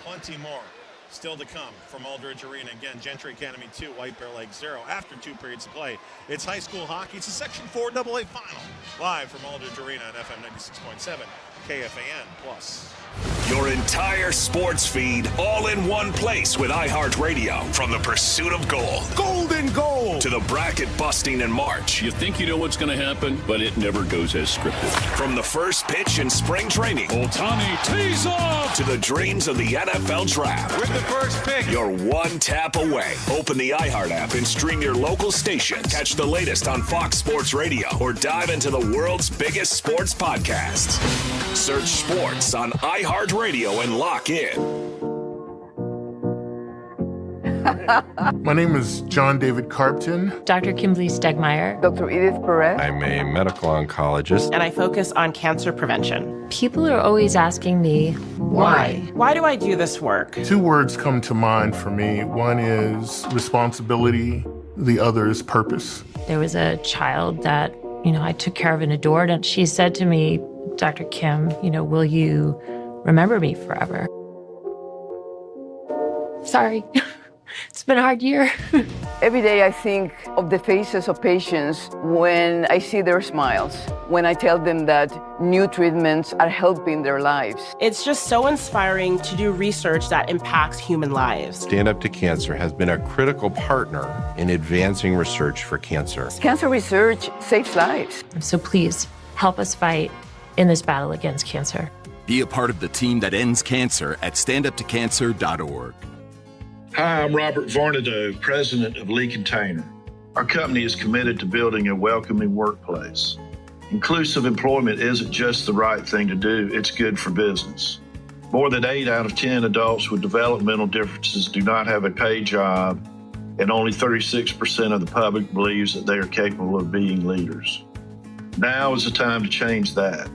Speaker 3: Plenty more still to come from Aldridge Arena. Again, Gentry Academy 2, White Bear Lake 0 after 2 periods of play. It's high school hockey. It's a Section 4 AA final live from Aldridge Arena on FM 96.7 KFAN+.
Speaker 7: Your entire sports feed all in one place with iHeartRadio. From the pursuit of gold. Golden goal! To the bracket busting in March.
Speaker 9: You think you know what's going to happen, but it never goes as scripted.
Speaker 7: From the first pitch in spring training.
Speaker 9: Ohtani tees off!
Speaker 7: To the dreams of the NFL Draft.
Speaker 9: With the first pick.
Speaker 7: You're one tap away. Open the iHeart app and stream your local stations. Catch the latest on Fox Sports Radio or dive into the world's biggest sports podcasts. Search sports on iHeartRadio and lock in.
Speaker 1: My name is John David Carpton.
Speaker 11: Dr. Kimberly Stegmeyer.
Speaker 10: Dr. Edith Perez.
Speaker 24: I'm a medical oncologist.
Speaker 10: And I focus on cancer prevention.
Speaker 11: People are always asking me, why?
Speaker 10: Why do I do this work?
Speaker 1: 2 words come to mind for me. One is responsibility. The other is purpose.
Speaker 11: There was a child that, I took care of and adored, and she said to me, Dr. Kim, will you remember me forever? Sorry. It's been a hard year.
Speaker 10: Every day I think of the faces of patients when I see their smiles, when I tell them that new treatments are helping their lives. It's just so inspiring to do research that impacts human lives.
Speaker 24: Stand Up to Cancer has been a critical partner in advancing research for cancer.
Speaker 10: Cancer research saves lives.
Speaker 11: So please, help us fight in this battle against cancer.
Speaker 12: Be a part of the team that ends cancer at standuptocancer.org.
Speaker 25: Hi, I'm Robert Varnado, president of Lee Container. Our company is committed to building a welcoming workplace. Inclusive employment isn't just the right thing to do, it's good for business. More than 8 out of 10 adults with developmental differences do not have a paid job, and only 36% of the public believes that they are capable of being leaders. Now is the time to change that.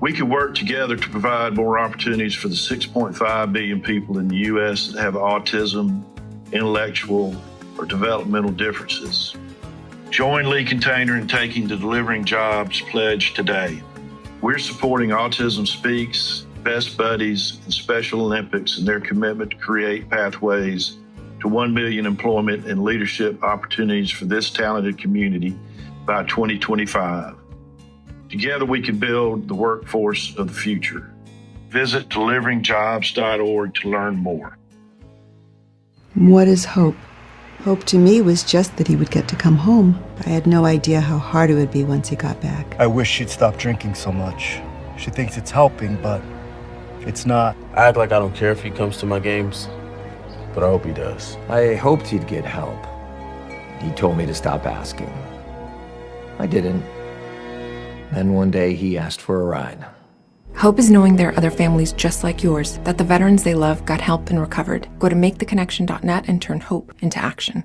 Speaker 25: We can work together to provide more opportunities for the 6.5 billion people in the U.S. that have autism, intellectual, or developmental differences. Join Lee Container in taking the Delivering Jobs pledge today. We're supporting Autism Speaks, Best Buddies, and Special Olympics in their commitment to create pathways to 1 million employment and leadership opportunities for this talented community by 2025. Together we can build the workforce of the future. Visit deliveringjobs.org to learn more.
Speaker 26: What is hope? Hope to me was just that he would get to come home. I had no idea how hard it would be once he got back.
Speaker 27: I wish she'd stop drinking so much. She thinks it's helping, but it's not.
Speaker 28: I act like I don't care if he comes to my games, but I hope he does.
Speaker 29: I hoped he'd get help. He told me to stop asking. I didn't. Then one day he asked for a ride.
Speaker 30: Hope is knowing there are other families just like yours, that the veterans they love got help and recovered. Go to maketheconnection.net and turn hope into action.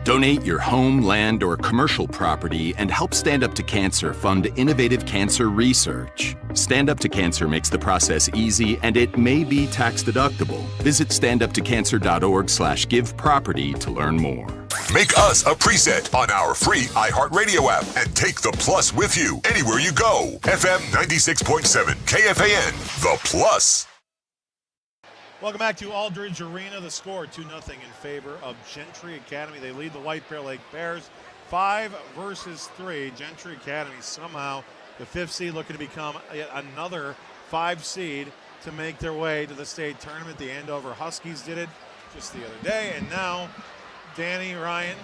Speaker 12: Donate your home, land, or commercial property and help Stand Up to Cancer fund innovative cancer research. Stand Up to Cancer makes the process easy and it may be tax deductible. Visit standuptocancer.org/giveproperty to learn more.
Speaker 2: Make us a preset on our free iHeartRadio app and take the Plus with you anywhere you go. FM 96.7 KFAN, The Plus.
Speaker 3: Welcome back to Aldridge Arena. The score 2-0 in favor of Gentry Academy. They lead the White Bear Lake Bears 5-3. Gentry Academy somehow the 5th seed, looking to become yet another 5 seed to make their way to the state tournament. The Andover Huskies did it just the other day, and now Danny Ryan,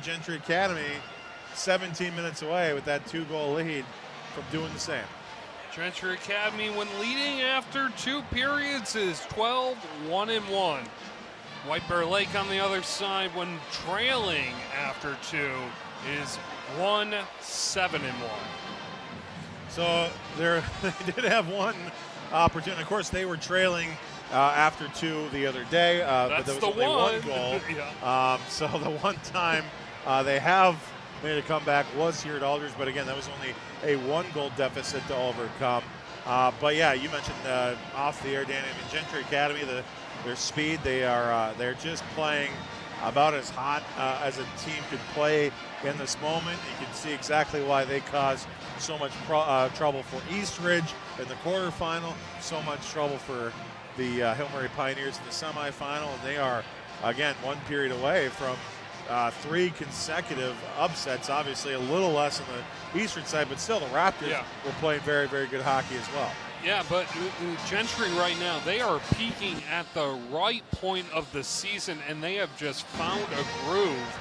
Speaker 3: Gentry Academy, 17 minutes away with that 2-goal lead from doing the same.
Speaker 4: Gentry Academy, when leading after 2 periods, is 12-1-1. White Bear Lake on the other side, when trailing after 2, is 1-7-1.
Speaker 3: So they did have one opportunity. Of course, they were trailing after 2 the other day, but there was only one goal. Yeah. So the one time they have made a comeback was here at Aldridge, but again, that was only a 1-goal deficit to overcome. But yeah, you mentioned off the air, Danny. I mean, Gentry Academy, their speed, they're just playing about as hot as a team could play in this moment. You can see exactly why they caused so much trouble for Eastridge in the quarterfinal, so much trouble for the Hill Murray Pioneers in the semifinal, and they are, again, 1 period away from 3 consecutive upsets. Obviously a little less on the Eastern side, but still the Raptors were playing very, very good hockey as well.
Speaker 4: Yeah, but Gentry right now, they are peaking at the right point of the season, and they have just found a groove.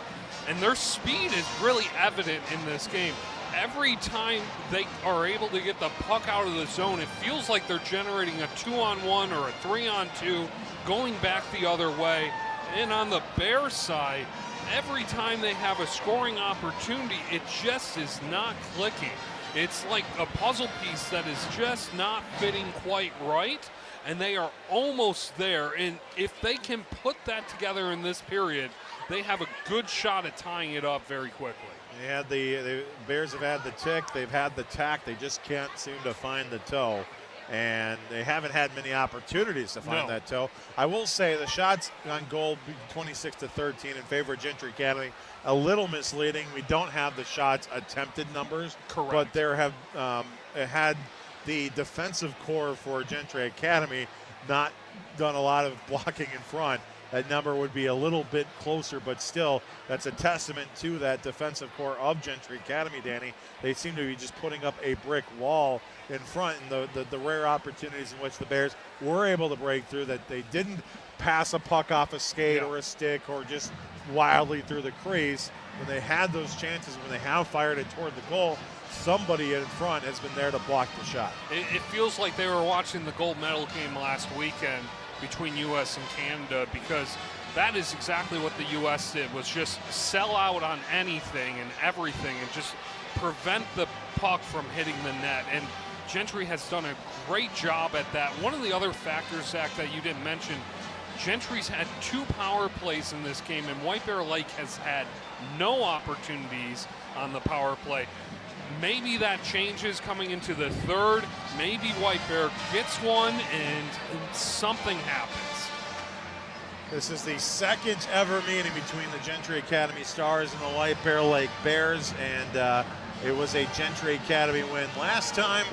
Speaker 4: And their speed is really evident in this game. Every time they are able to get the puck out of the zone, it feels like they're generating a 2-on-1 or a 3-on-2, going back the other way. And on the Bears side, every time they have a scoring opportunity, it just is not clicking. It's like a puzzle piece that is just not fitting quite right, and they are almost there. And if they can put that together in this period, they have a good shot at tying it up very quickly.
Speaker 3: The Bears have had the tick, they've had the tack, they just can't seem to find the toe. And they haven't had many opportunities to find that toe. I will say the shots on goal, 26-13 in favor of Gentry Academy, a little misleading. We don't have the shots attempted numbers.
Speaker 4: Correct.
Speaker 3: But there have had the defensive core for Gentry Academy not done a lot of blocking in front. That number would be a little bit closer, but still, that's a testament to that defensive core of Gentry Academy, Danny. They seem to be just putting up a brick wall in front, and the rare opportunities in which the Bears were able to break through, that they didn't pass a puck off a skate or a stick or just wildly through the crease. When they had those chances, when they have fired it toward the goal, somebody in front has been there to block the shot.
Speaker 4: It feels like they were watching the gold medal game last weekend between U.S. and Canada, because that is exactly what the U.S. did, was just sell out on anything and everything and just prevent the puck from hitting the net. And Gentry has done a great job at that. One of the other factors, Zach, that you didn't mention, Gentry's had 2 power plays in this game, and White Bear Lake has had no opportunities on the power play. Maybe that changes coming into the third. Maybe White Bear gets one and something happens.
Speaker 3: This is the second ever meeting between the Gentry Academy Stars and the White Bear Lake Bears, and it was a Gentry Academy win last time.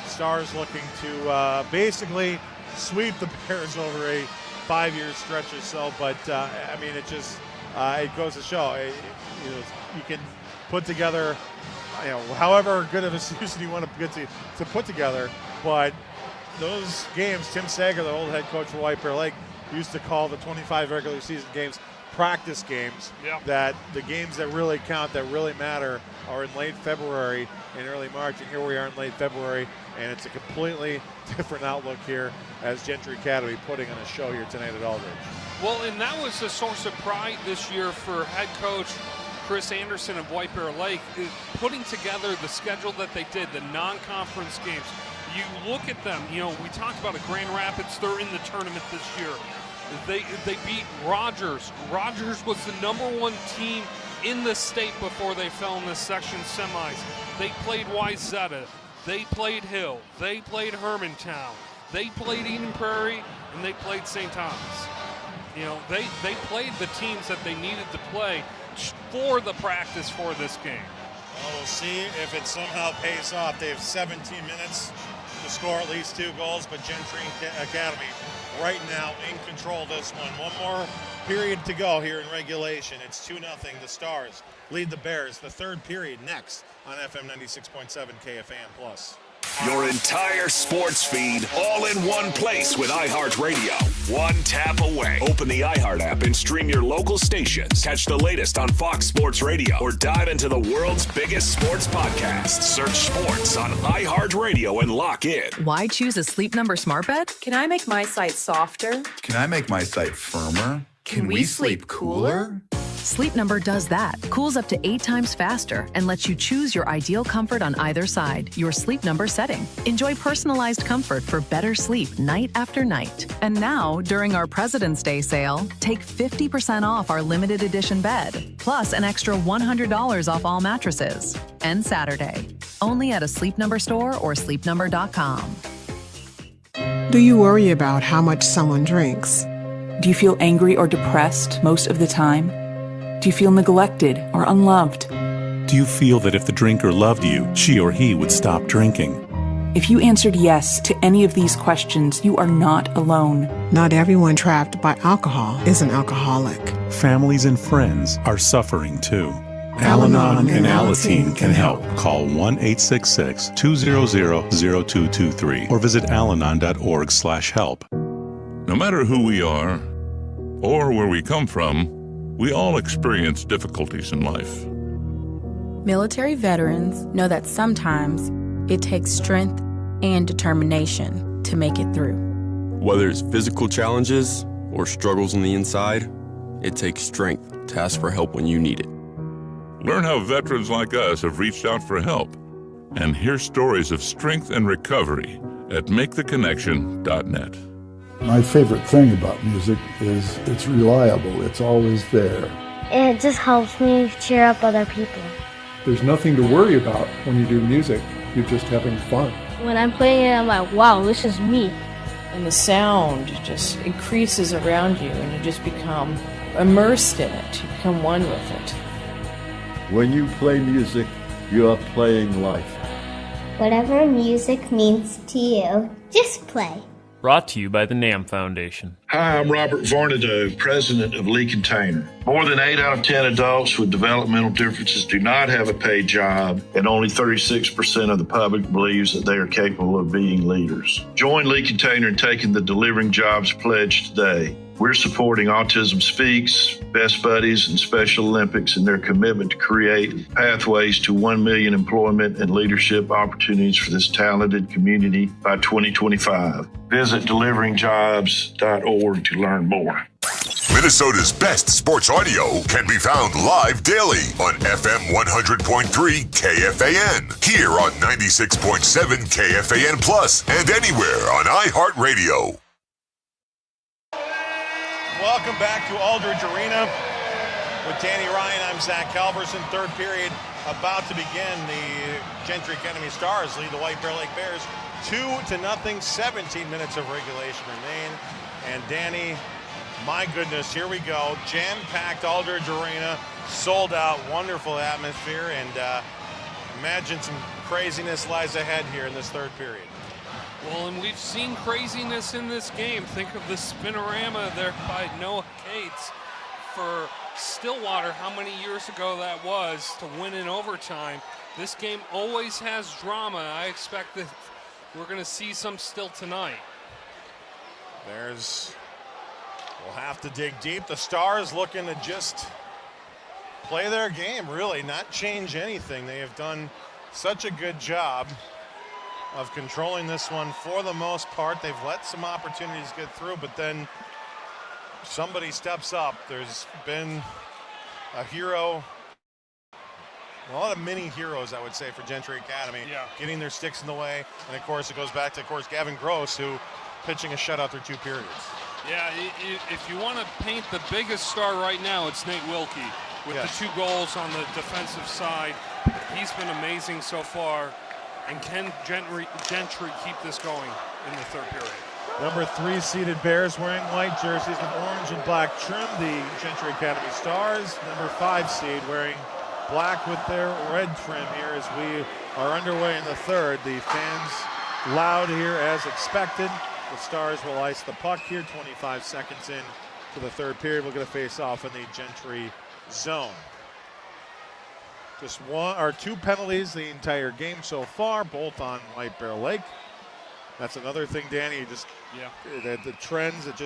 Speaker 3: Stars looking to basically sweep the Bears over a 5-year stretch or so, but I mean, it just it goes to show, you can put together, however good of a season you want to get to put together, but those games, Tim Sager, the old head coach for White Bear Lake, used to call the 25 regular season games practice games. That the games that really count, that really matter, are in late February and early March, and here we are in late February, and it's a completely different outlook here as Gentry Academy putting on a show here tonight at Aldridge.
Speaker 4: Well, and that was a source of pride this year for head coach Chris Anderson of White Bear Lake, putting together the schedule that they did, the non-conference games. You look at them, we talked about Grand Rapids, they're in the tournament this year. They beat Rogers. Rogers was the #1 team in the state before they fell in the section semis. They played Wayzata. They played Hill. They played Hermantown. They played Eden Prairie, and they played St. Thomas. They played the teams that they needed to play for the practice for this game.
Speaker 3: Well, we'll see if it somehow pays off. They have 17 minutes to score at least 2 goals, but Gentry Academy right now in control of this one. One more period to go here in regulation. It's 2-0. The Stars lead the Bears. The third period next on FM 96.7 KFAN+.
Speaker 7: Your entire sports feed all in one place with iHeartRadio. One tap away. Open the iHeart app and stream your local stations. Catch the latest on Fox Sports Radio or dive into the world's biggest sports podcast. Search sports on iHeartRadio and lock in.
Speaker 8: Why choose a Sleep Number smart bed?
Speaker 13: Can I make my site softer?
Speaker 14: Can I make my site firmer? Can we sleep cooler?
Speaker 8: Sleep Number does that. Cools up to 8 times faster and lets you choose your ideal comfort on either side. Your Sleep Number setting. Enjoy personalized comfort for better sleep night after night. And now, during our President's Day sale, take 50% off our limited edition bed, plus an extra $100 off all mattresses. And Saturday. Only at a Sleep Number store or sleepnumber.com.
Speaker 15: Do you worry about how much someone drinks?
Speaker 16: Do you feel angry or depressed most of the time? Do you feel neglected or unloved?
Speaker 17: Do you feel that if the drinker loved you, she or he would stop drinking?
Speaker 16: If you answered yes to any of these questions, you are not alone.
Speaker 15: Not everyone trapped by alcohol is an alcoholic.
Speaker 17: Families and friends are suffering too. Al-Anon and Alateen can help. Call 1-866-200-0223 or visit alanon.org/help.
Speaker 1: No matter who we are or where we come from, we all experience difficulties in life.
Speaker 5: Military veterans know that sometimes it takes strength and determination to make it through.
Speaker 6: Whether it's physical challenges or struggles on the inside, it takes strength to ask for help when you need it.
Speaker 1: Learn how veterans like us have reached out for help and hear stories of strength and recovery at maketheconnection.net.
Speaker 9: My favorite thing about music is it's reliable. It's always there.
Speaker 18: It just helps me cheer up other people.
Speaker 9: There's nothing to worry about when you do music. You're just having fun.
Speaker 18: When I'm playing it, I'm like, wow, this is me.
Speaker 19: And the sound just increases around you, and you just become immersed in it. You become one with it.
Speaker 9: When you play music, you are playing life.
Speaker 18: Whatever music means to you, just play.
Speaker 20: Brought to you by the NAM Foundation.
Speaker 25: Hi, I'm Robert Varnadoe, president of Lee Container. More than 8 out of 10 adults with developmental differences do not have a paid job, and only 36% of the public believes that they are capable of being leaders. Join Lee Container in taking the Delivering Jobs pledge today. We're supporting Autism Speaks, Best Buddies, and Special Olympics in their commitment to create pathways to 1 million employment and leadership opportunities for this talented community by 2025. Visit deliveringjobs.org to learn more.
Speaker 2: Minnesota's best sports audio can be found live daily on FM 100.3 KFAN, here on 96.7 KFAN Plus, and anywhere on iHeartRadio.
Speaker 3: Welcome back to Aldridge Arena with Danny Ryan. I'm Zach Halverson. Third period about to begin. The Gentry Academy Stars lead the White Bear Lake Bears 2-0. 17 minutes of regulation remain. And Danny, my goodness, here we go. Jam-packed Aldridge Arena, sold out, wonderful atmosphere, and imagine some craziness lies ahead here in this third period.
Speaker 4: Well, and we've seen craziness in this game. Think of the spinorama there by Noah Cates for Stillwater, how many years ago that was, to win in overtime. This game always has drama. I expect that we're going to see some still tonight.
Speaker 3: We'll have to dig deep. The Stars looking to just play their game, really, not change anything. They have done such a good job of controlling this one for the most part. They've let some opportunities get through, but then somebody steps up. There's been a hero, a lot of mini heroes, I would say, for Gentry Academy, getting their sticks in the way. And of course, it goes back to, Gavin Gross, who pitching a shutout through 2 periods.
Speaker 4: Yeah, if you want to paint the biggest star right now, it's Nate Wilkie with the 2 goals on the defensive side. He's been amazing so far. And can Gentry keep this going in the third period?
Speaker 3: Number 3 seeded Bears wearing white jerseys with orange and black trim, the Gentry Academy Stars. Number 5 seed wearing black with their red trim here as we are underway in the third. The fans loud here as expected. The Stars will ice the puck here 25 seconds in to the third period. We're going to face off in the Gentry zone. Just 1 or 2 penalties the entire game so far, both on White Bear Lake. That's another thing, Danny. The trends that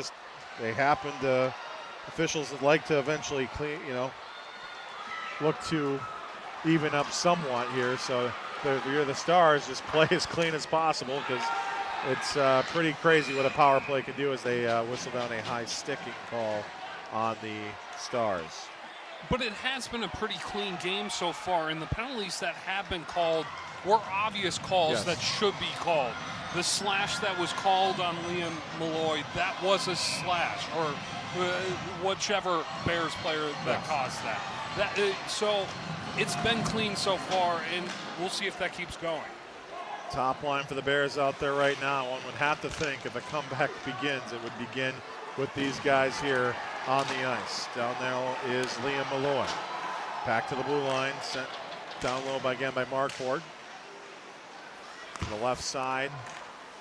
Speaker 3: they happen to officials that like to eventually look to even up somewhat here. So you're the Stars, just play as clean as possible, because it's pretty crazy what a power play can do as they whistle down a high sticking call on the Stars.
Speaker 4: But it has been a pretty clean game so far, and the penalties that have been called were obvious calls that should be called. The slash that was called on Liam Malloy, that was a slash, or whichever Bears player that caused that. So it's been clean so far, and we'll see if that keeps going.
Speaker 3: Top line for the Bears out there right now. One would have to think if a comeback begins, it would begin with these guys here on the ice. Down there is Liam Malloy. Back to the blue line, sent down low again by Marquardt. To the left side,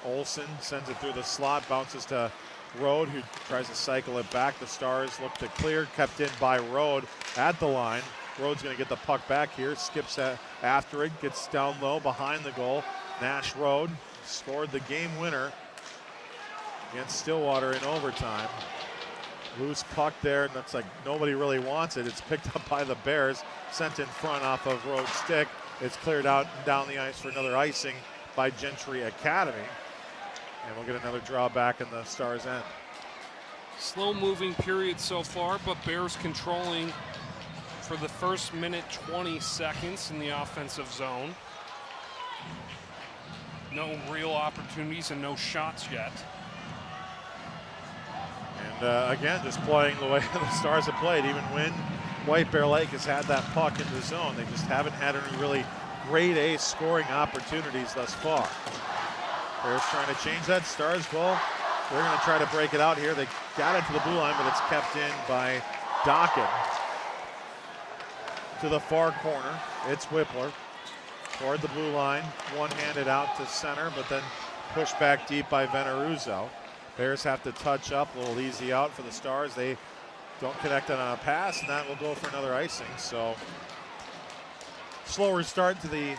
Speaker 3: Olsen sends it through the slot, bounces to Rode, who tries to cycle it back. The Stars look to clear, kept in by Rode at the line. Rhodes going to get the puck back here, skips after it, gets down low behind the goal. Nash Road scored the game winner against Stillwater in overtime. Loose puck there, and looks like nobody really wants it. It's picked up by the Bears, sent in front off of Rhodes' stick. It's cleared out and down the ice for another icing by Gentry Academy. And we'll get another draw back in the Stars' end.
Speaker 4: Slow moving period so far, but Bears controlling for the first minute 20 seconds in the offensive zone. No real opportunities and no shots yet.
Speaker 3: And again, just playing the way the Stars have played, even when White Bear Lake has had that puck in the zone, they just haven't had any really grade A scoring opportunities thus far. Bears trying to change that. Stars, well, they're going to try to break it out here. They got it to the blue line, but it's kept in by Dockett. To the far corner, it's Whippler. Toward the blue line, one-handed out to center, but then pushed back deep by Veneruzzo. Bears have to touch up, a little easy out for the Stars. They don't connect on a pass, and that will go for another icing. So slower start to the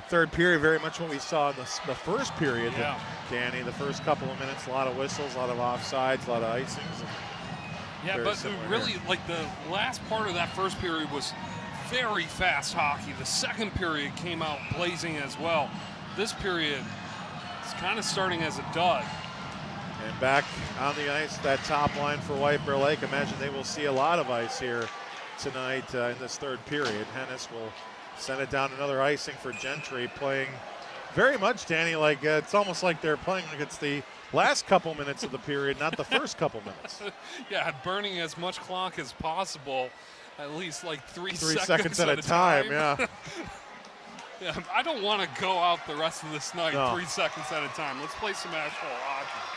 Speaker 3: third period, very much what we saw in the first period.
Speaker 4: Yeah.
Speaker 3: Danny, the first couple of minutes, a lot of whistles, a lot of offsides, a lot of icings.
Speaker 4: Yeah, but really, like the last part of that first period was very fast hockey. The second period came out blazing as well. This period is kind of starting as a dud.
Speaker 3: And back on the ice, that top line for White Bear Lake. Imagine they will see a lot of ice here tonight in this third period. Hennis will send it down, another icing for Gentry, playing very much, Danny, like it's almost like they're playing against the last couple minutes of the period, not the first couple minutes.
Speaker 4: Yeah, burning as much clock as possible, at least like three
Speaker 3: seconds at a time. Yeah.
Speaker 4: Yeah, I don't want to go out the rest of this night
Speaker 3: No.
Speaker 4: 3 seconds at a time. Let's play some actual hockey.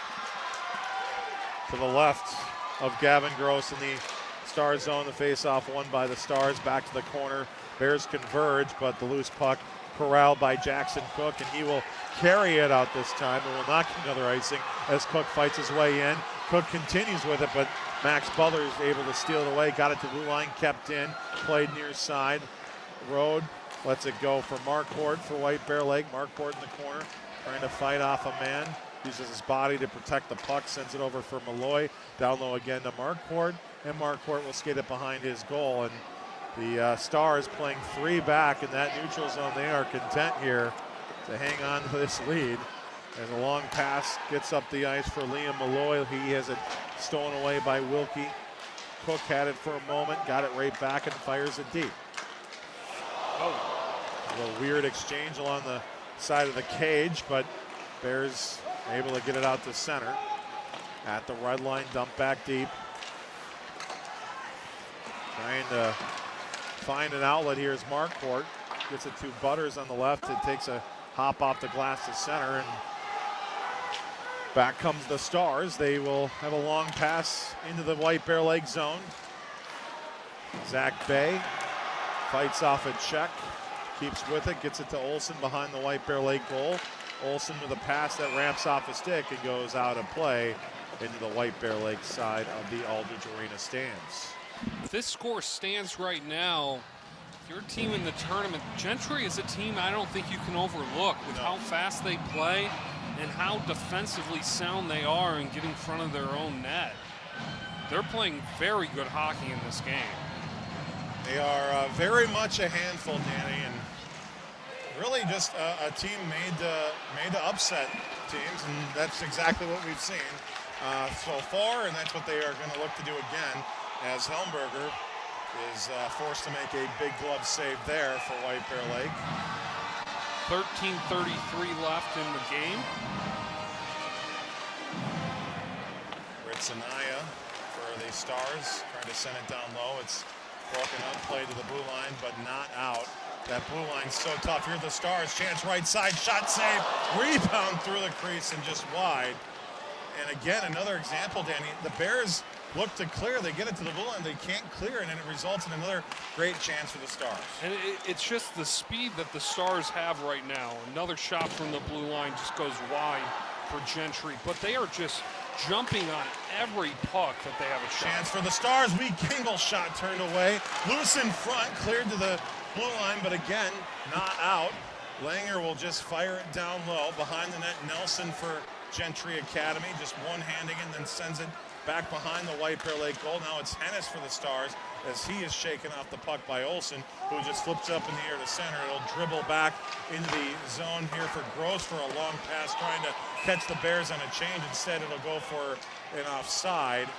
Speaker 3: To the left of Gavin Gross in the Star zone. The faceoff won by the Stars. Back to the corner. Bears converge, but the loose puck corralled by Jackson Cook, and he will carry it out this time and will not get another icing as Cook fights his way in. Cook continues with it, but Max Butler is able to steal it away. Got it to blue line, kept in, played near side. Road lets it go for Marquardt for White Bear Lake. Marquardt in the corner, trying to fight off a man. Uses his body to protect the puck, sends it over for Malloy. Down low again to Marquardt, and Marquardt will skate it behind his goal. And the Stars playing 3 back in that neutral zone. They are content here to hang on to this lead. As a long pass gets up the ice for Liam Malloy. He has it stolen away by Wilkie. Cook had it for a moment, got it right back and fires it deep. Oh, a little weird exchange along the side of the cage, but Bears able to get it out to center. At the red line, dump back deep. Trying to find an outlet here is Marquardt. Gets it to Butters on the left. It takes a hop off the glass to center, and back comes the Stars. They will have a long pass into the White Bear Lake zone. Zach Bay fights off a check, keeps with it, gets it to Olsen behind the White Bear Lake goal. Olsen with a pass that ramps off a stick and goes out of play into the White Bear Lake side of the Aldridge Arena stands.
Speaker 4: If this score stands right now, your team in the tournament, Gentry is a team I don't think you can overlook with how fast they play and how defensively sound they are in getting in front of their own net. They're playing very good hockey in this game.
Speaker 3: They are very much a handful, Danny, and really just a team made to upset teams, and that's exactly what we've seen so far, and that's what they are going to look to do again, as Helmberger is forced to make a big glove save there for White Bear Lake.
Speaker 4: 13:33 left in the game.
Speaker 3: Ritsanaya for the Stars, trying to send it down low. It's broken up, play to the blue line, but not out. That blue line's so tough. Here are the Stars, chance right side, shot save, rebound through the crease and just wide. And again, another example, Danny, the Bears look to clear, they get it to the blue line, they can't clear it, and it results in another great chance for the Stars.
Speaker 4: And it's just the speed that the Stars have right now. Another shot from the blue line just goes wide for Gentry, but they are just jumping on every puck that they have a shot.
Speaker 3: Chance for the Stars. Weak angle shot turned away. Loose in front, cleared to the blue line, but again, not out. Langer will just fire it down low. Behind the net, Nelson for Gentry Academy, just one-handing and then sends it back behind the White Bear Lake goal. Now it's Hennis for the Stars as he is shaken off the puck by Olsen, who just flips up in the air to center. It'll dribble back into the zone here for Gross for a long pass, trying to catch the Bears on a change. Instead, it'll go for an offside,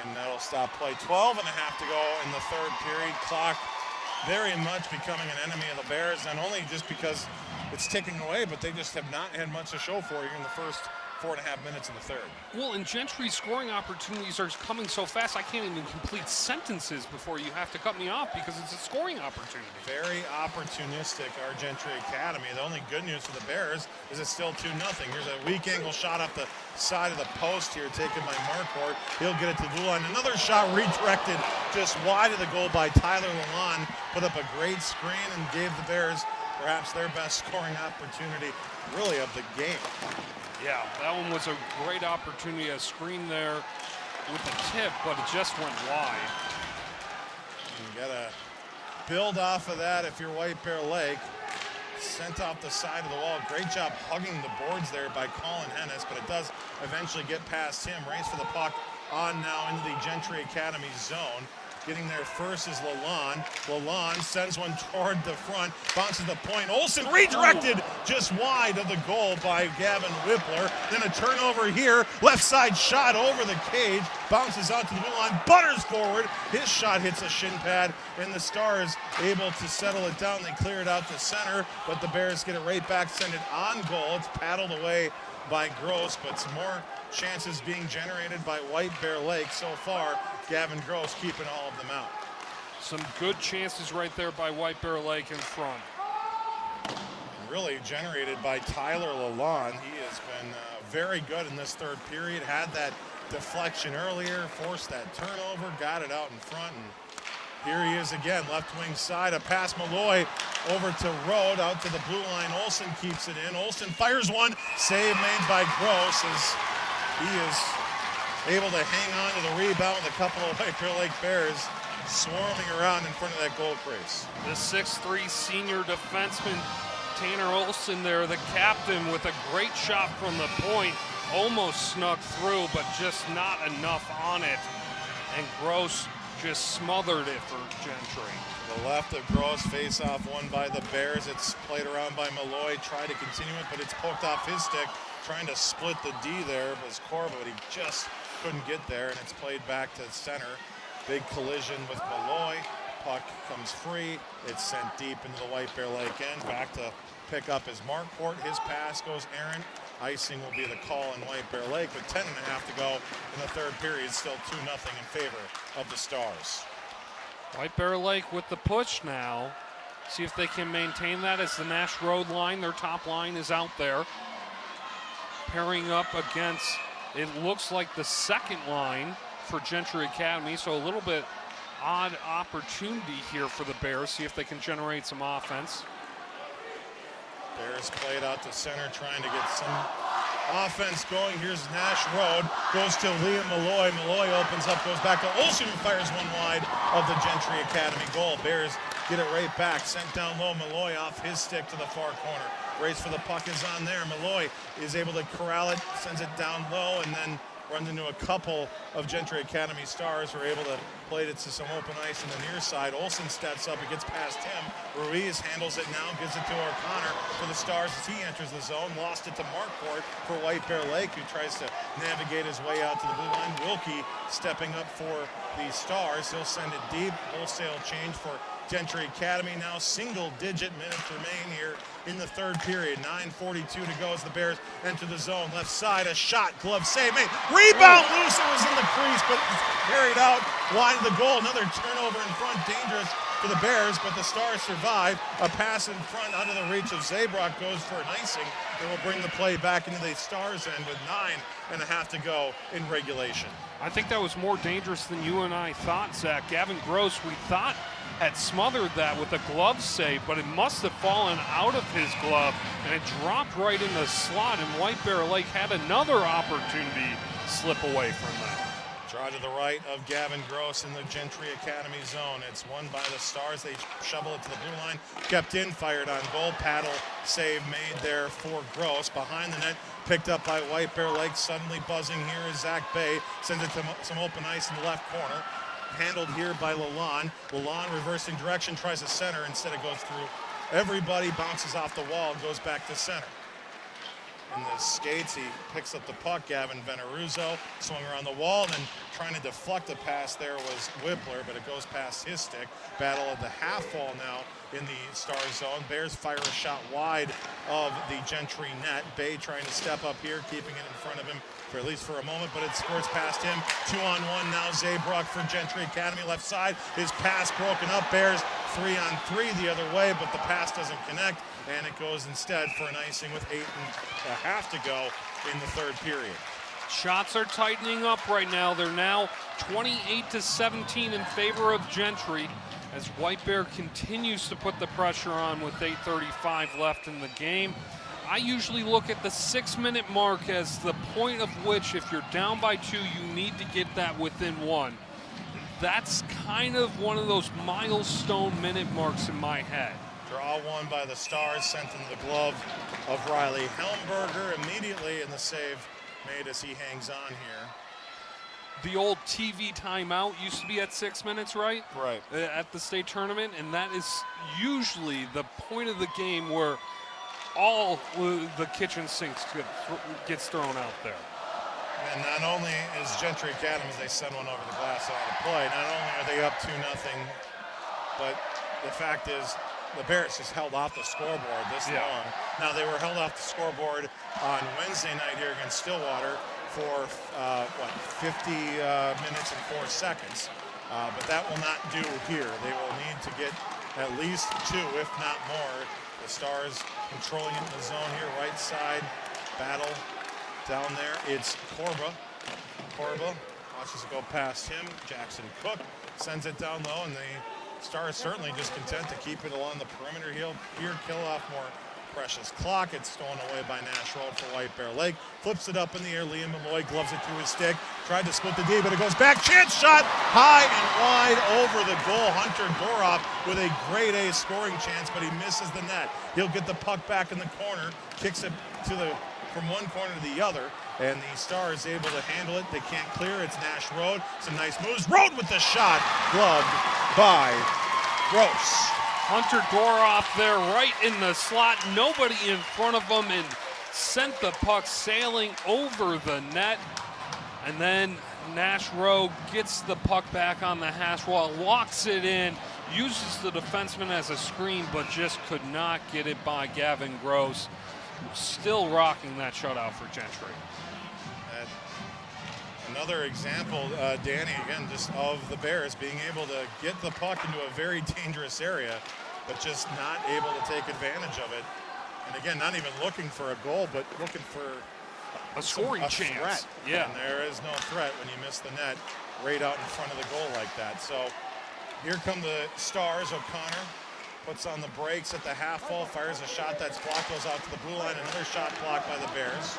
Speaker 3: and that'll stop play. 12 and a half to go in the third period. Clock very much becoming an enemy of the Bears, not only just because it's ticking away, but they just have not had much to show for you in the first 4.5 minutes of the third.
Speaker 4: Well, and Gentry's scoring opportunities are coming so fast, I can't even complete sentences before you have to cut me off because it's a scoring opportunity.
Speaker 3: Very opportunistic, our Gentry Academy. The only good news for the Bears is it's still 2-0. Here's a weak angle shot off the side of the post here, taken by Marquardt. He'll get it to the blue line. Another shot redirected just wide of the goal by Tyler Lalonde. Put up a great screen and gave the Bears perhaps their best scoring opportunity, really, of the game.
Speaker 4: Yeah, that one was a great opportunity, a screen there with the tip, but it just went wide.
Speaker 3: You gotta build off of that if you're White Bear Lake. Sent off the side of the wall. Great job hugging the boards there by Colin Hennis, but it does eventually get past him. Race for the puck on now into the Gentry Academy zone. Getting there first is Lalonde. Lalonde sends one toward the front, bounces the point. Olsen redirected just wide of the goal by Gavin Whippler. Then a turnover here. Left side shot over the cage. Bounces out to the blue line. Butters forward. His shot hits a shin pad, and the Stars able to settle it down. They clear it out to center, but the Bears get it right back, send it on goal. It's paddled away by Gross, but some more chances being generated by White Bear Lake so far. Gavin Gross keeping all of them out.
Speaker 4: Some good chances right there by White Bear Lake in front.
Speaker 3: Really generated by Tyler Lalonde. He has been very good in this third period. Had that deflection earlier, forced that turnover, got it out in front, and here he is again, left wing side, a pass Malloy over to Rode, out to the blue line. Olsen keeps it in. Olsen fires one, save made by Gross as he is able to hang on to the rebound with a couple of White Bear Lake Bears swarming around in front of that goal crease.
Speaker 4: The 6'3" senior defenseman Tanner Olsen there, the captain, with a great shot from the point. Almost snuck through, but just not enough on it. And Gross just smothered it for Gentry.
Speaker 3: The left of Gross, face-off won by the Bears. It's played around by Malloy, tried to continue it, but it's poked off his stick, trying to split the D there. It was Corba, but he just couldn't get there, and it's played back to center. Big collision with Malloy. Puck comes free. It's sent deep into the White Bear Lake end. Back to pick up his Marquardt. His pass goes errant. Icing will be the call in White Bear Lake, with 10 and a half to go in the third period. Still 2-0 in favor of the Stars.
Speaker 4: White Bear Lake with the push now. See if they can maintain that as the Nash Road line, their top line, is out there. Pairing up against, it looks like the second line for Gentry Academy, so a little bit odd opportunity here for the Bears. See if they can generate some offense.
Speaker 3: Bears played out to center, trying to get some offense going. Here's Nash Road, goes to Liam Malloy. Malloy opens up, goes back to Olsen, who fires one wide of the Gentry Academy goal. Bears get it right back, sent down low. Malloy off his stick to the far corner. Race for the puck is on there. Malloy is able to corral it, sends it down low, and then runs into a couple of Gentry Academy Stars who are able to play it to some open ice on the near side. Olsen steps up, it gets past him. Ruiz handles it now, gives it to O'Connor for the Stars as he enters the zone. Lost it to Marquardt for White Bear Lake, who tries to navigate his way out to the blue line. Wilkie stepping up for the Stars. He'll send it deep. Wholesale change for Gentry Academy. Now single-digit minutes remain here in the third period. 9:42 to go as the Bears enter the zone. Left side, a shot, glove save made. Rebound loose, it was in the crease, but carried out wide of the goal. Another turnover in front, dangerous for the Bears, but the Stars survive. A pass in front out of the reach of Zabrock goes for an icing. It will bring the play back into the Stars end with 9.5 to go in regulation.
Speaker 4: I think that was more dangerous than you and I thought, Zach. Gavin Gross, we thought had smothered that with a glove save, but it must have fallen out of his glove, and it dropped right in the slot, and White Bear Lake had another opportunity to slip away from that.
Speaker 3: Draw to the right of Gavin Gross in the Gentry Academy zone. It's won by the Stars. They shovel it to the blue line. Kept in, fired on goal. Paddle save made there for Gross. Behind the net, picked up by White Bear Lake. Suddenly buzzing here is Zach Bay. Sends it to some open ice in the left corner. Handled here by Lalonde. Lalonde reversing direction, tries to center. Instead it goes through everybody, bounces off the wall, and goes back to center. In the skates, he picks up the puck. Gavin Veneruzzo swung around the wall, and then trying to deflect the pass there was Whippler, but it goes past his stick. Battle at the half wall now in the Stars zone. Bears fire a shot wide of the Gentry net. Bay trying to step up here, keeping it in front of him for at least for a moment, but it squirts past him. 2-on-1 now. Zabrock for Gentry Academy left side. His pass broken up. Bears 3-on-3 the other way, but the pass doesn't connect, and it goes instead for an icing with 8.5 to go in the third period.
Speaker 4: Shots are tightening up right now. They're now 28-17 in favor of Gentry as White Bear continues to put the pressure on with 8:35 left in the game. I usually look at the 6-minute mark as the point of which, if you're down by 2, you need to get that within 1. That's kind of one of those milestone minute marks in my head.
Speaker 3: Draw one by the Stars, sent into the glove of Riley Helmberger immediately, and the save made as he hangs on here.
Speaker 4: The old TV timeout used to be at 6 minutes, right?
Speaker 3: Right.
Speaker 4: At the state tournament, and that is usually the point of the game where all the kitchen sinks gets thrown out there.
Speaker 3: And not only is Gentry Academy, as they send one over the glass out of play, not only are they up 2-0, but the fact is the Bears just held off the scoreboard this long. Now, they were held off the scoreboard on Wednesday night here against Stillwater for, 50 minutes and 4 seconds. But that will not do here. They will need to get at least 2, if not more. The Stars controlling it in the zone here, right side. Battle down there. It's Corba. Corba watches it go past him. Jackson Cook sends it down low, and the Stars certainly just content to keep it along the perimeter here, kill off more precious clock. It's stolen away by Nash Road for White Bear Lake. Flips it up in the air. Liam Malloy gloves it through his stick. Tried to split the D, but it goes back. Chance shot high and wide over the goal. Hunter Doroff with a grade A scoring chance, but he misses the net. He'll get the puck back in the corner, kicks it from one corner to the other, and the Stars able to handle it. They can't clear. It's Nash Road. Some nice moves. Road with the shot, gloved by Gross.
Speaker 4: Hunter Doroff there right in the slot. Nobody in front of him, and sent the puck sailing over the net. And then Nash Rowe gets the puck back on the hash wall, locks it in, uses the defenseman as a screen, but just could not get it by Gavin Gross. Still rocking that shutout for Gentry.
Speaker 3: Another example, Danny, again, just of the Bears being able to get the puck into a very dangerous area, but just not able to take advantage of it. And again, not even looking for a goal, but looking for
Speaker 4: a scoring chance.
Speaker 3: Threat.
Speaker 4: Yeah.
Speaker 3: And there is no threat when you miss the net right out in front of the goal like that. So here come the Stars. O'Connor puts on the brakes at the half wall, fires a shot that's blocked, goes out to the blue line. Another shot blocked by the Bears.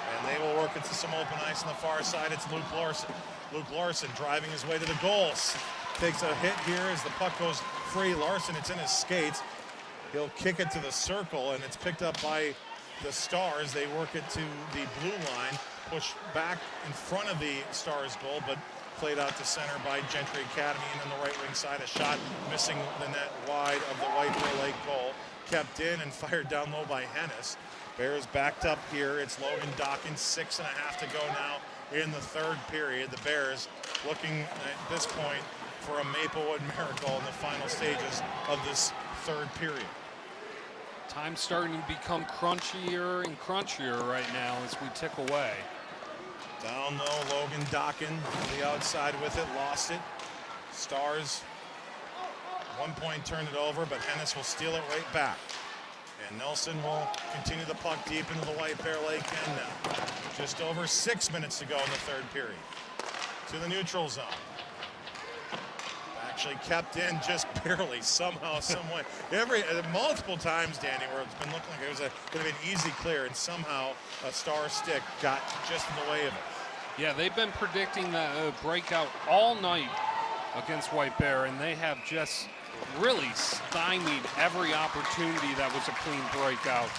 Speaker 3: And they will work into some open ice on the far side. It's Luke Larson. Luke Larson driving his way to the goals. Takes a hit here as the puck goes free. Larson, it's in his skates. He'll kick it to the circle, and it's picked up by the Stars. They work it to the blue line, push back in front of the Stars goal, but played out to center by Gentry Academy. And on the right wing side, a shot missing the net wide of the White Bear Lake goal. Kept in and fired down low by Hennis. Bears backed up here. It's Logan Dawkins, 6.5 to go now in the third period. The Bears looking at this point for a Maplewood miracle in the final stages of this third period.
Speaker 4: Time's starting to become crunchier and crunchier right now as we tick away.
Speaker 3: Down low, Logan Dawkins on the outside with it, lost it. Stars, 1 point, turned it over, but Hennis will steal it right back. And Nelson will continue the puck deep into the White Bear Lake end now. Just over 6 minutes to go in the third period. To the neutral zone. Back actually kept in just barely, somehow, some way. Multiple times, Danny, where it's been looking like it was going to be an easy clear, and somehow a Star stick got just in the way of it.
Speaker 4: Yeah, they've been predicting the breakout all night against White Bear, and they have just really stymied every opportunity that was a clean breakout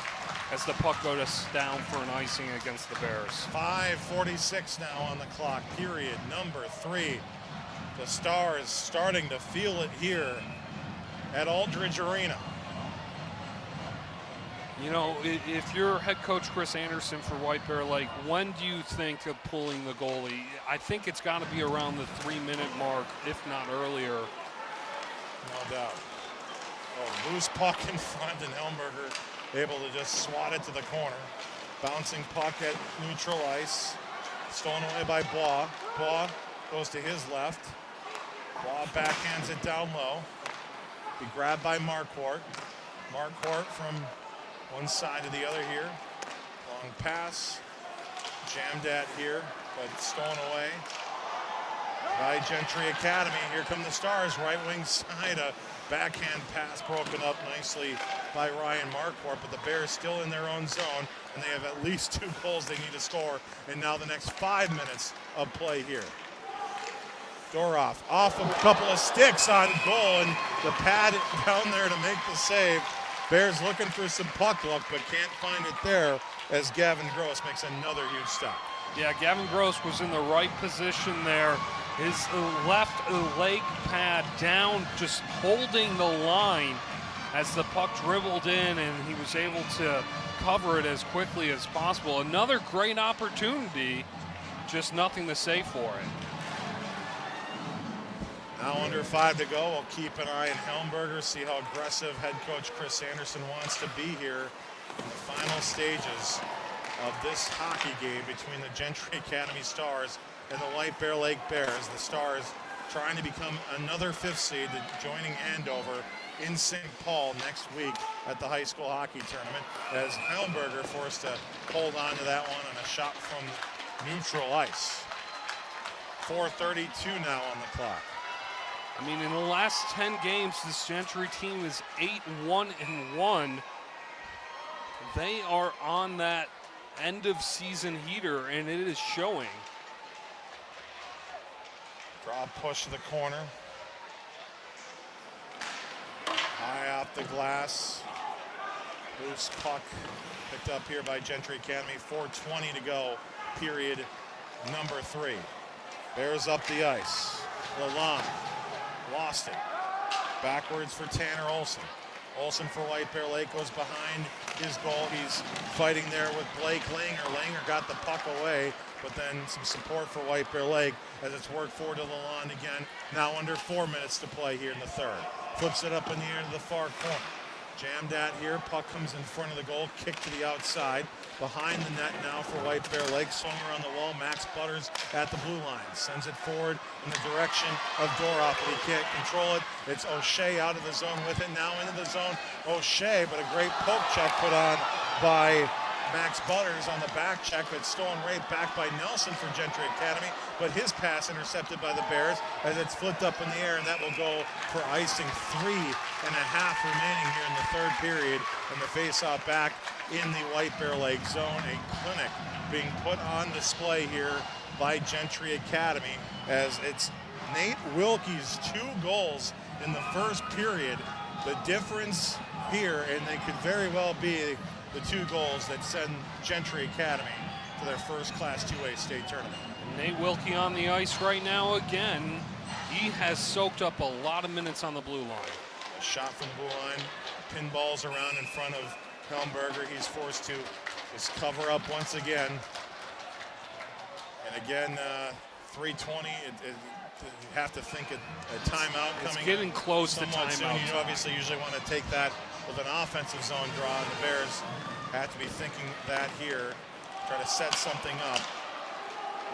Speaker 4: as the puck goes down for an icing against the Bears.
Speaker 3: 5:46 now on the clock, period number 3. The Stars starting to feel it here at Aldridge Arena.
Speaker 4: You know, if you're head coach Chris Anderson for White Bear Lake, when do you think of pulling the goalie? I think it's got to be around the 3-minute mark, if not earlier.
Speaker 3: No doubt. Oh, loose puck in front, and Helmberger able to just swat it to the corner. Bouncing puck at neutral ice. Stolen away by Bois. Bois goes to his left. Bois backhands it down low. Be grabbed by Marquardt. Marquardt from one side to the other here. Long pass. Jammed at here, but stolen away by Gentry Academy. Here come the Stars, right wing side. A backhand pass broken up nicely by Ryan Marquardt, but the Bears still in their own zone, and they have at least 2 goals they need to score, and now the next 5 minutes of play here. Doroff off a couple of sticks on goal, and the pad down there to make the save. Bears looking for some puck luck, but can't find it there as Gavin Gross makes another huge stop.
Speaker 4: Yeah, Gavin Gross was in the right position there. His left leg pad down, just holding the line as the puck dribbled in, and he was able to cover it as quickly as possible. Another great opportunity, just nothing to say for it.
Speaker 3: Now under 5 to go. We'll keep an eye on Helmberger, see how aggressive head coach Chris Anderson wants to be here in the final stages of this hockey game between the Gentry Academy Stars and the White Bear Lake Bears. The Stars trying to become another 5th seed, joining Andover in St. Paul next week at the high school hockey tournament, as Helmberger forced to hold on to that one on a shot from neutral ice. 4:32 now on the clock.
Speaker 4: I mean, in the last 10 games, this Gentry team is 8-1-1. They are on that end of season heater, and it is showing.
Speaker 3: Draw push to the corner. High off the glass. Loose puck picked up here by Gentry Academy. 4:20 to go, period number 3. Bears up the ice. Lalonde lost it. Backwards for Tanner Olson. Olson for White Bear Lake goes behind his goal. He's fighting there with Blake Langer. Langer got the puck away, but then some support for White Bear Lake as it's worked forward to Lalonde again. Now under 4 minutes to play here in the 3rd. Flips it up in the air to the far corner. Jammed at here. Puck comes in front of the goal. Kick to the outside. Behind the net now for White Bear Lake. Swung around the wall. Max Butters at the blue line. Sends it forward in the direction of Doroff, but he can't control it. It's O'Shea out of the zone with it. Now into the zone. O'Shea, but a great poke check put on by Max Butters on the back check, but stolen right back by Nelson for Gentry Academy, but his pass intercepted by the Bears as it's flipped up in the air, and that will go for icing. 3.5 remaining here in the 3rd period, and the face-off back in the White Bear Lake zone. A clinic being put on display here by Gentry Academy as it's Nate Wilkie's 2 goals in the 1st period. The difference here, and they could very well be the 2 goals that send Gentry Academy to their first Class 2A state tournament.
Speaker 4: Nate Wilkie on the ice right now again. He has soaked up a lot of minutes on the blue line.
Speaker 3: A shot from the blue line, pinballs around in front of Helmberger. He's forced to just cover up once again. And again, 3:20. You have to think a timeout coming.
Speaker 4: It's getting close to
Speaker 3: timeout.
Speaker 4: timeout.
Speaker 3: You obviously usually want to take that with an offensive zone draw, and the Bears have to be thinking that here. Try to set something up.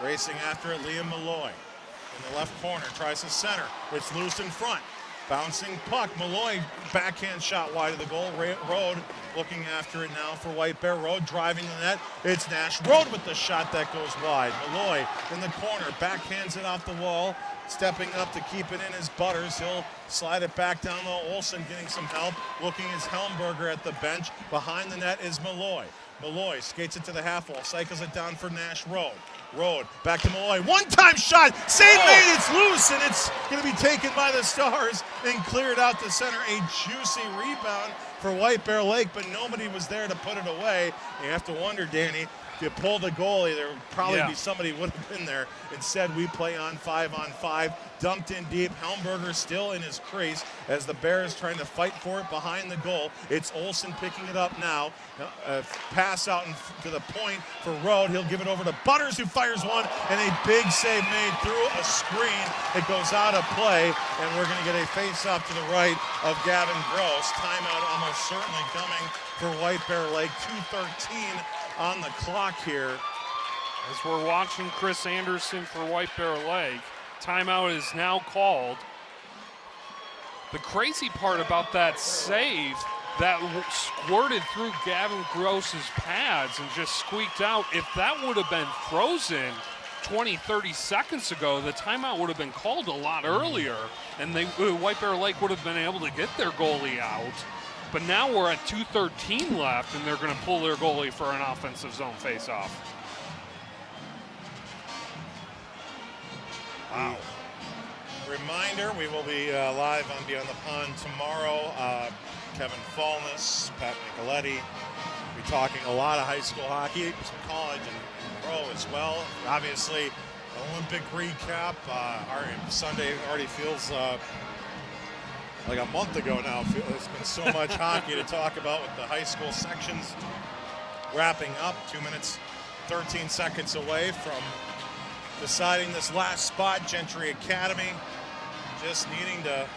Speaker 3: Racing after it, Liam Malloy in the left corner, tries to center. It's loose in front. Bouncing puck. Malloy backhand shot wide of the goal. Road looking after it now for White Bear. Road driving the net. It's Nash. Road with the shot that goes wide. Malloy in the corner, backhands it off the wall Stepping up to keep it in is Butters. He'll slide it back down low. Olsen getting some help. Looking is Helmberger at the bench. Behind the net is Malloy. Malloy skates it to the half wall. Cycles it down for Nash Road. Road back to Malloy. One-time shot. Save made. It's loose, and it's going to be taken by the Stars and cleared out to center. A juicy rebound for White Bear Lake, but nobody was there to put it away. You have to wonder, Danny, if you pull the goalie, there would probably be somebody would have been there. Instead, we play on 5-on-5. Dumped in deep. Helmberger still in his crease as the Bears trying to fight for it behind the goal. It's Olsen picking it up now. Pass out to the point for Road. He'll give it over to Butters, who fires one, and a big save made through a screen. It goes out of play, and we're going to get a face-off to the right of Gavin Gross. Timeout almost certainly coming for White Bear Lake. 2:13 on the clock here.
Speaker 4: As we're watching Chris Anderson for White Bear Lake, timeout is now called. The crazy part about that save that squirted through Gavin Gross's pads and just squeaked out, if that would have been frozen 20, 30 seconds ago, the timeout would have been called a lot earlier, and White Bear Lake would have been able to get their goalie out. But now we're at 2:13 left, and they're going to pull their goalie for an offensive zone faceoff.
Speaker 3: Wow. Reminder, we will be live on Beyond the Pond tomorrow. Kevin Fallness, Pat Nicoletti. We'll be talking a lot of high school hockey, some college and pro as well. Obviously, an Olympic recap. Our Sunday already feels like a month ago now. There's been so much hockey to talk about with the high school sections wrapping up. 2 minutes, 13 seconds away from deciding this last spot. Gentry Academy just needing to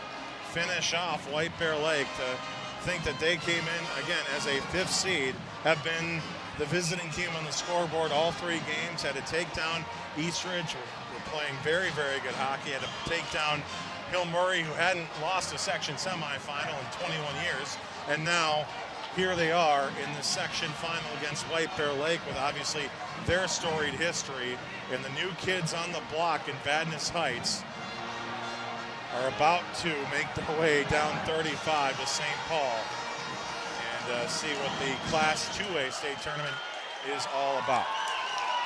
Speaker 3: finish off White Bear Lake. To think that they came in, again, as a 5th seed, have been the visiting team on the scoreboard all 3 games. Had to take down Eastridge, who were playing very, very good hockey. Had to take down Hill Murray, who hadn't lost a section semifinal in 21 years. And now here they are in the section final against White Bear Lake with obviously their storied history. And the new kids on the block in Vadnais Heights are about to make their way down 35 to St. Paul and see what the Class 2A state tournament is all about.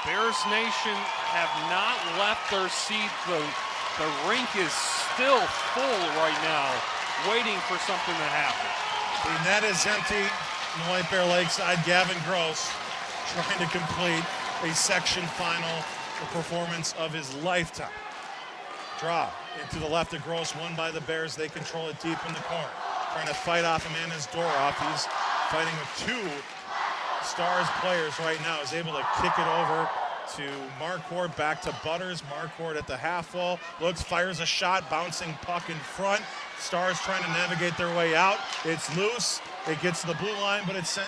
Speaker 4: Bears Nation have not left their seat. The rink is still full right now, waiting for something to happen.
Speaker 3: The net is empty on the White Bear Lake side. Gavin Gross trying to complete a section final performance of his lifetime. Draw into the left of Gross, won by the Bears. They control it deep in the corner. Trying to fight off Amanda's Doroff. He's fighting with 2 Stars players right now. Is able to kick it over to Marquardt, back to Butters. Marquardt at the half wall. Looks, fires a shot, bouncing puck in front. Stars trying to navigate their way out. It's loose. It gets to the blue line, but it's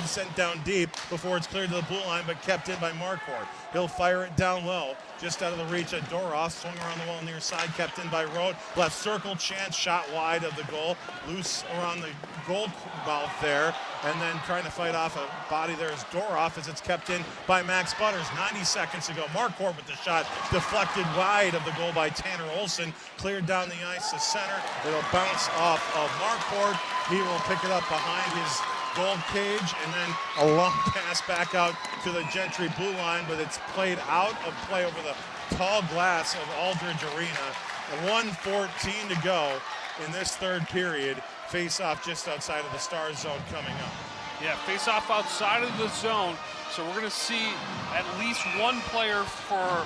Speaker 3: sent down deep before it's cleared to the blue line, but kept in by Marquardt. He'll fire it down low, just out of the reach of Doroff. Swung around the wall near side, kept in by Road. Left circle, chance, shot wide of the goal. Loose around the goal mouth there, and then trying to fight off a body there is Doroff as it's kept in by Max Butters. 90 seconds ago, Marquardt with the shot, deflected wide of the goal by Tanner Olsen. Cleared down the ice to center. It'll bounce off of Marquardt. He will pick it up behind his goal cage, and then a long pass back out to the Gentry blue line, but it's played out of play over the tall glass of Aldridge Arena. And 1:14 to go in this 3rd period. Face-off just outside of the Stars zone coming up.
Speaker 4: Yeah, face-off outside of the zone. So we're going to see at least one player for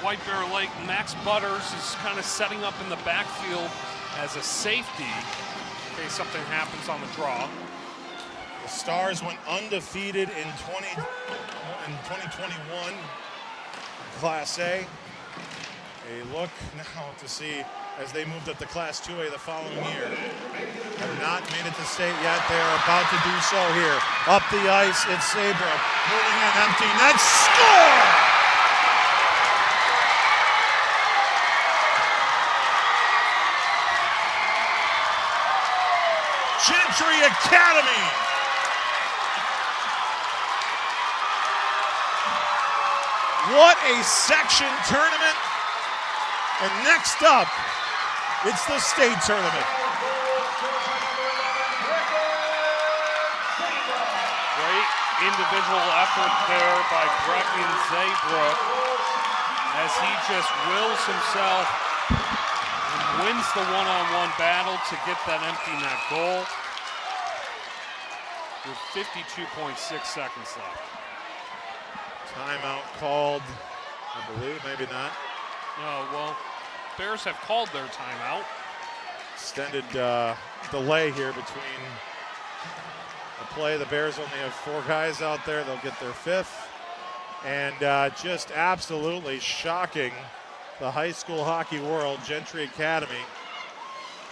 Speaker 4: White Bear Lake. Max Butters is kind of setting up in the backfield as a safety in case something happens on the draw.
Speaker 3: The Stars went undefeated in 2021 Class A. A look now to see as they moved up to Class 2A the following year. Have not made it to state yet. They are about to do so here. Up the ice, it's Saybrook. Moving in empty net. Score! Gentry Academy. What a section tournament. And next up, it's the state tournament.
Speaker 4: Great individual effort there by Brecken Zaybrook as he just wills himself and wins the one-on-one battle to get that empty net goal with 52.6 seconds left.
Speaker 3: Timeout called, I believe, maybe not.
Speaker 4: No, well, Bears have called their timeout.
Speaker 3: Extended delay here between the play. The Bears only have 4 guys out there. They'll get their 5th. And just absolutely shocking the high school hockey world, Gentry Academy.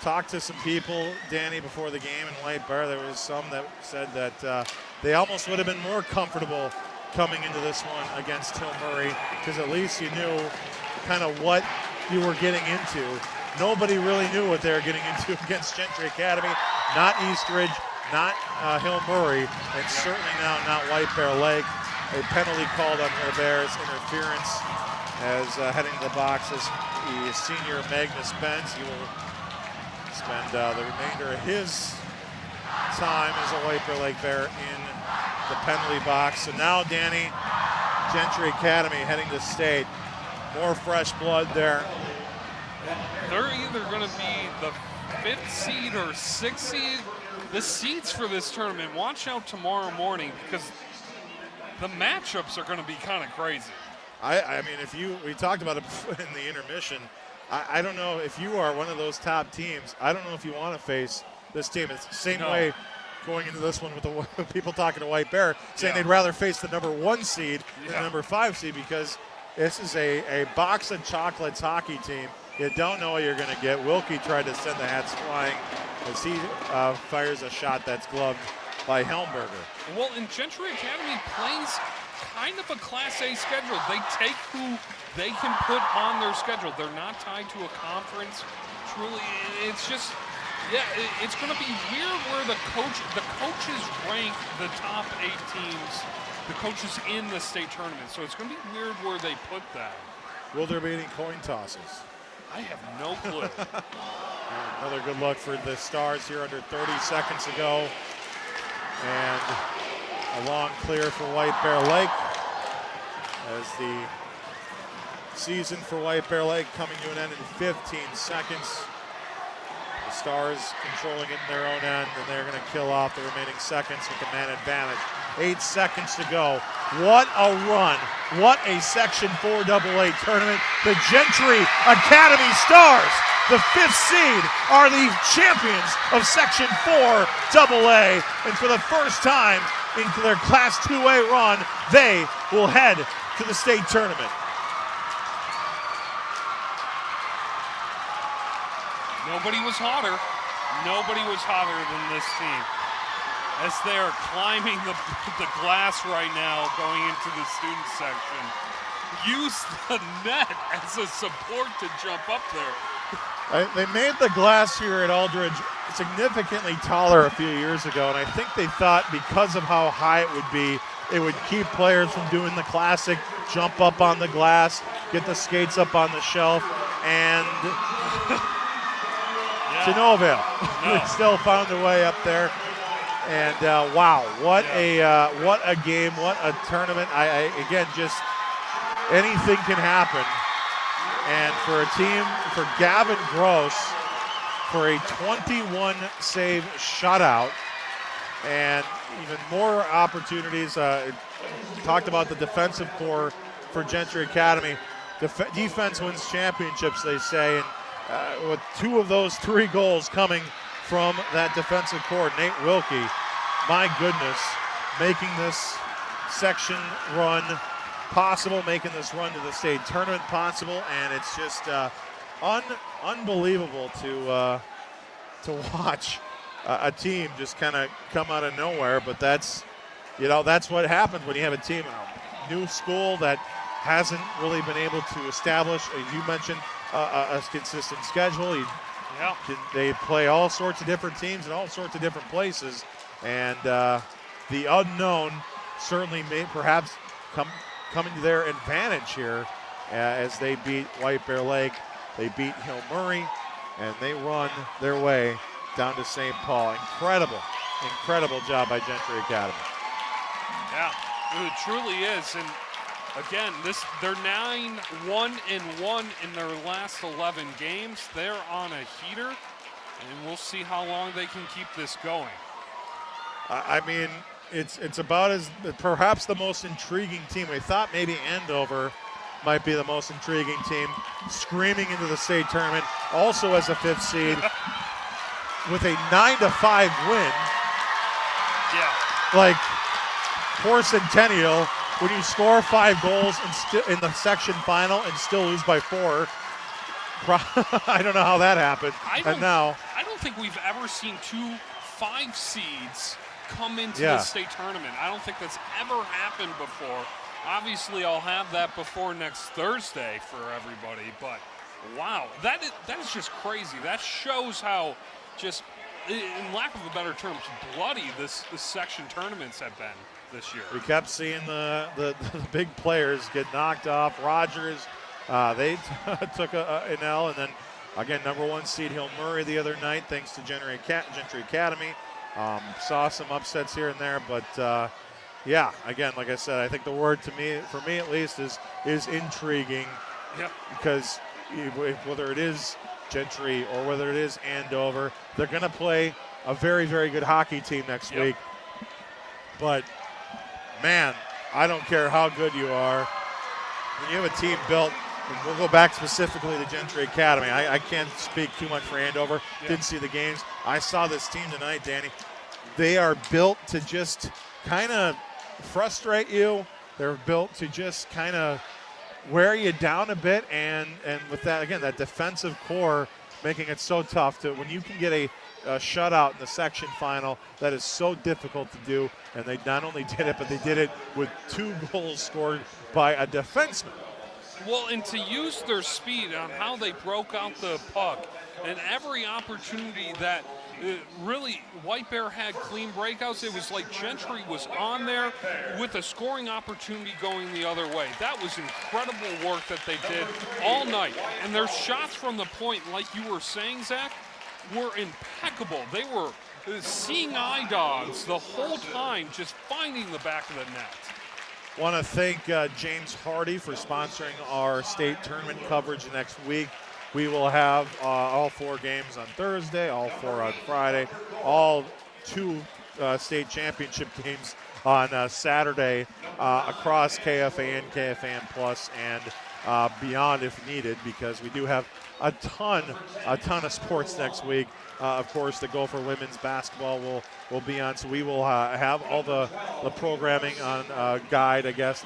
Speaker 3: Talked to some people, Danny, before the game in White Bear. There was some that said that they almost would have been more comfortable coming into this one against Hill Murray because at least you knew kind of what you were getting into. Nobody really knew what they were getting into against Gentry Academy, not Eastridge, not Hill Murray, and certainly now not White Bear Lake. A penalty called on the Bears, interference as heading to the box is the senior Magnus Benz. He will spend the remainder of his time as a White Bear Lake Bear in the penalty box. So now, Danny, Gentry Academy heading to state. More fresh blood there.
Speaker 4: They're either going to be the 5th seed or 6th seed. The seeds for this tournament, watch out tomorrow morning because the matchups are going to be kind of crazy.
Speaker 3: I mean, we talked about it in the intermission. I don't know if you are one of those top teams. I don't know if you want to face this team. It's the same way going into this one with the people talking to White Bear, saying they'd rather face the number 1 seed than the number 5 seed because this is a box of chocolates hockey team. You don't know what you're going to get. Wilkie tried to send the hats flying as he fires a shot that's gloved by Helmberger.
Speaker 4: Well, and Gentry Academy plays kind of a Class A schedule. They take who they can put on their schedule. They're not tied to a conference. Truly, it's just, it's going to be weird where the coaches rank the top 8 teams, the coaches in the state tournament. So it's going to be weird where they put that.
Speaker 3: Will there be any coin tosses?
Speaker 4: I have no clue.
Speaker 3: Another good look for the Stars here under 30 seconds to go. And a long clear for White Bear Lake as the season for White Bear Lake coming to an end in 15 seconds. The Stars controlling it in their own end, and they're going to kill off the remaining seconds with the man advantage. 8 seconds to go. What a run. What a Section 4 AA tournament. The Gentry Academy Stars, the 5th seed, are the champions of Section 4 AA. And for the first time in their Class 2A run, they will head to the state tournament.
Speaker 4: Nobody was hotter. Nobody was hotter than this team. As they are climbing the glass right now, going into the student section. Use the net as a support to jump up there.
Speaker 3: They made the glass here at Aldridge significantly taller a few years ago, and I think they thought because of how high it would be, it would keep players from doing the classic jump up on the glass, get the skates up on the shelf, and to no avail. They still found their way up there. And wow, what a game, what a tournament. I again, just anything can happen. And for a team, for Gavin Gross, for a 21 save shutout, and even more opportunities. Talked about the defensive core for Gentry Academy. Defense wins championships, they say, and with 2 of those 3 goals coming from that defensive core, Nate Wilkie, my goodness, making this section run possible, making this run to the state tournament possible, and it's just unbelievable to watch a team just kind of come out of nowhere. But that's what happens when you have a team, a new school that hasn't really been able to establish, as you mentioned, a consistent schedule. They play all sorts of different teams in all sorts of different places, and the unknown certainly may perhaps coming to their advantage here as they beat White Bear Lake
Speaker 10: They beat Hill Murray, and they run their way down to St. Paul. Incredible job by Gentry Academy.
Speaker 4: Yeah, it truly is. And again, they're 9-1-1 in their last 11 games. They're on a heater, and we'll see how long they can keep this going.
Speaker 10: I mean, it's about as perhaps the most intriguing team. We thought maybe Andover might be the most intriguing team, screaming into the state tournament, also as a 5th seed, with a 9-5 win.
Speaker 4: Yeah.
Speaker 10: Like, poor Centennial, when you score 5 goals in the section final and still lose by 4, I don't know how that happened.
Speaker 4: I don't think we've ever seen 2 5 seeds come into the state tournament. I don't think that's ever happened before. Obviously, I'll have that before next Thursday for everybody, but wow, that is just crazy. That shows how, just in lack of a better term, bloody this section tournaments have been this year.
Speaker 10: We kept seeing the big players get knocked off. Rogers, they took an L, and then again, #1 seed Hill Murray the other night, thanks to Gentry Academy. Saw some upsets here and there, but yeah, again, like I said, I think the word for me at least, is intriguing.
Speaker 4: Yep.
Speaker 10: Because whether it is Gentry or whether it is Andover, they're going to play a very, very good hockey team next week. But, man, I don't care how good you are. When you have a team built, and we'll go back specifically to Gentry Academy. I can't speak too much for Andover. Didn't see the games. I saw this team tonight, Danny. They are built to just kind of frustrate you. They're built to just kind of wear you down a bit, and with that, again, that defensive core making it so tough to, when you can get a shutout in the section final, that is so difficult to do, and they not only did it, but they did it with 2 goals scored by a defenseman.
Speaker 4: Well, and to use their speed on how they broke out the puck, and every opportunity that really White Bear had clean breakouts, it was like Gentry was on there with a scoring opportunity going the other way. That was incredible work that they did all night. And their shots from the point, like you were saying, Zach, were impeccable. They were seeing eye dogs the whole time, just finding the back of the net.
Speaker 10: Want to thank James Hardy for sponsoring our state tournament coverage next week. We will have all 4 games on Thursday, all 4 on Friday, all 2 state championship games on Saturday across KFAN, KFAN Plus, and beyond if needed, because we do have a ton of sports next week. Of course, the Gopher women's basketball will be on, so we will have all the programming on the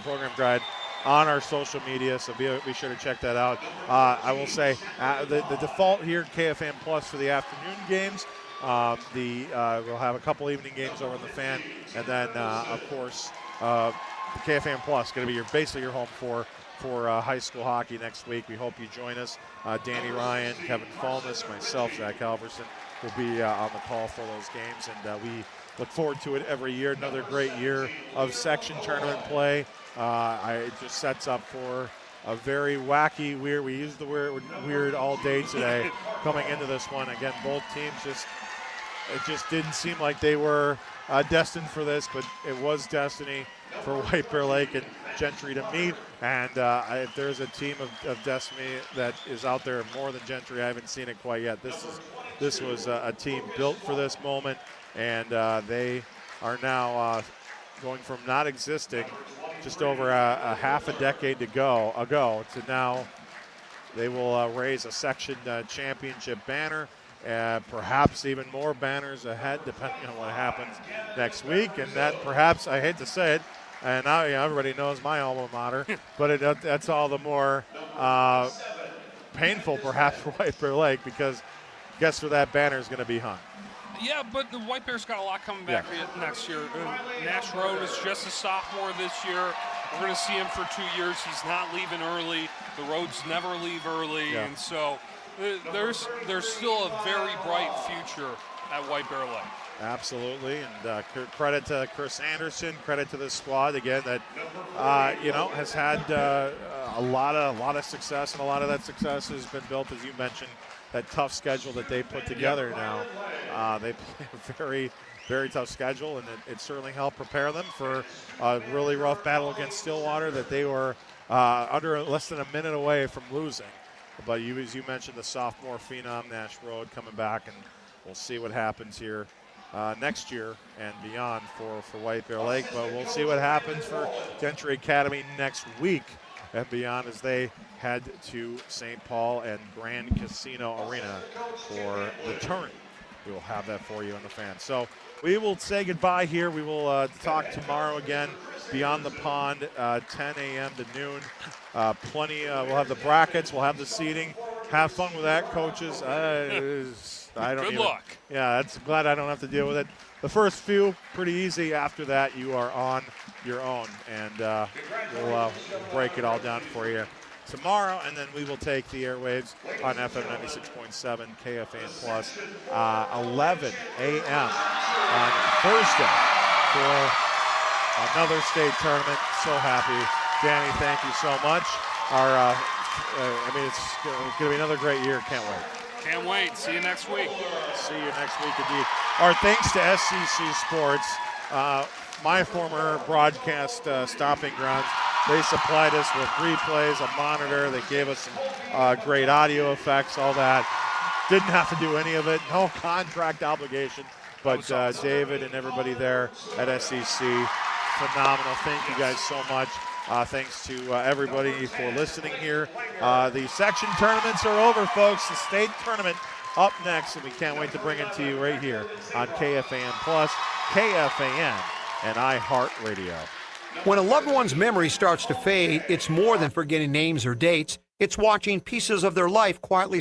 Speaker 10: program guide on our social media, so be sure to check that out. I will say the default here, KFAN Plus for the afternoon games. We'll have a couple evening games over in the Fan, and then of course the KFAN Plus going to be basically your home for high school hockey next week. We hope you join us. Danny Ryan, Kevin Fulness, myself, Zach Halverson will be on the call for those games, and we look forward to it every year. Another great year of section tournament play. It just sets up for a very wacky, weird, we used the word weird all day today coming into this one. Again, both teams it just didn't seem like they were destined for this, but it was destiny for White Bear Lake and Gentry to meet. And if there's a team of destiny that is out there more than Gentry, I haven't seen it quite yet. This was a team built for this moment, and they are now going from not existing just over a half a decade ago to now they will raise a section championship banner, perhaps even more banners ahead depending on what happens next week. And that perhaps, I hate to say it, and now everybody knows my alma mater, but that's all the more painful perhaps for White Bear Lake, because guess where that banner is going to be hung?
Speaker 4: Yeah, but the White Bears got a lot coming back next year. Nash Road is just a sophomore this year. We're going to see him for 2 years. He's not leaving early. The Roads never leave early, and so there's still a very bright future at White Bear Lake.
Speaker 10: Absolutely, and credit to Chris Anderson, credit to the squad again that has had a lot of success, and a lot of that success has been built, as you mentioned, that tough schedule that they put together now. They play a very, very tough schedule, and it certainly helped prepare them for a really rough battle against Stillwater that they were under less than a minute away from losing. But as you mentioned, the sophomore phenom, Nash Road, coming back, and we'll see what happens here next year and beyond for White Bear Lake. But we'll see what happens for Gentry Academy next week and beyond as they head to St. Paul and Grand Casino Arena for the tournament. We will have that for you on the fan. So we will say goodbye here. We will talk tomorrow again, Beyond the Pond, 10 a.m. to noon. We'll have the brackets. We'll have the seating. Have fun with that, coaches. Good
Speaker 4: luck.
Speaker 10: Yeah, glad I don't have to deal with it. The first few, pretty easy. After that, you are on your own, and we'll break it all down for you tomorrow, and then we will take the airwaves on FM 96.7 KFAN Plus, 11 a.m. on Thursday for another state tournament. So happy. Danny, thank you so much. It's going to be another great year. Can't wait.
Speaker 4: Can't wait. See you next week.
Speaker 10: See you next week indeed. Our thanks to SCC Sports, my former broadcast stomping grounds. They supplied us with replays, a monitor. They gave us some great audio effects, all that. Didn't have to do any of it. No contract obligation. But awesome. David and everybody there at SCC, phenomenal. Thank you guys so much. Thanks to everybody for listening here. The section tournaments are over, folks. The state tournament up next, and we can't wait to bring it to you right here on KFAN Plus, KFAN, and iHeartRadio.
Speaker 11: When a loved one's memory starts to fade, it's more than forgetting names or dates. It's watching pieces of their life quietly